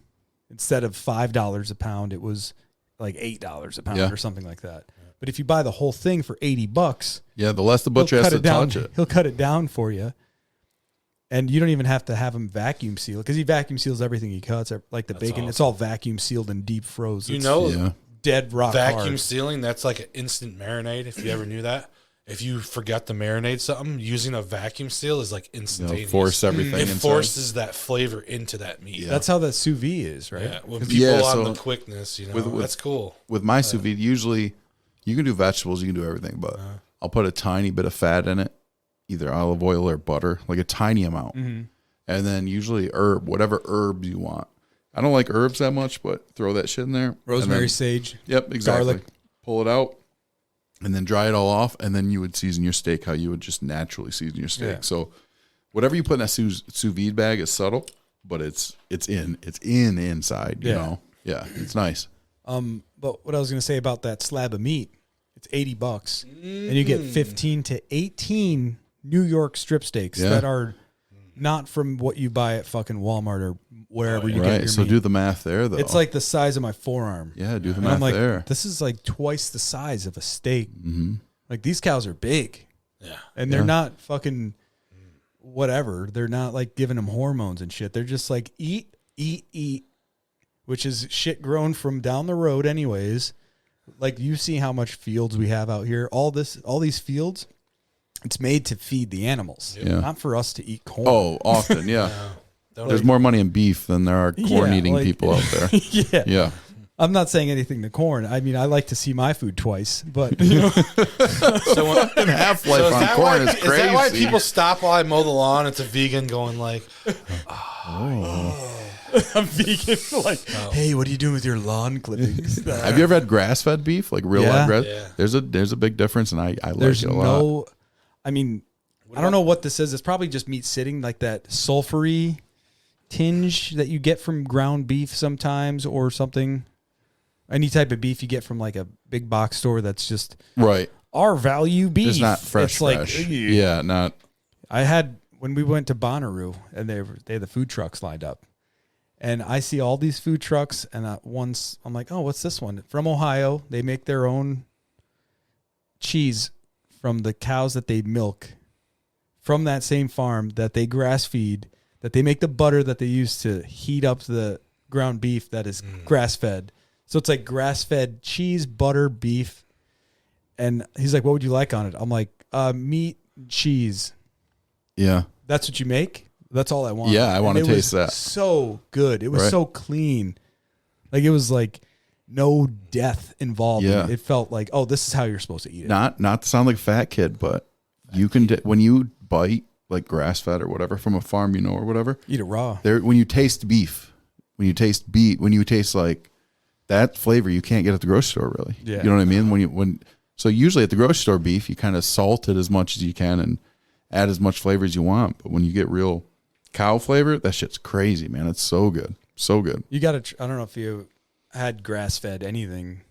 instead of $5 a pound, it was like $8 a pound or something like that. But if you buy the whole thing for $80, the less the butcher has to touch it. He'll cut it down for you. And you don't even have to have him vacuum seal because he vacuum seals everything he cuts. Like the bacon, it's all vacuum sealed and deep frozen. You know, dead rock vacuum hard. sealing, that's like an instant marinade. If you ever knew that. If you forgot to marinate something, using a vacuum seal is like instantaneous. Force everything It inside. forces that flavor into that meat. Yeah. That's how the sous vide is, right? Yeah. When people on the quickness, you know, that's cool. With my sous vide, usually you can do vegetables, you can do everything, but I'll put a tiny bit of fat in it, either olive oil or butter, like a tiny amount. Mm-hmm. And then usually whatever herbs you want. I don't like herbs that much, but throw that shit in there. Rosemary, sage. Yep, exactly. Garlic. Pull it out. And then dry it all off, and then you would season your steak how you would just naturally season your steak. Yeah. So, whatever you put in that sous vide bag is subtle, but it's inside. You know, it's nice. But what I was going to say about that slab of meat, it's $80, and you get 15 to 18 New York strip steaks that are not from what you buy at fucking Walmart or wherever you get your So meat. do the math there, though. It's like the size of my forearm. Yeah, do the And math I'm like, there. this is like twice the size of a steak. Mm-hmm. Like these cows are big. Yeah. And they're not fucking whatever. They're not like giving them hormones and shit. They're just like eat, which is shit grown from down the road anyways. Like you see how much fields we have out here. All these fields, it's made to feed the animals, not for us to eat corn. Oh, often, yeah. There's more money in beef than there are corn-eating people out there. Yeah. I'm not saying anything to corn. I mean, I like to see my food twice, but you know. And half-life on corn is crazy. Is that why people stop while I mow the lawn? It's a vegan going like, I'm vegan. Like, hey, what are you doing with your lawn clippings? Have you ever had grass-fed beef, like real live grass? Yeah. There's a big difference, and I like There's it a lot. I mean, I don't know what this is. It's probably just meat sitting, like that sulfury tinge that you get from ground beef sometimes or something. Any type of beef you get from like a big box store that's just Right. our value beef. It's not fresh. It's like, fresh. Yeah, not. I had when we went to Bonnaroo and they had the food trucks lined up, and I see all these food trucks, and once I'm like, oh, what's this one from Ohio? They make their own cheese from the cows that they milk from that same farm that they grass feed, that they make the butter that they use to heat up the ground beef that is grass fed. So it's like grass fed cheese, butter, beef. And he's like, what would you like on it? I'm like, meat, cheese. Yeah. That's what you make? That's all I want. Yeah, I want to taste that. So good. It was so clean. Like it was like no death involved. Yeah. It felt like, oh, this is how you're supposed to eat it. Not to sound like a fat kid, but you can when you bite like grass fed or whatever from a farm, or whatever. Eat it raw. When you taste beef, when you taste like that flavor, you can't get at the grocery store really. Yeah. You know what I mean? So usually at the grocery store beef, you kind of salt it as much as you can and add as much flavor as you want. But when you get real cow flavor, that shit's crazy, man. It's so good. So good. You got to, I don't know if you had grass fed anything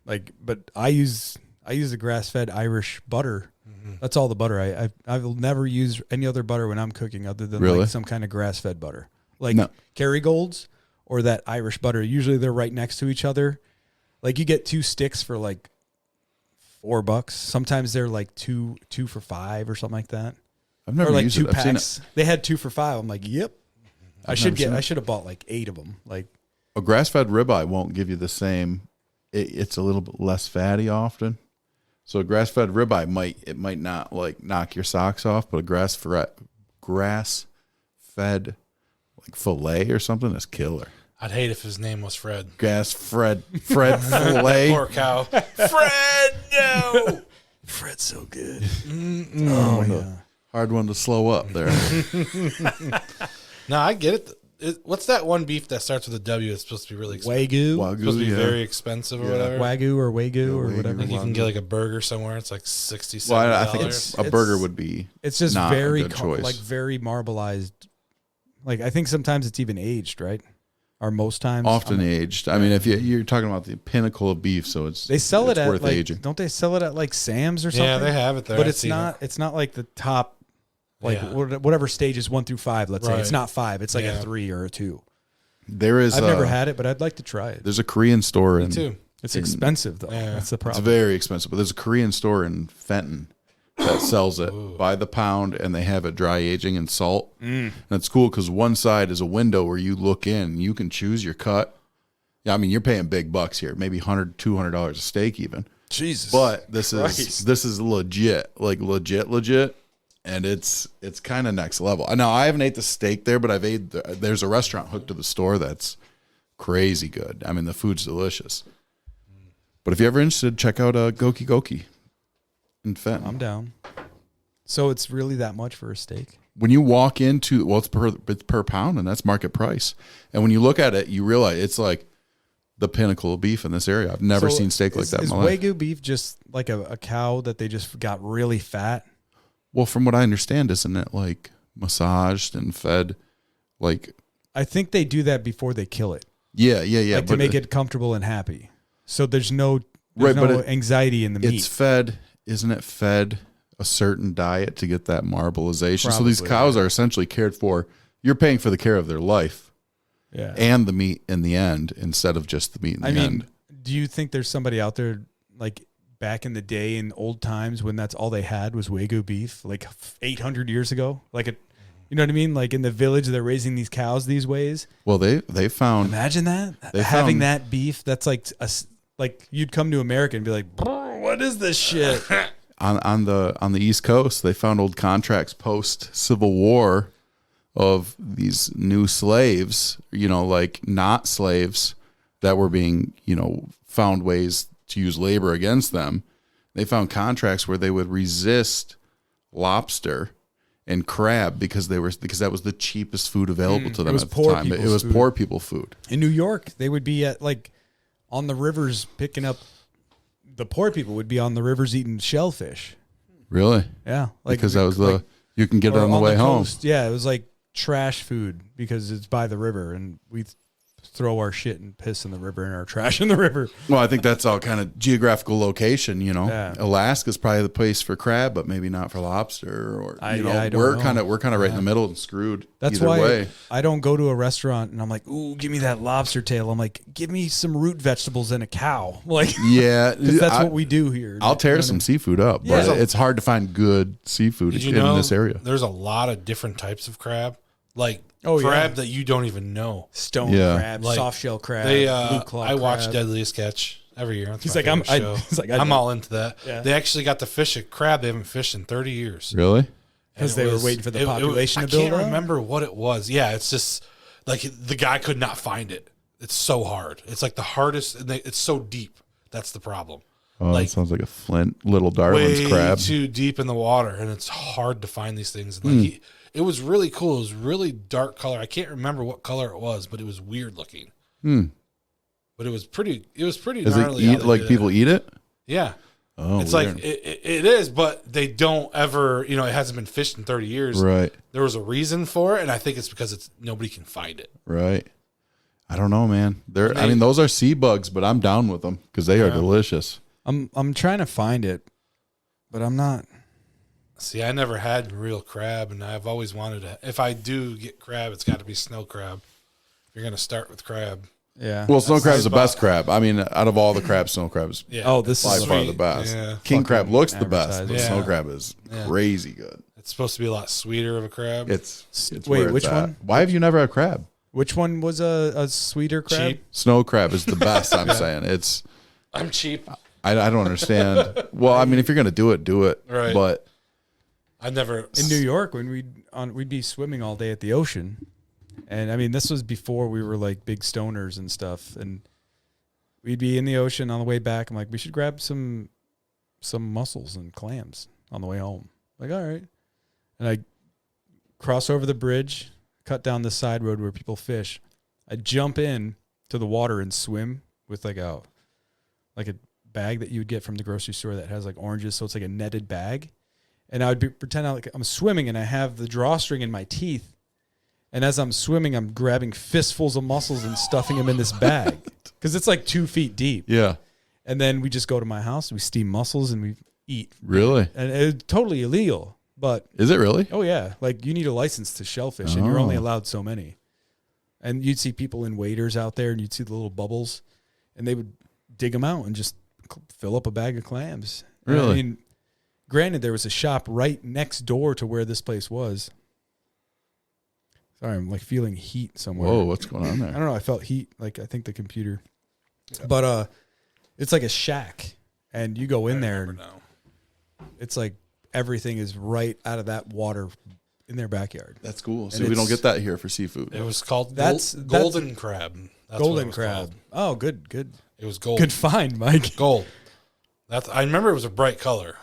but I use the grass fed Irish butter. That's all the butter. I will never use any other butter when I'm cooking other than like some kind of grass fed butter. Like Kerrygold's or that Irish butter. Usually they're right next to each other. Like you get 2 sticks for like $4. Sometimes they're like two for $5 or something like that. I've never or like used 2 it. I've seen packs. They had 2 for $5. I'm like, yep. I should have bought like 8 of them. Like a grass fed ribeye won't give you the same. It's a little bit less fatty often. So a grass fed ribeye might not like knock your socks off, but a grass fed like fillet or something is killer. I'd hate if his name was Fred. Fred fillet. Poor cow. Fred, no. Fred's so good. Oh yeah. Hard one to slow up there. No, I get it. What's that one beef that starts with a W? It's supposed to be really expensive. Wagyu. It's supposed to be very expensive or whatever. Wagyu or whatever. I think you can get like a burger somewhere. It's like $60, $70. Well, I think a burger would be. It's just not very a good choice. like very marbleized. Like I think sometimes it's even aged, right? Or most times. Often aged. I mean, if you're talking about the pinnacle of beef, so they sell it at worth like, aging. Don't they sell it at like Sam's or something? Yeah, they have it there. But it's not like the top. Like whatever stages 1 through 5, let's say it's not 5. It's like a 3 or a 2. I've never had it, but I'd like to try it. There's a Korean store Me too. It's expensive though. Yeah. That's the problem. It's very expensive, but there's a Korean store in Fenton that sells it by the pound, and they have it dry aging in salt. And it's cool because one side is a window where you look in, and you can choose your cut. Yeah, I mean you're paying big bucks here, maybe $100, $200 a steak even. Jesus, but this is legit, like legit. And it's kind of next level. Now I haven't ate the steak there, but there's a restaurant hooked to the store that's crazy good. I mean, the food's delicious. But if you're ever interested, check out Goki Goki in Fenton. I'm down. So it's really that much for a steak? When you walk into, it's per pound, and that's market price. And when you look at it, you realize it's like the pinnacle of beef in this area. I've never seen steak like that in my life. Is Wagyu beef just like a cow that they just got really fat? Well, from what I understand, isn't it like massaged and fed? Like, I think they do that before they kill it. Yeah. Like to make it comfortable and happy. So there's no anxiety in the meat. It's fed, isn't it fed a certain diet to get that marbleization? Probably, so these cows are essentially cared for. You're paying for the care of their life. Yeah. And the meat in the end instead of just the meat in the end. Do you think there's somebody out there like back in the day in old times when that's all they had was Wagyu beef, like 800 years ago? Like you know what I mean? Like in the village, they're raising these cows these ways. Well, they found. Imagine that having that beef. That's like like you'd come to America and be like, what is this shit? on the East Coast, they found old contracts post Civil War of these new slaves, like not slaves that were being, found ways to use labor against them. They found contracts where they would resist lobster and crab because that was the cheapest food available to them at the time. It was poor people food. In New York, they would be at like on the rivers picking up. The poor people would be on the rivers eating shellfish. Really? Yeah, because that was you can get it on the way home. Yeah, it was like trash food because it's by the river, and we throw our shit and piss in the river and our trash in the river. Well, I think that's all kind of geographical location, you know. Yeah. Alaska's probably the place for crab, but maybe not for lobster. Or I you know, don't we're know. kind of right in the middle and screwed. That's either why way. I don't go to a restaurant and I'm like, ooh, give me that lobster tail. I'm like, give me some root vegetables and a cow. Like, Yeah, 'cause that's what we do here. I'll tear some seafood up, Yeah. but it's hard to find good seafood Did you in know this area. there's a lot of different types of crab? Like Oh, yeah. crab that you don't even know. Stone Yeah. crab, Like, soft shell crab, They, blue claw I watch crab. Deadliest Catch every year. That's He's my like, I'm- favorite show. he's like, I'm all into that. Yeah. They actually got to fish a crab they haven't fished in 30 years. Really? Because And they it were waiting for the it- population I to build can't up? remember what it was. Yeah, it's just like the guy could not find it. It's so hard. It's like the hardest, and it's so deep. That's the problem. Oh, Like, that sounds like a Flint Little Darwin's way crab. too deep in the water, and it's hard to find these things. And like it was really cool. It was really dark color. I can't remember what color it was, but it was weird looking. But it was pretty. It was pretty Does it gnarly. how eat they like did people it. eat it? Yeah, Oh, it's weird. like it is, but they don't ever. You know, it hasn't been fished in 30 years. Right, There was a reason for it, and I think it's because it's nobody can find it. right. I don't know, man. I mean, those are sea bugs, but I'm down with them because they are delicious. I'm trying to find it, but I'm not. See, I never had real crab, and I've always wanted to. If I do get crab, it's got to be snow crab. If you're gonna start with crab, Yeah. Well, snow crab is the my best crab. I mean, out of all the crabs, snow crab is yeah. Oh, this by is far sweet. the best. Yeah. King crab Fucking looks the best, but advertising. snow Yeah. crab is Yeah. crazy good. It's supposed to be a lot sweeter of a crab. It's Wait, where it's which at. one? Why have you never had crab? Which one was a sweeter crab? Cheap. Snow crab is the best. I'm saying it's. I'm cheap. I don't understand. Well, I mean, if you're gonna do it, do it. Right. But I never. In New York, when we'd be swimming all day at the ocean, and I mean this was before we were like big stoners and stuff, and we'd be in the ocean on the way back. I'm like, we should grab some mussels and clams on the way home. Like, all right, and I cross over the bridge, cut down the side road where people fish. I jump in to the water and swim with like a bag that you would get from the grocery store that has like oranges, so it's like a netted bag. And I would pretend like I'm swimming and I have the drawstring in my teeth. And as I'm swimming, I'm grabbing fistfuls of mussels and stuffing them in this bag because it's like 2 feet deep. yeah, And then we just go to my house, we steam mussels and we eat. really, And it's totally illegal, but is it really? oh yeah, like you need a license to shellfish and you're only Oh. allowed so many. And you'd see people in waders out there and you'd see the little bubbles and they would dig them out and just fill up a bag of clams. And Really? I mean, granted, there was a shop right next door to where this place was. Sorry, I'm like feeling heat somewhere. Whoa, what's going on I there? don't know. I felt heat. Like I think the computer, but it's like a shack, and you go in there, and now. it's like everything is right out of that water in their backyard. That's cool. So And we don't it's- get that here for seafood. It was called That's- golden crab. That's what it Golden was crab. called. Oh, good. It was gold. Good find, Mike. Gold. I remember it was a bright color.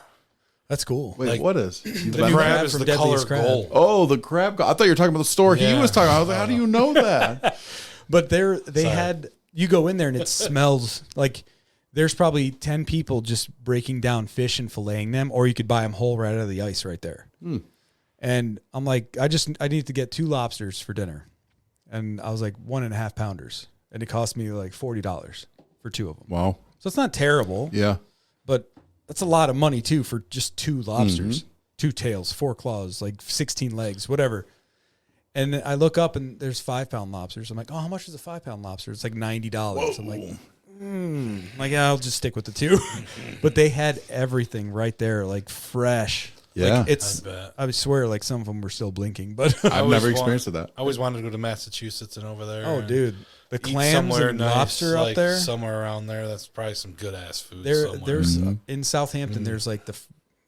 That's cool. Wait, like- what is? The new crab crab is from the color Deadliest Crab. gold. Oh, the crab. I thought you were talking about the store he Yeah. was talking about. I was like, how do you know that? But they Sorry. had, you go in there and it smells like there's probably 10 people just breaking down fish and filleting them, or you could buy them whole right out of the ice right there. And I'm like, I need to get 2 lobsters for dinner. And I was like 1.5 pounders. And it cost me like $40 for 2 of them. Wow. So it's not terrible, Yeah. but that's a lot of money too for just 2 lobsters, 2 tails, 4 claws, like 16 legs, whatever. And I look up and there's 5-pound lobsters. I'm like, oh, how much is a 5-pound lobster? It's like $90. I'm like, yeah, I'll just stick with the 2. But they had everything right there, like fresh. Yeah. Like it's, I bet. I swear, like some of them were still blinking, but I've always never want- experienced that. I always wanted to go to Massachusetts and over there. oh, and dude, the eat clams somewhere and nice, lobster like up there. somewhere around there. That's probably some good ass food. There, somewhere. there's in Southampton. There's like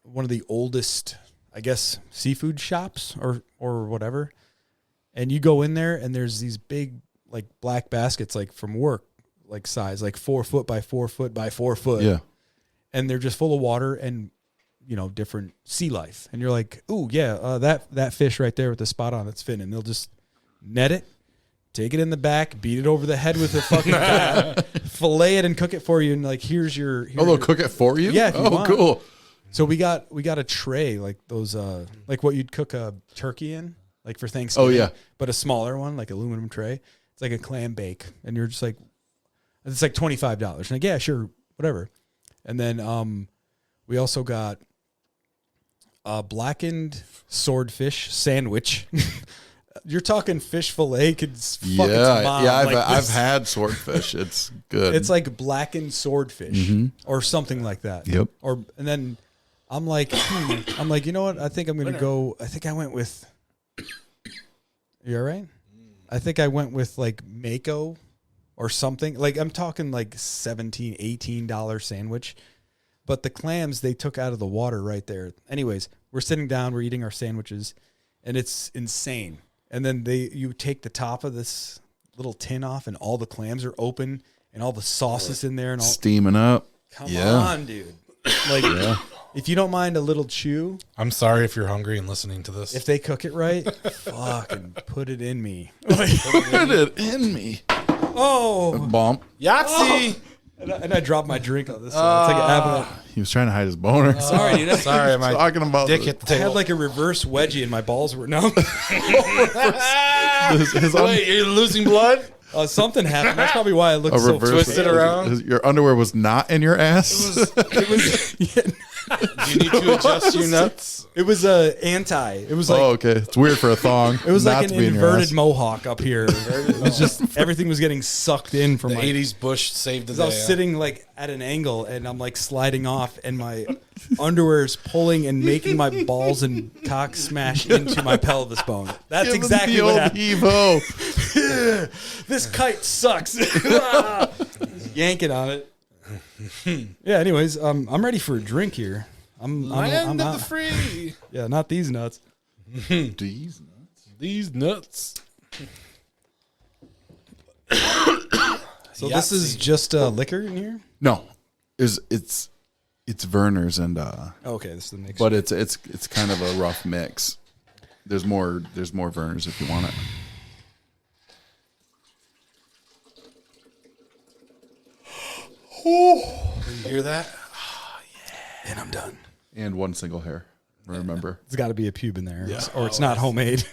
one of the oldest, I guess, seafood shops or whatever. And you go in there, and there's these big like black baskets, like from work, like size, like 4 foot by 4 foot by 4 foot. Yeah. And they're just full of water and different sea life. And you're like, ooh, yeah, that fish right there with the spot on its fin, and they'll just net it. Take it in the back, beat it over the head with a fucking bat, fillet it and cook it for you, and like here's your. Oh, they'll cook it for you? Yeah, if you Oh, want. cool. So we got a tray like those like what you'd cook a turkey in, like for Thanksgiving. Oh, yeah. But a smaller one, like aluminum tray. It's like a clam bake, and you're just like, it's like $25. And like, yeah, sure, whatever. And then we also got a blackened swordfish sandwich. You're talking fish fillet could fuck its mom. Yeah, like I've had swordfish. It's good. It's like blackened swordfish or something like that. Yep. And then I'm like, you know what? I think I'm gonna go. I think I went with. You all right? I think I went with like Mako or something. Like I'm talking like $17, $18 sandwich. But the clams they took out of the water right there. Anyways, we're sitting down, we're eating our sandwiches, and it's insane. And then you take the top of this little tin off, and all the clams are open, and all the sauce is in there, and all steaming up. Come on, dude! Like, if you don't mind a little chew, I'm sorry if you're hungry and listening to this. if they cook it right, fucking put it in me. Put it in me. Oh, Bump. Yahtzee! and I dropped my drink on this. It's like an avalanche. He was trying to hide his boner. Sorry, dude. Sorry, my Talking about dick the- hit the I had table. like a reverse wedgie, and my balls were numb. Wait, you're losing blood? Something happened. That's probably why I looked a so reverse twisted around? Your underwear was not in your ass. It was. Yeah, Do you need to adjust your nuts? it was anti. It was like Oh, okay. It's weird for a thong. it was not like to an be in your inverted ass. mohawk up here. It was just everything was getting sucked in from The my. 80s Bush saved the 'Cause day. I was sitting like at an angle, and I'm like sliding off, and my underwear is pulling and making my balls and cock smash into my pelvis bone. That's Give him exactly the what old happened. heave-ho. This kite sucks. Yanking on it. Yeah. Anyways, I'm ready for a drink here. I'm Land of out. the free. Yeah, not these nuts. These nuts. These nuts. So this is just liquor in here. No, it's Werner's and Okay, this is the mix. but it's kind of a rough mix. There's more Werner's if you want it. You hear that? and I'm done. And one single hair. Remember. It's got to be a pube in there, or it's not homemade.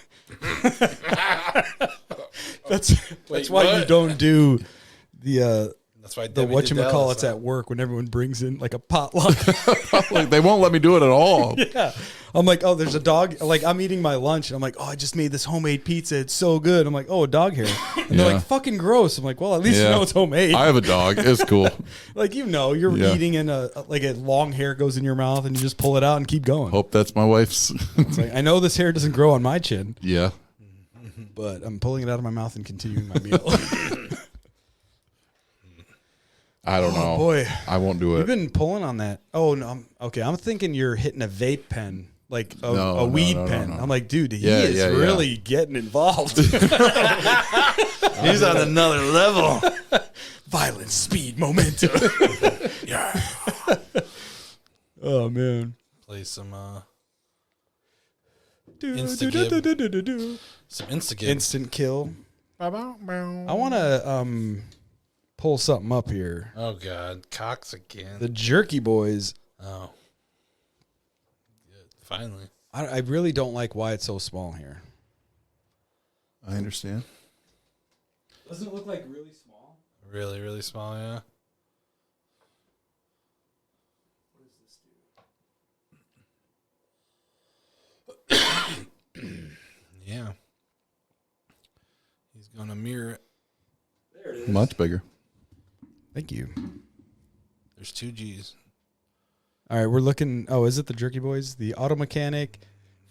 That's why you what? don't do the That's why the Debbie did that all the whatchamacallits time. at work when everyone brings in like a potluck. Like, they won't let me do it at all. Yeah. I'm like, oh, there's a dog. Like, I'm eating my lunch, and I'm like, oh, I just made this homemade pizza. It's so good. I'm like, oh, a dog hair. And they're Yeah. like, fucking gross. I'm like, well, at least you Yeah. know it's homemade. I have a dog. It's cool. Like, you know, you're Yeah. eating, and a long hair goes in your mouth, and you just pull it out and keep going. Hope that's my wife's. It's like, I know this hair doesn't grow on my chin, Yeah. but I'm pulling it out of my mouth and continuing my meal. I don't know. Boy, I won't do you've it. been pulling on that. Oh, no. Okay, I'm thinking you're hitting a vape pen. Like a No, weed no, pen. no. I'm like, dude, he Yeah, is yeah, yeah. really getting involved. He's on another level. Violence, speed, momentum. Yeah. Oh man. Play some Do, Instagib. do, do, do, do, do. some Instagib. Instant kill. I want to pull something up here. Oh God, Cox again. The Jerky Boys. Oh, good. Finally. I really don't like why it's so small here. I understand. Doesn't it look like really small? Really, really small. Yeah. Yeah. He's gonna mirror it. There it is. Much bigger. Thank you. There's 2 G's. All right, we're looking. Oh, is it the Jerky Boys? The Auto Mechanic,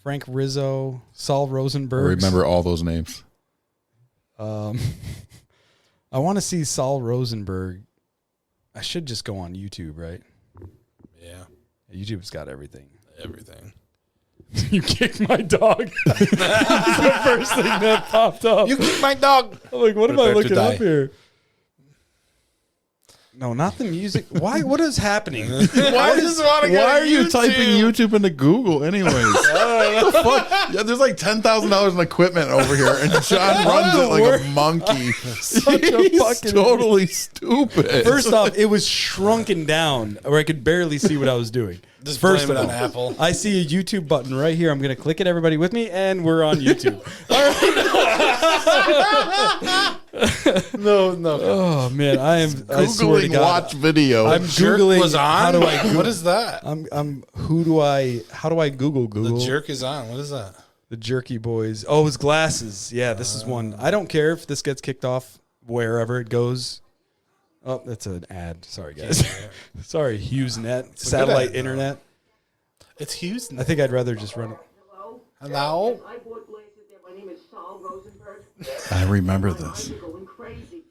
Frank Rizzo, Saul I Rosenberg. remember all those names. I want to see Saul Rosenberg. I should just go on YouTube, right? Yeah. YouTube's got everything. Everything. You kicked my dog. That's the first thing that popped up. You kicked my dog. I'm like, what am I Prepare to looking die. up here? No, not the music. Why? What is happening? Why are you typing YouTube into Google anyways? What the fuck? Yeah, there's like $10,000 in equipment over here, and John runs it like a monkey. Such a He's fucking- totally stupid. First off, it was shrunken down where I could barely see what I was doing. Just First blame it of on all, Apple. I see a YouTube button right here. I'm going to click it, everybody with me, and we're on YouTube. All right. No. Oh man, I swear to Googling God, watch video. I'm Jerk googling. was on. How do I? What is that? How do I Google? The jerk is on. What is that? The Jerky Boys. Oh, his glasses. Yeah, this is one. I don't care if this gets kicked off wherever it goes. Oh, that's an ad. Sorry, guys. Sorry, HughesNet, satellite ad, internet. It's Hughes. I think I'd rather just run it. Hello. I bought glasses there. My name is Saul Rosenberg. I remember this. I'm going crazy.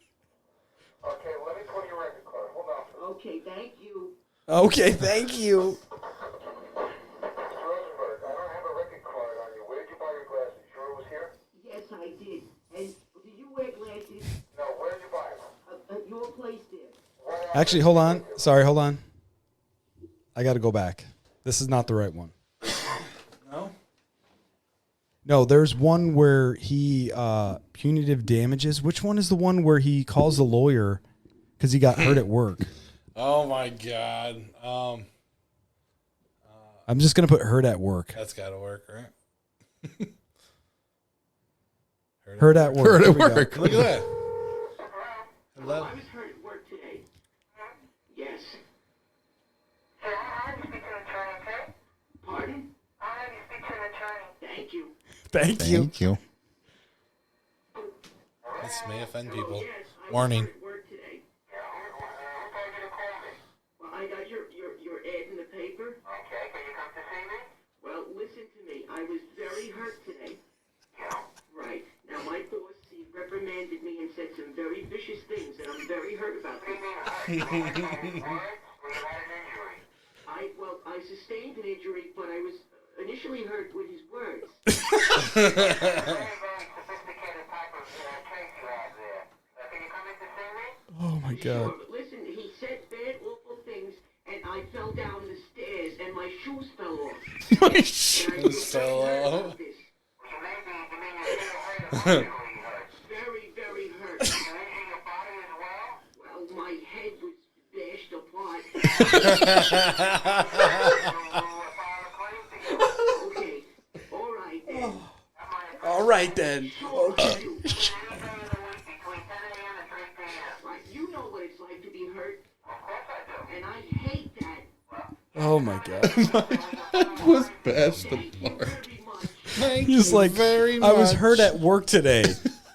Okay, let me pull your record card. Hold on. Okay, thank you. Okay, thank you. Mr. Rosenberg, I don't have a record card on you. Where did you buy your glasses? You sure it was here? Yes, I did. And do you wear glasses? No, where did you buy them? At your place there. Actually, hold on. Sorry, hold on. I got to go back. This is not the right one. No, there's one where he punitive damages. Which one is the one where he calls the lawyer because he got hurt at work? Oh my God. I'm just gonna put hurt at work. That's got to work, right? Hurt at work. Hurt There at we go. work. Look at that. Hello? I was hurt at work today. Yes. Sir, I'll have you speak to an attorney, okay? Pardon? I'll have you speak to an attorney. Thank you. Thank you. Thank you. This may offend people. Yes, I was Warning. hurt at work today. Yeah, who told you to call me? Well, I got your ad in the paper. Okay, can you come to see me? Well, listen to me. I was very hurt today. Yeah. Right. Now, my boss, he reprimanded me and said some very vicious things, and I'm very hurt about What do them. you mean hurt? You mean words? Or you had an injury? I sustained an injury, but I was initially hurt with his words. Very, very sophisticated type of case you have there. Can you come in to see me? Oh my Sure, God. but listen, he said bad, awful things, and I fell down the stairs, and my shoes fell off. My shoes. fell off. This. You mean you're still hurt emotionally hurt? Very, very hurt. You're injuring your body as well? Well, my head was bashed apart. Okay, all right then. All right then. Okay. Right, you know what it's like to be hurt, and I hate that. Oh my God. Was best Thank you apart. very much. He's like, very I was much. hurt at work today.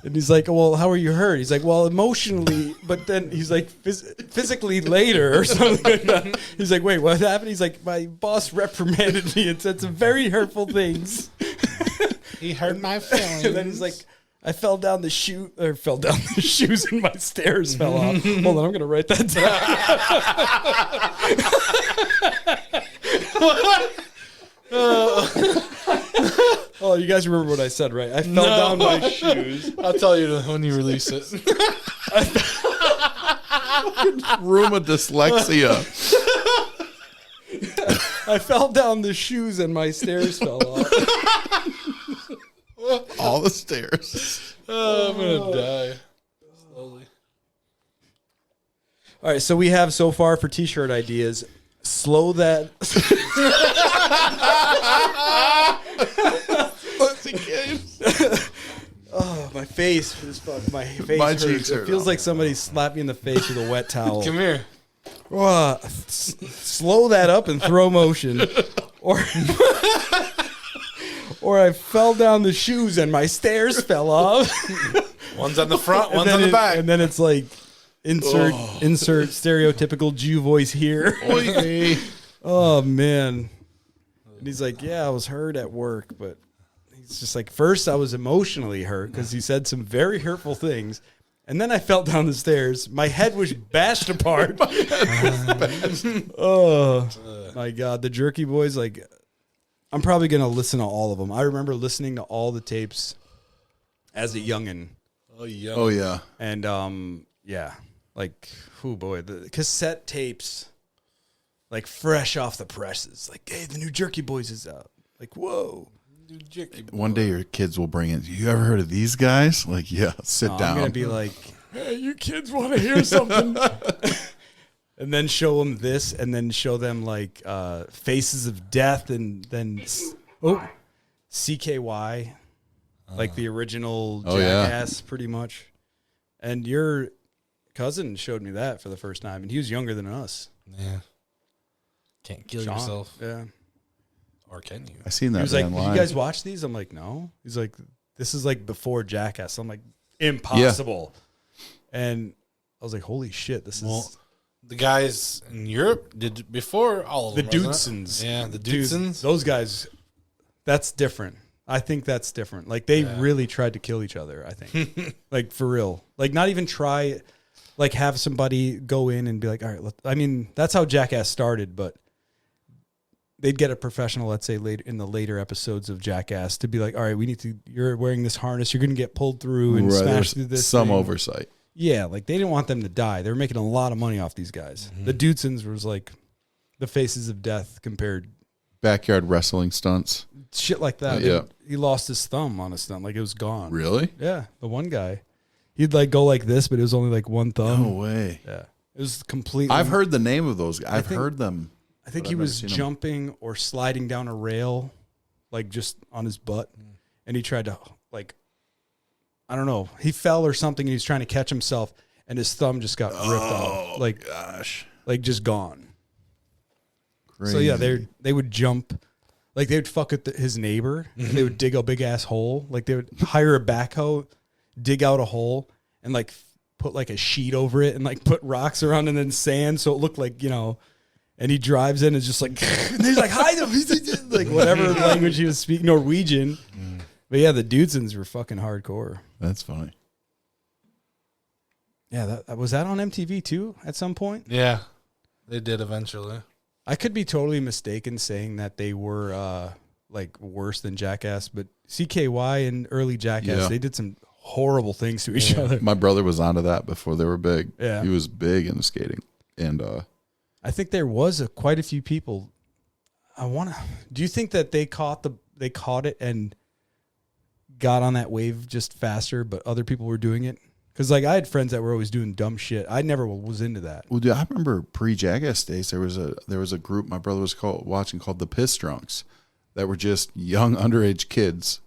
And he's like, well, how are you hurt? He's like, well, emotionally, but then he's like, physically later or something like that. He's like, wait, what happened? He's like, my boss reprimanded me and said some very hurtful things. He hurt my feelings. And then he's like, I fell down the shoes and my stairs fell off. Hold on, I'm going to write that down. Oh, you guys remember what I said, right? I fell down my shoes. I'll tell you when you release it. Room of dyslexia. I fell down the shoes and my stairs fell off. All the stairs. Oh, I'm gonna die slowly. All right, so we have so far for t-shirt ideas. Slow that. Oh, my face. My face My hurts. cheeks It hurt. feels like somebody slapped me in the face with a wet towel. Come here. Slow that up and throw motion. Or or I fell down the shoes and my stairs fell off. One's on the front, And one's then on the back. And then it's like insert stereotypical Jew voice here. Oy. Oh man. And he's like, yeah, I was hurt at work, but he's just like, first I was emotionally hurt because he said some very hurtful things. And then I fell down the stairs. My head was bashed apart. Oh my God. The Jerky Boys, like, I'm probably going to listen to all of them. I remember listening to all the tapes as a youngin'. Oh, yeah. Oh yeah. And yeah, like, oh boy, the cassette tapes, like fresh off the presses. Like, hey, the new Jerky Boys is out. Like, whoa. One day your kids will bring it. You ever heard of these guys? Like, yeah, sit I'm down. gonna be like, hey, you kids want to hear something? And then show them this, and then show them like Faces of Death, and then CKY. like the original Oh, yeah. Jackass, pretty much. And your cousin showed me that for the first time, and he was younger than us. Yeah. Can't kill Sean. yourself. Yeah. Or can you? I seen He that was like, online. "Did you guys watch these?" I'm like, "No." He's like, "This is like before Jackass." I'm like, "Impossible." And I was like, "Holy shit, this Well, is the guys in Europe did before all of the them. wasn't it? Dudesons." Yeah, the Dude, Dudesons. those guys, that's different. I think that's different. Like they really tried to kill each other, I think. Like for real. Like not even try, like have somebody go in and be like, "All right, I mean, that's how Jackass started, but they'd get a professional, let's say later in the later episodes of Jackass, to be like, "All right, you're wearing this harness, you're going to get pulled through and Right, smash there's through this some thing." oversight. Yeah, like they didn't want them to die. They were making a lot of money off these guys. Mm-hmm. The Dudesons was like the faces of death compared Backyard wrestling stunts. shit like that. Yeah. He lost his thumb on a stunt, like it was gone. Really? Yeah, the one guy, he'd like go like this, but it was only like one thumb. No way. Yeah, it was completely. I've heard the name of those. I've think- heard them. I think but he I've was never seen 'em. jumping or sliding down a rail, like just on his butt, and he tried to like, I don't know, he fell or something, and he was trying to catch himself, and his thumb just got ripped off, like Gosh. like just gone. Crazy. So yeah, they would jump, like they would fuck with his neighbor, and they would dig a big ass hole. Like they would hire a backhoe, dig out a hole, and like put like a sheet over it, and like put rocks around and then sand, so it looked like, you know. And he drives in and is just like, and he's like, hide him, he's like whatever language he was speaking, Norwegian. But yeah, the Dudesons were fucking hardcore. That's funny. Yeah, that was that on MTV too at some point. Yeah, they did eventually. I could be totally mistaken saying that they were like worse than Jackass, but CKY and early Jackass, Yeah. they did some horrible things to each other. My brother was onto that before they were big. Yeah. He was big into skating. And I think there was quite a few people. Do you think that they caught it and got on that wave just faster, but other people were doing it? Because like I had friends that were always doing dumb shit. I never was into that. well, dude, I remember pre-Jackass days, there was a group my brother was watching called the Piss Drunks that were just young underage kids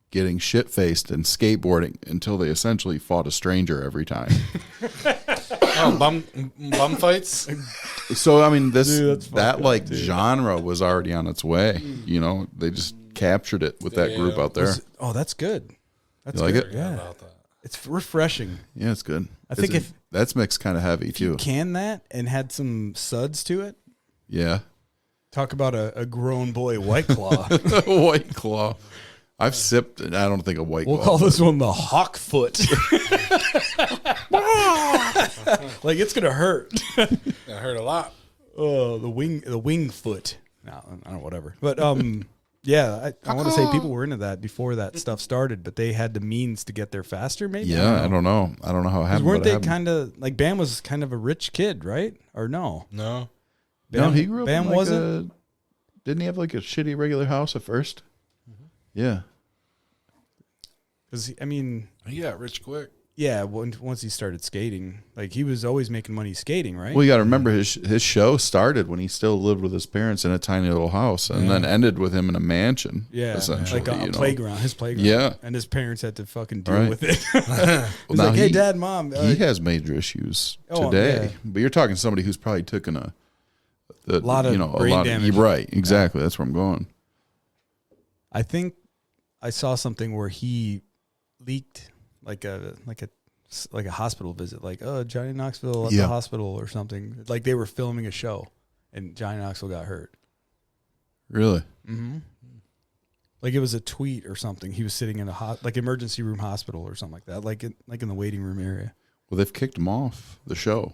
getting shit-faced and skateboarding until they essentially fought a stranger every time. Oh, bum fights. So I mean, Dude, that's that fucked like up, dude. genre was already on its way. You know, they just captured it with that group out there. Oh, that's good. That's You like good. it? Yeah, About that. it's refreshing. Yeah, it's good. I think if- that's mixed kind of heavy too. Can that and had some suds to it. Yeah, Talk about a grown boy White Claw. White Claw. I've sipped, and I don't think a White We'll Claw. call this one the Hawk Foot. Like it's gonna hurt. I heard a lot. Oh, the wing foot. No, I don't know, whatever. But yeah, I want to say people were into that before that stuff started, but they had the means to get there faster. Maybe. Yeah, I don't know. I don't know how it 'Cause happened. weren't but it they happened. kind of like Bam was kind of a rich kid, right? Or no? No. No, he grew up. Bam in like wasn't. didn't he have like a shitty regular house at 1st? Yeah. Because I mean, He got rich quick. yeah. Once he started skating, like he was always making money skating, right? Well, you got to remember his show started when he still lived with his parents in a tiny little house, and then ended with him in a mansion. Yeah, essentially, like a you know? playground, his playground. Yeah. and his parents had to fucking deal Right. with it. Well, He's now like, "Hey, Dad, Mom, he has major issues Oh, today, yeah. but you're talking somebody who's probably taken a Lot of brain damage. Right, exactly. That's where I'm going. I think I saw something where he leaked like a hospital visit, like Johnny Knoxville at Yeah. the hospital or something. Like they were filming a show, and Johnny Knoxville got hurt. Really? Mm-hmm. Like it was a tweet or something. He was sitting in a like emergency room hospital or something like that, like in the waiting room area. Well, they've kicked him off the show.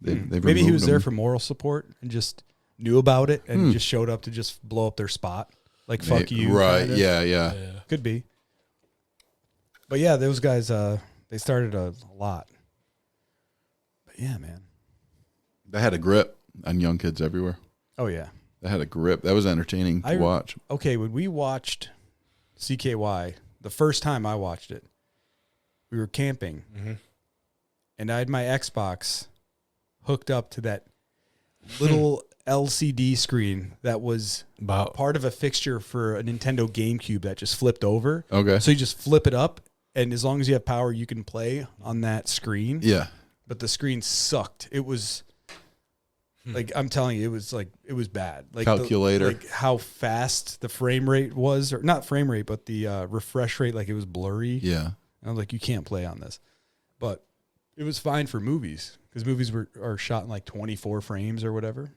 They've Maybe he removed was there him. for moral support and just knew about it and just showed up to just blow up their spot. Like fuck you, Right? kinda. Yeah. Could be. But yeah, those guys, they started a lot. But yeah, man. They had a grip on young kids everywhere. Oh yeah. They had a grip. That was entertaining to watch. Okay, when we watched CKY, the first time I watched it, we were camping, and I had my Xbox hooked up to that little LCD screen that was About part of a fixture for a Nintendo GameCube that just flipped over. Okay. So you just flip it up, and as long as you have power, you can play on that screen. Yeah. But the screen sucked. It was like, I'm telling you, it was bad. Like Calculator. like how fast the frame rate was, or not frame rate, but the refresh rate. Like it was blurry. Yeah. And I was like, you can't play on this. But it was fine for movies because movies are shot in like 24 frames or whatever.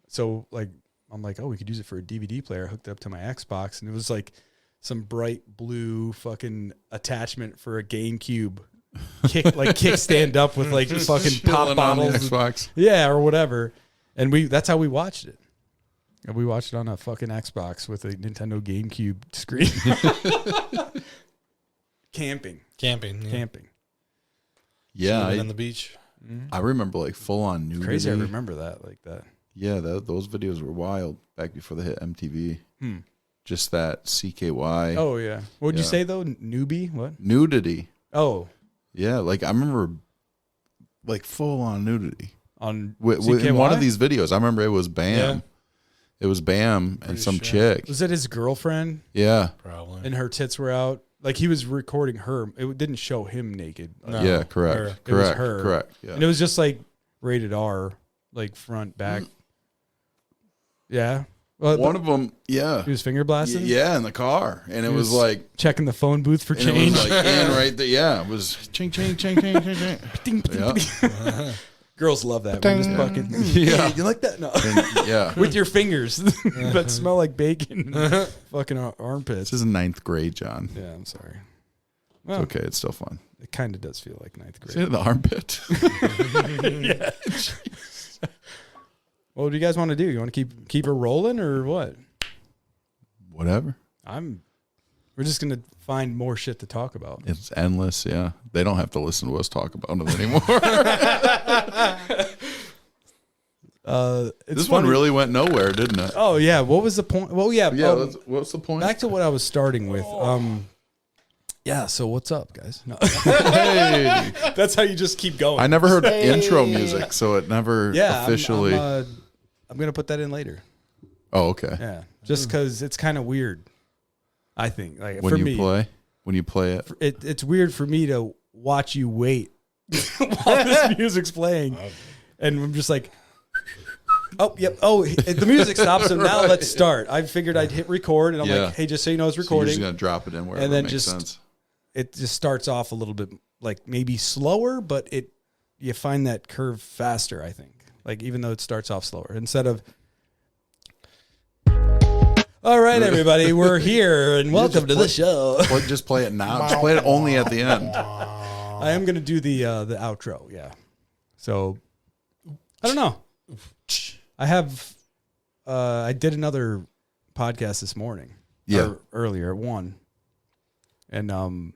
So like, I'm like, oh, we could use it for a DVD player. I hooked it up to my Xbox, and it was like some bright blue fucking attachment for a GameCube kickstand up with like fucking pop Chilling on the bottles, Xbox. yeah, or whatever. And that's how we watched it. And we watched it on a fucking Xbox with a Nintendo GameCube screen. Camping. camping. Yeah. Swimming on the beach. I remember like full on nudity. Crazy, I remember that like that. Yeah, those videos were wild back before they hit MTV. Just that CKY. Oh yeah. What'd you Yeah. say though? Newbie? What? Nudity. Oh, Yeah, like I remember like full on nudity. on In CKY? one of these videos, I remember it was Bam. Yeah. It was Bam and some chick. Was it his girlfriend? Yeah. Probably. And her tits were out. Like he was recording her. It didn't show him naked. No. Yeah, Her. correct. It was Correct. her. Correct. Yeah. And it was just like rated R, like front, back. Yeah. Well, One of them, yeah. he was finger blasting. Yeah, in the car. And it He was like checking the phone booth for and it change. was like in right there. Yeah, it was ching ching ching ching ching ching. Ding, ding, Yeah. ding. Girls love that. We just fucking Yeah. you like that? No. And, yeah. With your fingers that smell like bacon, fucking armpits. This is ninth grade, John. Yeah, I'm sorry. It's Well, okay. It's still fun. it kind of does feel like ninth Is grade. it the armpit? Yeah. What do you guys want to do? You want to keep her rolling or what? Whatever. We're just gonna find more shit to talk about. It's endless. Yeah. They don't have to listen to us talk about it anymore. It's This one funny- really went nowhere, didn't it? Oh yeah. What was the point? Well, yeah. Yeah. What's the point? back to what I was starting with. Yeah. So what's up, guys? No. Hey. That's how you just keep going. I never heard intro music, so it never Yeah, officially. I'm gonna put that in later. Oh, okay. Yeah, just because it's kind of weird. I think like When for you me, play it, it's weird for me to watch you wait while this music's playing, and I'm just like, oh yep, oh the music stops, so now let's start. I figured I'd hit record, and I'm Yeah. like, hey, just so you know, it's so you're recording. just gonna drop it in wherever And then it makes just- sense. It just starts off a little bit like maybe slower, but you find that curve faster. I think like even though it starts off slower, instead of. All right, everybody, we're here, and welcome to the show. Just play it now. Just play it only at the end. I am going to do the outro, yeah. So, I don't know. I did another podcast this morning. Yeah. Or earlier at 1. And,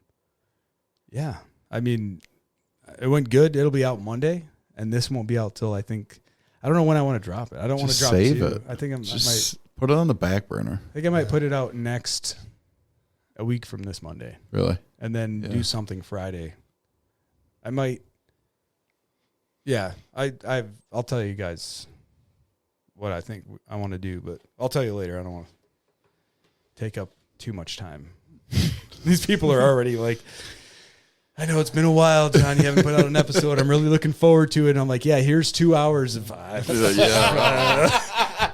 yeah. I mean, it went good. It'll be out Monday, and this won't be out till I don't know when I want to drop it. I don't want to Just drop save 2. it. I think Just put it on the back burner. I might put it out a week from this Monday. Really? And then Yeah. do something Friday. I might. Yeah, I'll tell you guys what I think I want to do, but I'll tell you later. I don't want to take up too much time. These people are already like, I know it's been a while, John. You haven't put out an episode. I'm really looking forward to it. And I'm like, yeah, here's 2 hours of. Yeah.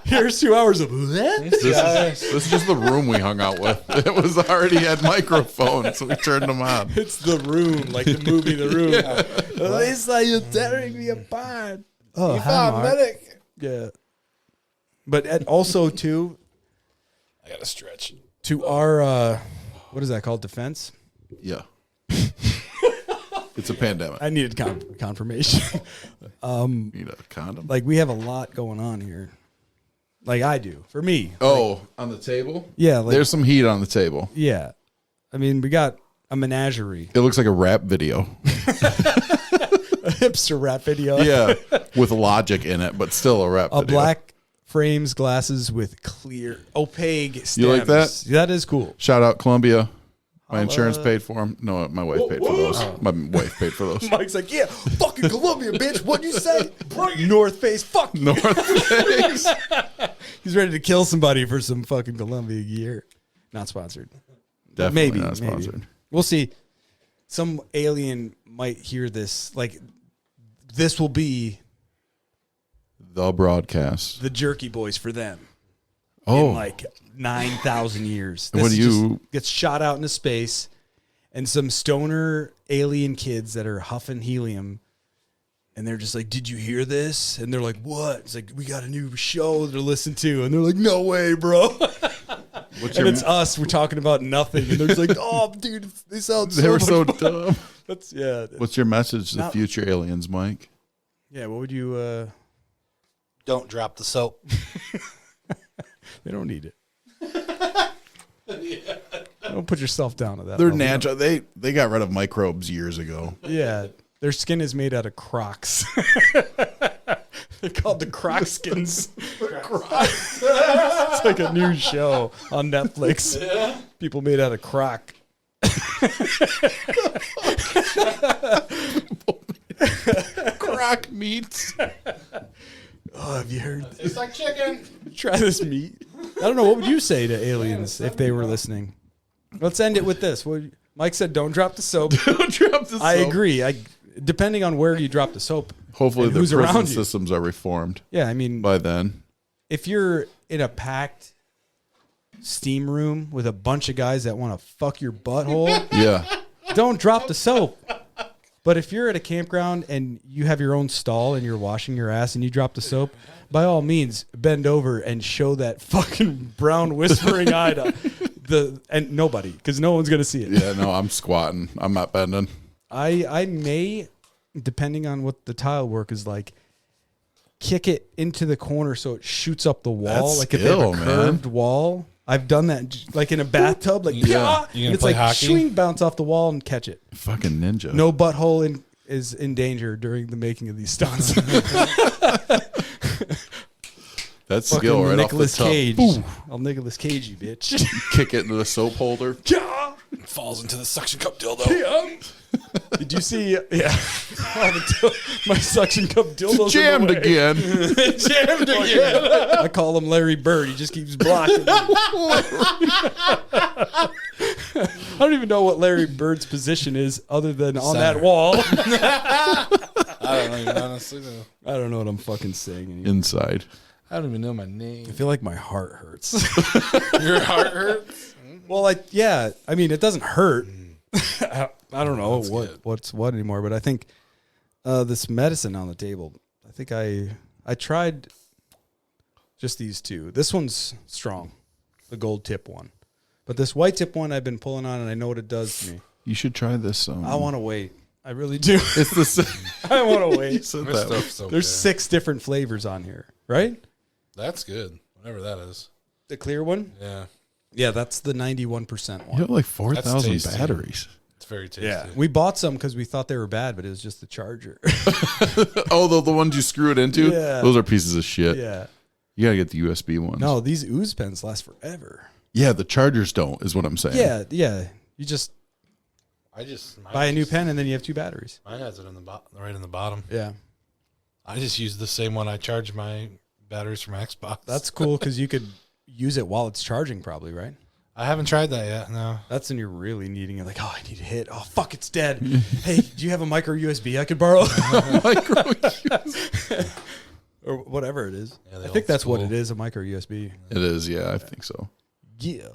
Here's 2 hours of what? This is just the room we hung out with. It was already had microphones, so we turned them on. It's The Room, like the movie The Room. Lisa, you're tearing me apart. Oh, hi, Mark. medic. Yeah. But also, too, I gotta stretch. to our, what is that called? Defense? Yeah. It's a pandemic. I needed confirmation. You need a condom. Like, we have a lot going on here. Like I do. For me. Oh, on the table? Yeah. Like, There's some heat on the table. yeah. I mean, we got a menagerie. It looks like a rap video. A hipster rap video. Yeah, with logic in it, but still a rap A video. black frames glasses with clear, opaque stems. You like that? That is cool. Shout out Columbia. My insurance paid for them. No, my wife paid for those. My wife paid for those. Mike's like, yeah, fucking Columbia, bitch. What'd you say? North Face, fuck you. North Face. He's ready to kill somebody for some fucking Columbia gear. Not sponsored. Definitely Maybe, not sponsored. maybe. We'll see. Some alien might hear this. Like, this will be The broadcast. the Jerky Boys for them. Oh, In like 9,000 years. What do you- gets shot out into space, and some stoner alien kids that are huffing helium, and they're just like, "Did you hear this?" And they're like, "What?" It's like, "We got a new show to listen to," and they're like, "No way, bro." what's And your? it's us. We're talking about nothing, and they're just like, "Oh, dude, they sound so They were much so fun." dumb. That's yeah. What's your message to the Not- future aliens, Mike? Yeah. What would you? Don't drop the soap. They don't need it. Don't put yourself down to that. They're level. natural. They got rid of microbes years ago. Yeah, their skin is made out of Crocs. They're called the Croc skins. It's like a new show on Netflix. Yeah. People made out of Croc. Croc meats. Oh, have you heard? It's like chicken. Try this meat. I don't know. What would you say to aliens if they were listening? Let's end it with this. Mike said, "Don't drop the soap." Don't drop the I soap. agree. Depending on where you drop the soap. Hopefully, and the who's prison around you. systems are reformed Yeah, I mean, by then. if you're in a packed steam room with a bunch of guys that want to fuck your butthole, Yeah. don't drop the soap. But if you're at a campground and you have your own stall and you're washing your ass and you drop the soap, by all means, bend over and show that fucking brown whispering eye to and nobody, because no one's gonna see it. Yeah. No, I'm squatting. I'm not bending. I may, depending on what the tile work is like, kick it into the corner so it shoots up the wall. That's like if they have a skill, man. curved wall. I've done that like in a bathtub. Like, Yeah. yeah. You gonna And it's play like hockey? swing, bounce off the wall and catch it. Fucking ninja. No butthole is in danger during the making of these stunts. That's Fucking skill right Nicolas off the top. Cage. Boom. I'll Nicolas Cage you, bitch. Kick it into the soap holder. Falls into the suction cup dildo. Did you see? Yeah, my suction cup dildos Jammed again. Jammed again. I call him Larry Bird. He just keeps blocking me. I don't even know what Larry Bird's position is other than on that Center. wall. I don't even honestly know. I don't know what I'm fucking saying anymore. Inside. I don't even know my name. I feel like my heart hurts. Your heart hurts? Well, I mean, it doesn't hurt. I don't know what's what anymore, but I think this medicine on the table, I think I tried just these two. This one's strong, the gold tip one. But this white tip one I've been pulling on, and I know what it does to me. You should try this. I want to wait. I really do. It's the same. I want to You wait. said This that. stuff's so There's good. 6 different flavors on here, right? That's good. Whatever that is. The clear one? Yeah. Yeah, that's the 91% You one. have like That's 4,000 tasty. batteries. It's very tasty. Yeah, we bought some because we thought they were bad, but it was just the charger. Oh, the ones you screw it into? Yeah. Those are pieces of shit. Yeah. You got to get the USB ones. No, these ooze pens last forever. Yeah, the chargers don't, is what I'm saying. Yeah. You just I just buy a new pen and then you have 2 batteries. Mine has it in the right in the bottom. Yeah. I just use the same one I charge my batteries from Xbox. That's cool because you could use it while it's charging probably, right? I haven't tried that yet. No. That's when you're really needing it. Like, oh, I need a hit. Oh, fuck, it's dead. Hey, do you have a micro USB I could borrow? Or whatever it is. Yeah, the I old think that's what school. it is, a micro USB. It is, yeah, I think so. Yeah.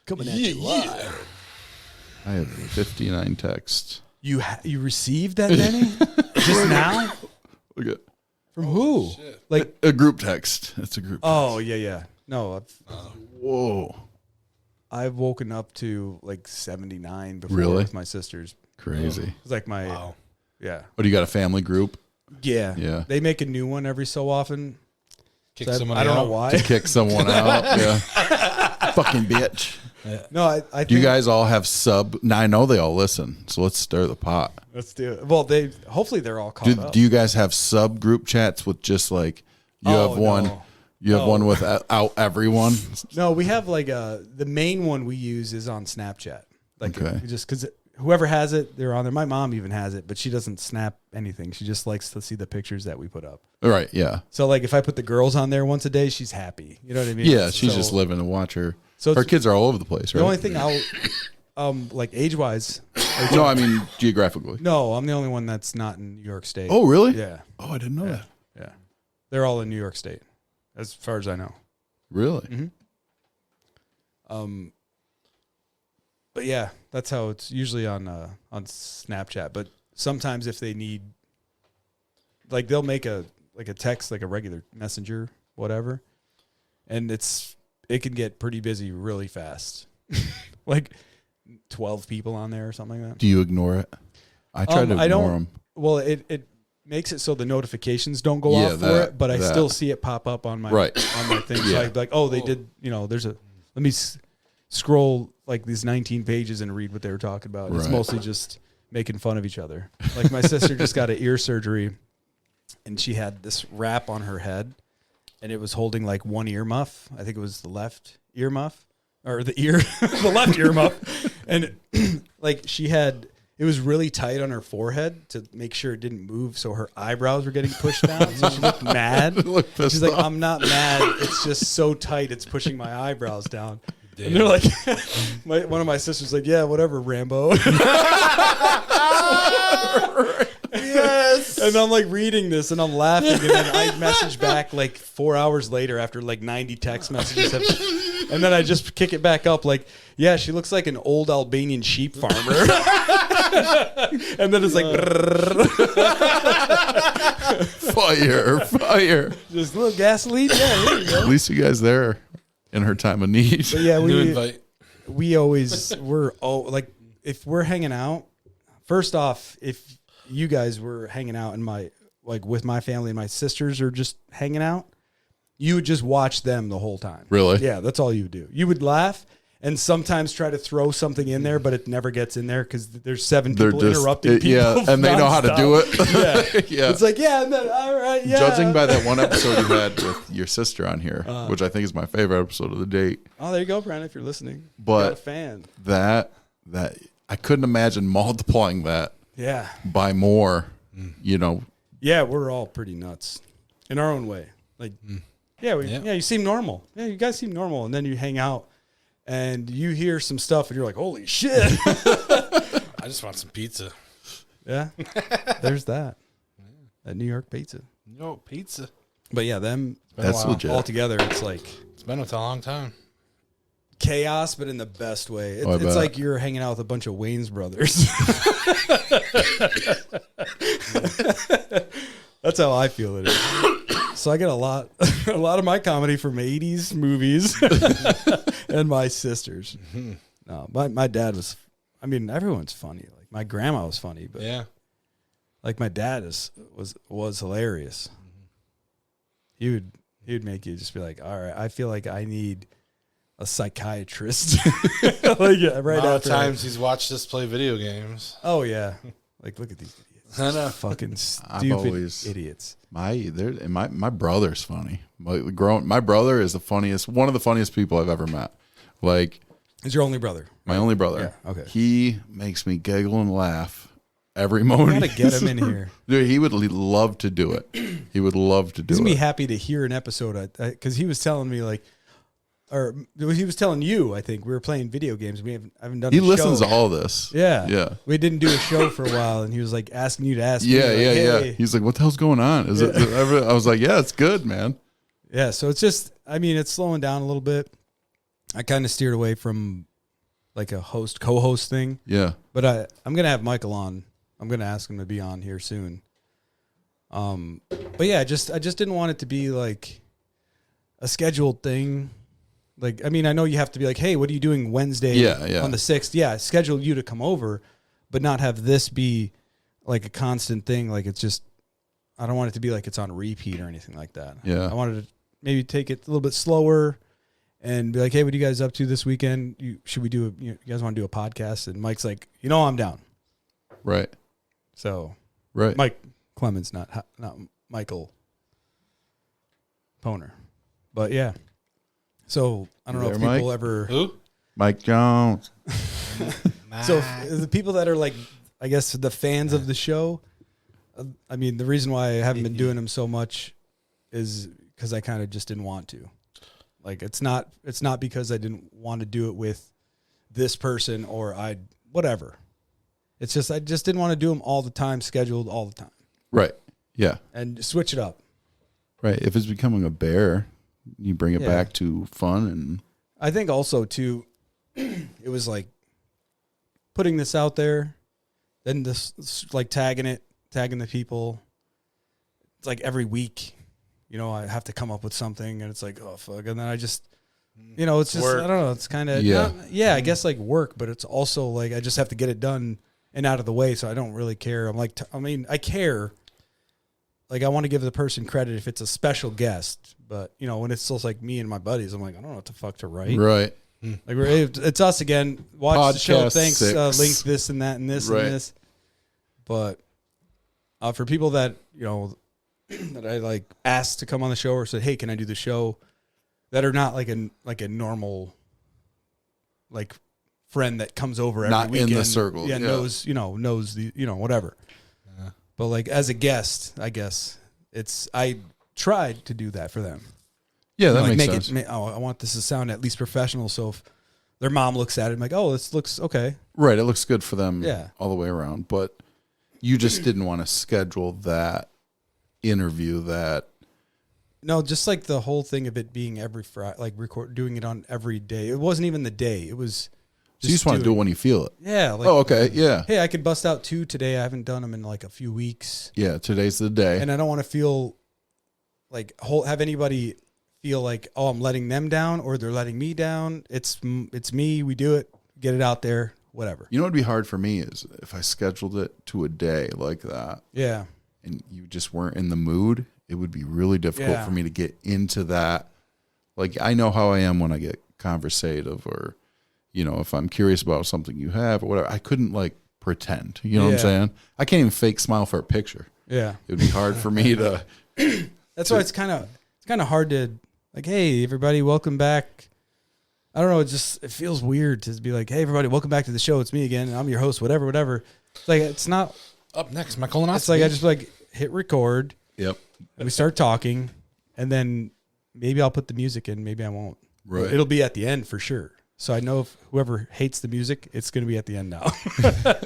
Coming at you live. I have 59 texts. You received that many? Just now? Look at From who? Like, a group text. It's a group. oh, yeah. No, Whoa. I've woken up to like 79 before Really? with my sisters. Crazy. It's like my, Wow. yeah. What, do you got a family group? Yeah. Yeah. They make a new one every so often. Kick So somebody I don't out. know why. To kick someone out? Yeah. Fucking bitch. No, I think. Do you guys all have sub? Now, I know they all listen, so let's stir the pot. Let's do it. Well, hopefully they're all caught up. Do you guys have sub group chats with just like, you Oh, have one, no. You have one without everyone. No, we have like the main one we use is on Snapchat. Like Okay. just because whoever has it, they're on there. My mom even has it, but she doesn't snap anything. She just likes to see the pictures that we put up. Right. Yeah. So like if I put the girls on there once a day, she's happy. You know what I mean? Yeah. She's So- just living to watch her. So Her it's- kids are all over the place, right? The only thing I'll like age wise. No, I mean geographically. No, I'm the only one that's not in New York State. Oh, really? Yeah. Oh, I didn't know that. Yeah. They're all in New York State, as far as I know. Really? But yeah, that's how it's usually on Snapchat. But sometimes if they need, like, they'll make a text, like a regular messenger, whatever, and it can get pretty busy really fast, like 12 people on there or something like that. Do you ignore it? I try to I ignore don't. them. Well, it makes it so the notifications don't go off for that- it, but I that. still see it pop up on my Right. on my thing. So Yeah. I'd be like, oh, they did. There's a. Let me scroll like these 19 pages and read what they were talking about. It's Right. mostly just making fun of each other. Like my sister just got an ear surgery, and she had this wrap on her head, and it was holding like one ear muff. I think it was the left ear muff or the left ear muff, and like she had. It was really tight on her forehead to make sure it didn't move, so her eyebrows were getting pushed down. So she looked mad. Looked pissed She's like, off. "I'm not mad. It's just so tight. It's pushing my eyebrows down." And they're like, one of my sisters like, "Yeah, whatever, Rambo." Yes. And I'm like reading this and I'm laughing, and then I message back like 4 hours later after like 90 text messages have, and then I just kick it back up like, yeah, she looks like an old Albanian sheep farmer. And then it's like Fire. just a little gasoline. Yeah, there you go. At least you guys there in her time of need. But yeah, New invite. like if we're hanging out, first off, if you guys were hanging out in with my family and my sisters are just hanging out, you would just watch them the whole time. Really? Yeah, that's all you would do. You would laugh and sometimes try to throw something in there, but it never gets in there because there's 7 They're people just interrupting people. yeah, and they know how to do it. nonstop. Yeah. Yeah. It's like, yeah, and then, all right, yeah. Judging by that one episode you had with your sister on here, which I think is my favorite episode of the date. Oh, there you go, Brandon, if you're listening. But- Got a fan. That I couldn't imagine multiplying that Yeah. by more. Yeah, we're all pretty nuts in our own way. Like, yeah, you seem normal. Yeah, you guys seem normal. And then you hang out and you hear some stuff and you're like, holy shit. I just want some pizza. Yeah, there's that. That New York pizza. No pizza. But yeah, them That's legit. all together, it's like It's been a long time. chaos, but in the best way. I It's bet. like you're hanging out with a bunch of Wayne's brothers. That's how I feel it is. So I get a lot of my comedy from 80s movies and my sisters. No, my dad was, I mean, everyone's funny. Like my grandma was funny, but Yeah. like my dad was hilarious. He would make you just be like, all right, I feel like I need a psychiatrist. Like right Amount of after times he's watched us play video games. Oh yeah, like look at these idiots. I know. Fucking I've stupid always- idiots. My brother's funny. My brother is one of the funniest people I've ever met. Like Is your only brother? my only brother. Yeah, okay. He makes me giggle and laugh every moment. Gotta get him in here. Dude, he would love to do it. He would love to do He's gonna be it. happy to hear an episode because he was telling me like, or he was telling you. I think we were playing video games. I haven't done. He a listens show. to all this. Yeah, Yeah. We didn't do a show for a while, and he was like asking you to ask. me, Yeah, like, yeah, hey. yeah. He's like, "What the hell's going on?" Is it? I was like, "Yeah, it's good, man." Yeah, so it's just, I mean, it's slowing down a little bit. I kind of steered away from like a co-host thing, Yeah, but I'm gonna have Michael on. I'm gonna ask him to be on here soon. But yeah, I just didn't want it to be like a scheduled thing. Like, I mean, I know you have to be like, hey, what are you doing Wednesday Yeah. on the 6th? Yeah, schedule you to come over, but not have this be like a constant thing. Like, it's just, I don't want it to be like it's on repeat or anything like that. Yeah. I wanted to maybe take it a little bit slower and be like, hey, what are you guys up to this weekend? Should we do you guys want to do a podcast? And Mike's like, I'm down. right, So right. Mike Clemons, not Michael Poner. But yeah. So I don't know You if there, people Mike? ever. Who? Mike Jones. So the people that are like, I guess the fans of the show. I mean, the reason why I haven't been doing them so much is because I kind of just didn't want to. Like it's not because I didn't want to do it with this person or whatever. It's just I just didn't want to do them all the time, scheduled all the time, Right. Yeah. and switch it up. Right. If it's becoming a bear, you bring it Yeah. back to fun and I think also too, it was like putting this out there, then this like tagging the people. It's like every week, I have to come up with something, and it's like, oh fuck, and then I just, it's just Work. I don't know, it's kind of I guess like work, but it's also like I just have to get it done and out of the way, so I don't really care. I'm like, I care. Like I want to give the person credit if it's a special guest, but when it's just like me and my buddies, I'm like, I don't know what the fuck to write. right. Like it's us again. Watch the show. Podcast Thanks. 6. Link this and that and this Right. and this. But for people that that I like asked to come on the show or said, "Hey, can I do the show?" that are not like a normal like friend that comes over every Not in the weekend. circle, Yeah, yeah. knows the whatever. But like as a guest, I guess I tried to do that for them. Yeah, that Like makes sense. I want this to sound at least professional. So if their mom looks at it, I'm like, oh, this looks okay. Right. It looks good for them Yeah. all the way around. But you just didn't want to schedule that interview that. No, just like the whole thing of it being every Friday, like doing it on every day. It wasn't even the day. It was. So you just want to do it when you feel it. Yeah. Like, Oh, okay. Yeah. Hey, I could bust out 2 today. I haven't done them in like a few weeks, Yeah. Today's the day. and I don't want to feel like have anybody feel like, oh, I'm letting them down or they're letting me down. It's me. We do it. Get it out there. Whatever. You know what'd be hard for me is if I scheduled it to a day like that Yeah. and you just weren't in the mood, it would be really difficult Yeah. for me to get into that. Like I know how I am when I get conversative or, if I'm curious about something you have or whatever, I couldn't like pretend, you know what I'm Yeah. saying? I can't even fake smile for a picture. Yeah. It would be hard for me to, That's why it's kind of hard to like, hey, everybody, welcome back. I don't know. It feels weird to be like, hey, everybody, welcome back to the show. It's me again. And I'm your host, whatever. It's like, it's not, Up next, my colonoscopy. it's like, I just like hit record yep. and we start talking and then maybe I'll put the music in. Maybe I won't. Right. It'll be at the end for sure. So I know if whoever hates the music, it's going to be at the end now.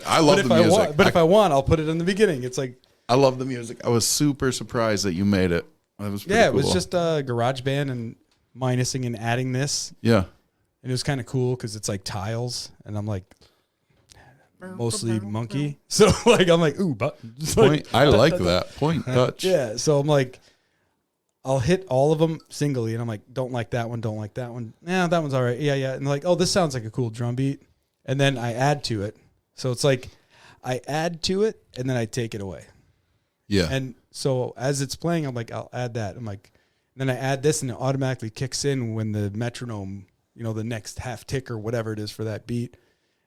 I love the music. If I want, I'll put it in the beginning. It's like, I love the music. I was super surprised that you made it. That was pretty yeah, it cool. was just a garage band and minusing and adding this. Yeah. And it was kind of cool because it's like tiles, and I'm like mostly monkey. So like I'm like, ooh, buttons. Point. I like that. Point touch. Yeah. So I'm like, I'll hit all of them singly, and I'm like, don't like that one, don't like that one. Yeah, that one's all right. Yeah. And like, oh, this sounds like a cool drum beat, and then I add to it. So it's like I add to it, and then I take it away. Yeah. And so as it's playing, I'm like, I'll add that. I'm like, then I add this, and it automatically kicks in when the metronome, the next half tick or whatever it is for that beat.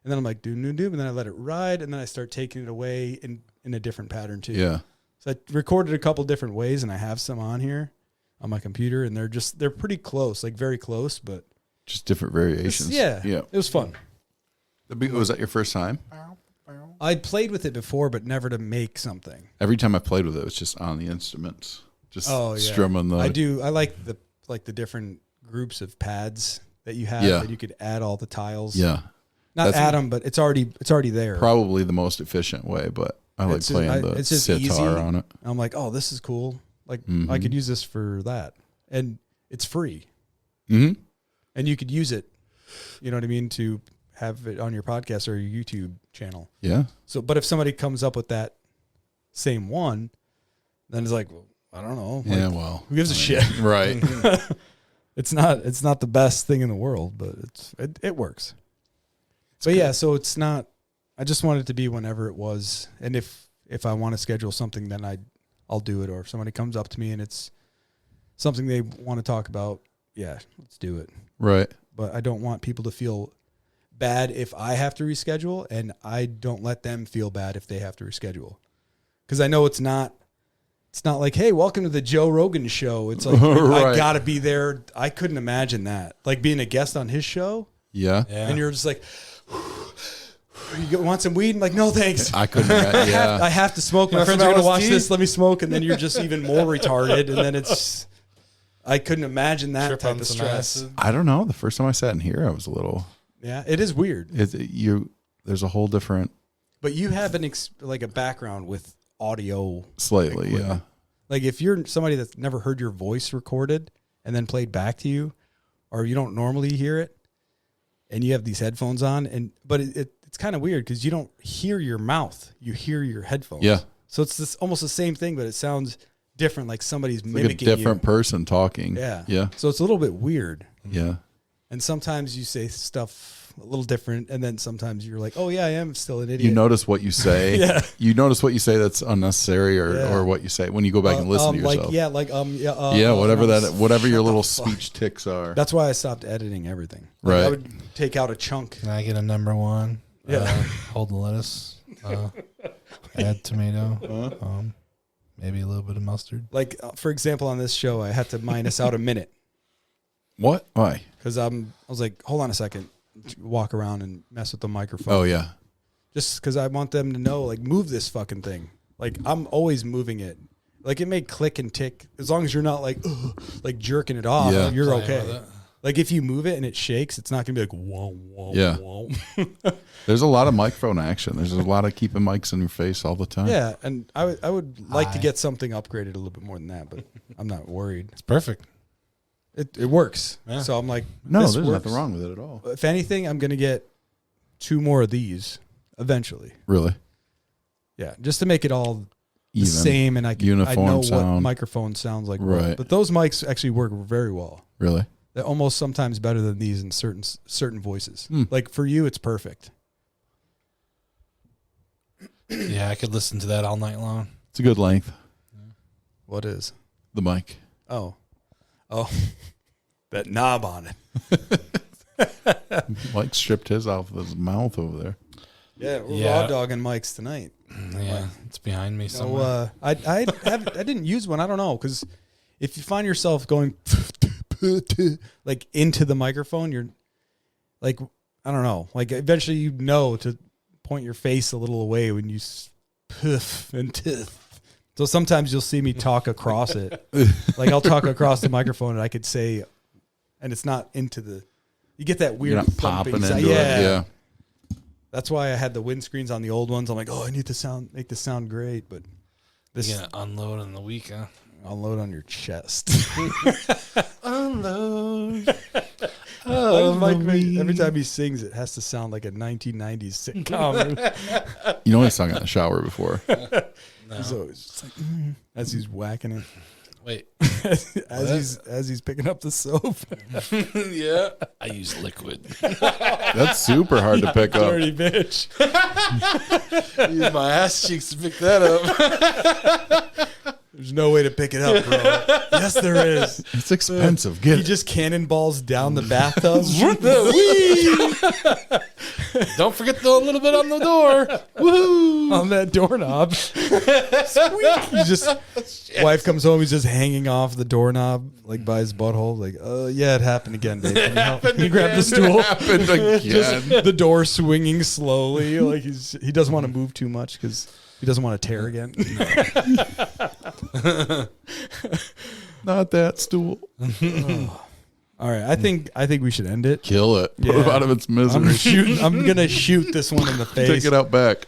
And then I'm like, doom, and then I let it ride, and then I start taking it away in a different pattern too. Yeah. So I recorded a couple different ways, and I have some on here on my computer, and they're pretty close, like very close, but Just different variations. yeah, Yeah. it was fun. Was that your first time? I'd played with it before, but never to make something. Every time I played with it, it was just on the instruments. Just Oh yeah, strumming the. I like the different groups of pads that you have Yeah. that you could add all the tiles. Yeah. Not That's- add them, but it's already there. Probably the most efficient way, but I like It's just- playing it's the just sitar easy. on it. I'm like, oh, this is cool. Like Mm-hmm. I could use this for that, and it's free, Hmm. and you could use it. You know what I mean? To have it on your podcast or your YouTube channel. Yeah. So, but if somebody comes up with that same one, then it's like, well, I don't know. Like, Yeah. Well, who gives a shit? right. It's not the best thing in the world, but it works. But yeah, so it's not. I just want it to be whenever it was, and if I want to schedule something, then I'll do it. Or if somebody comes up to me and it's something they want to talk about, yeah, let's do it. Right. But I don't want people to feel bad if I have to reschedule, and I don't let them feel bad if they have to reschedule, because I know it's not It's not like, hey, welcome to the Joe Rogan show. It's like, Right. I got to be there. I couldn't imagine that. Like being a guest on his show. Yeah. Yeah. And you're just like, you want some weed? I'm like, no, thanks. I couldn't imagine. Yeah. I have to smoke. My want friends some are going to watch LSD? this. Let me smoke. And then you're just even more retarded. And then I couldn't imagine that Trip type on of some stress. acid. I don't know. The first time I sat in here, I was a little. Yeah, it is weird. There's a whole different. But you have like a background with audio. Slightly, equipment. Like if you're somebody that's never heard your voice recorded and then played back to you, or you don't normally hear it, and you have these headphones on, but it's kind of weird because you don't hear your mouth, you hear your headphones. Yeah. So it's almost the same thing, but it sounds different, like somebody's like mimicking a different you. person talking. Yeah. Yeah. So it's a little bit weird. Yeah. And sometimes you say stuff a little different, and then sometimes you're like, "Oh yeah, I am still an idiot." You notice what you say. Yeah. You notice what you say that's unnecessary, Yeah. or what you say when you go back and listen to yourself. Whatever your little speech ticks are. That's why I stopped editing everything. Like, Right. I would take out a chunk. Can I get a number one? Yeah. Hold the lettuce. Add tomato. Maybe a little bit of mustard. Like for example, on this show, I had to minus out a minute What? Why? because I was like, "Hold on a second," walk around and mess with the microphone. Oh yeah. Just because I want them to know, like, move this fucking thing. Like I'm always moving it. Like it may click and tick as long as you're not like, ugh, like jerking it off. Yeah. You're Playing okay. with it. Like if you move it and it shakes, it's not gonna be like whoa, whoa, Yeah. whoa. There's a lot of microphone action. There's a lot of keeping mics in your face all the time. Yeah, and I would like to Hi. get something upgraded a little bit more than that, but I'm not worried. It's perfect. It works. Yeah. So I'm like, No, this there's works. nothing wrong with it at all. If anything, I'm gonna get 2 more of these eventually. Really. Yeah, just to make it all the Even. same, and I Uniform know what sound. microphone sounds like. Right. But those mics actually work very well. Really. They're almost sometimes better than these in certain voices. Hmm. Like for you, it's perfect. Yeah, I could listen to that all night long. It's a good length. What is? The mic. Oh, that knob on it. Mike stripped his off of his mouth over there. Yeah, we're Yeah. raw dogging mics tonight. Yeah, it's behind me somewhere. So I didn't use one. I don't know, because if you find yourself going like into the microphone, you're like, I don't know, like eventually you know to point your face a little away when you puff and tiff. So sometimes you'll see me talk across it. Like I'll talk across the microphone and I could say, and it's not into the. You get that weird You're not thumping popping sound. into it. Yeah. That's why I had the windscreens on the old ones. I'm like, oh, I need to make this sound great, but this You're gonna unload in the week, huh? I'll load on your chest. Unload. Every time he sings, it has to sound like a 1990s sitcom. You know I sung in the shower before. He's always just like, as he's whacking it, Wait. as he's picking up the soap. Yeah. I use liquid. That's super hard to pick up. Dirty bitch. Use my ass cheeks to pick that up. There's no way to pick it up, bro. Yes, there is. It's expensive. Get He it. just cannonballs down the bathtub. Don't forget the little bit on the door. Woohoo! On that doorknob. Squeak. He just wife comes home, he's just hanging off the doorknob like by his butthole. Like, yeah, it happened again, babe. Can you help? Can you grab the stool? Happened again. Just the door swinging slowly. Like he doesn't want to move too much because he doesn't want to tear again. Not that stool. All right, I think we should end it. Kill it. Put Yeah. it out of its misery. I'm gonna shoot this one in the face. Take it out back.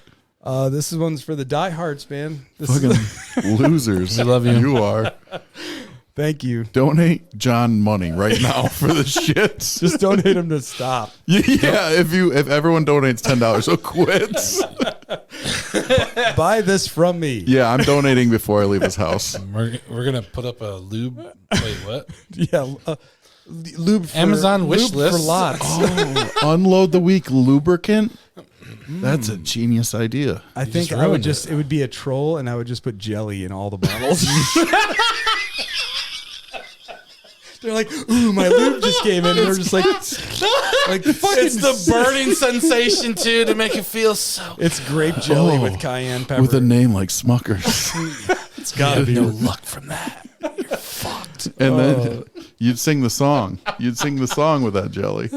This one's for the diehards, man. This Fucking is, losers. We love you. You are. thank you. Donate John money right now for the shits. Just donate him to stop. Yeah, if everyone donates $10, so quits. Buy this from me. Yeah, I'm donating before I leave his house. We're gonna put up a lube. Wait, what? Yeah. Lube for, Amazon wish lube list. for lots. Oh, unload the week lubricant. That's a genius idea. I think just I would ruined just it would be a troll, and I would just put jelly in all the bottles. They're like, ooh, my lube just came in. And they're just like fucking. It's the burning sensation too to make it feel so. It's grape jelly with cayenne pepper. With a name like Smuckers. It's gotta be. No luck from that. You're fucked. And then you'd sing the song. You'd sing the song with that jelly.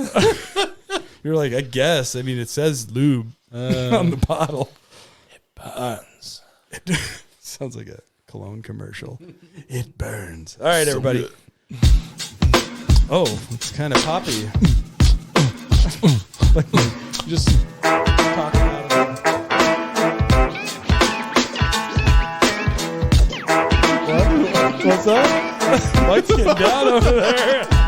You're like, I guess. I mean, it says lube on the bottle. Buns. Sounds like a cologne commercial. It burns. All right, everybody. Oh, it's kind of poppy. Like, just talking out of it. What? What's up? Mike's getting down over there.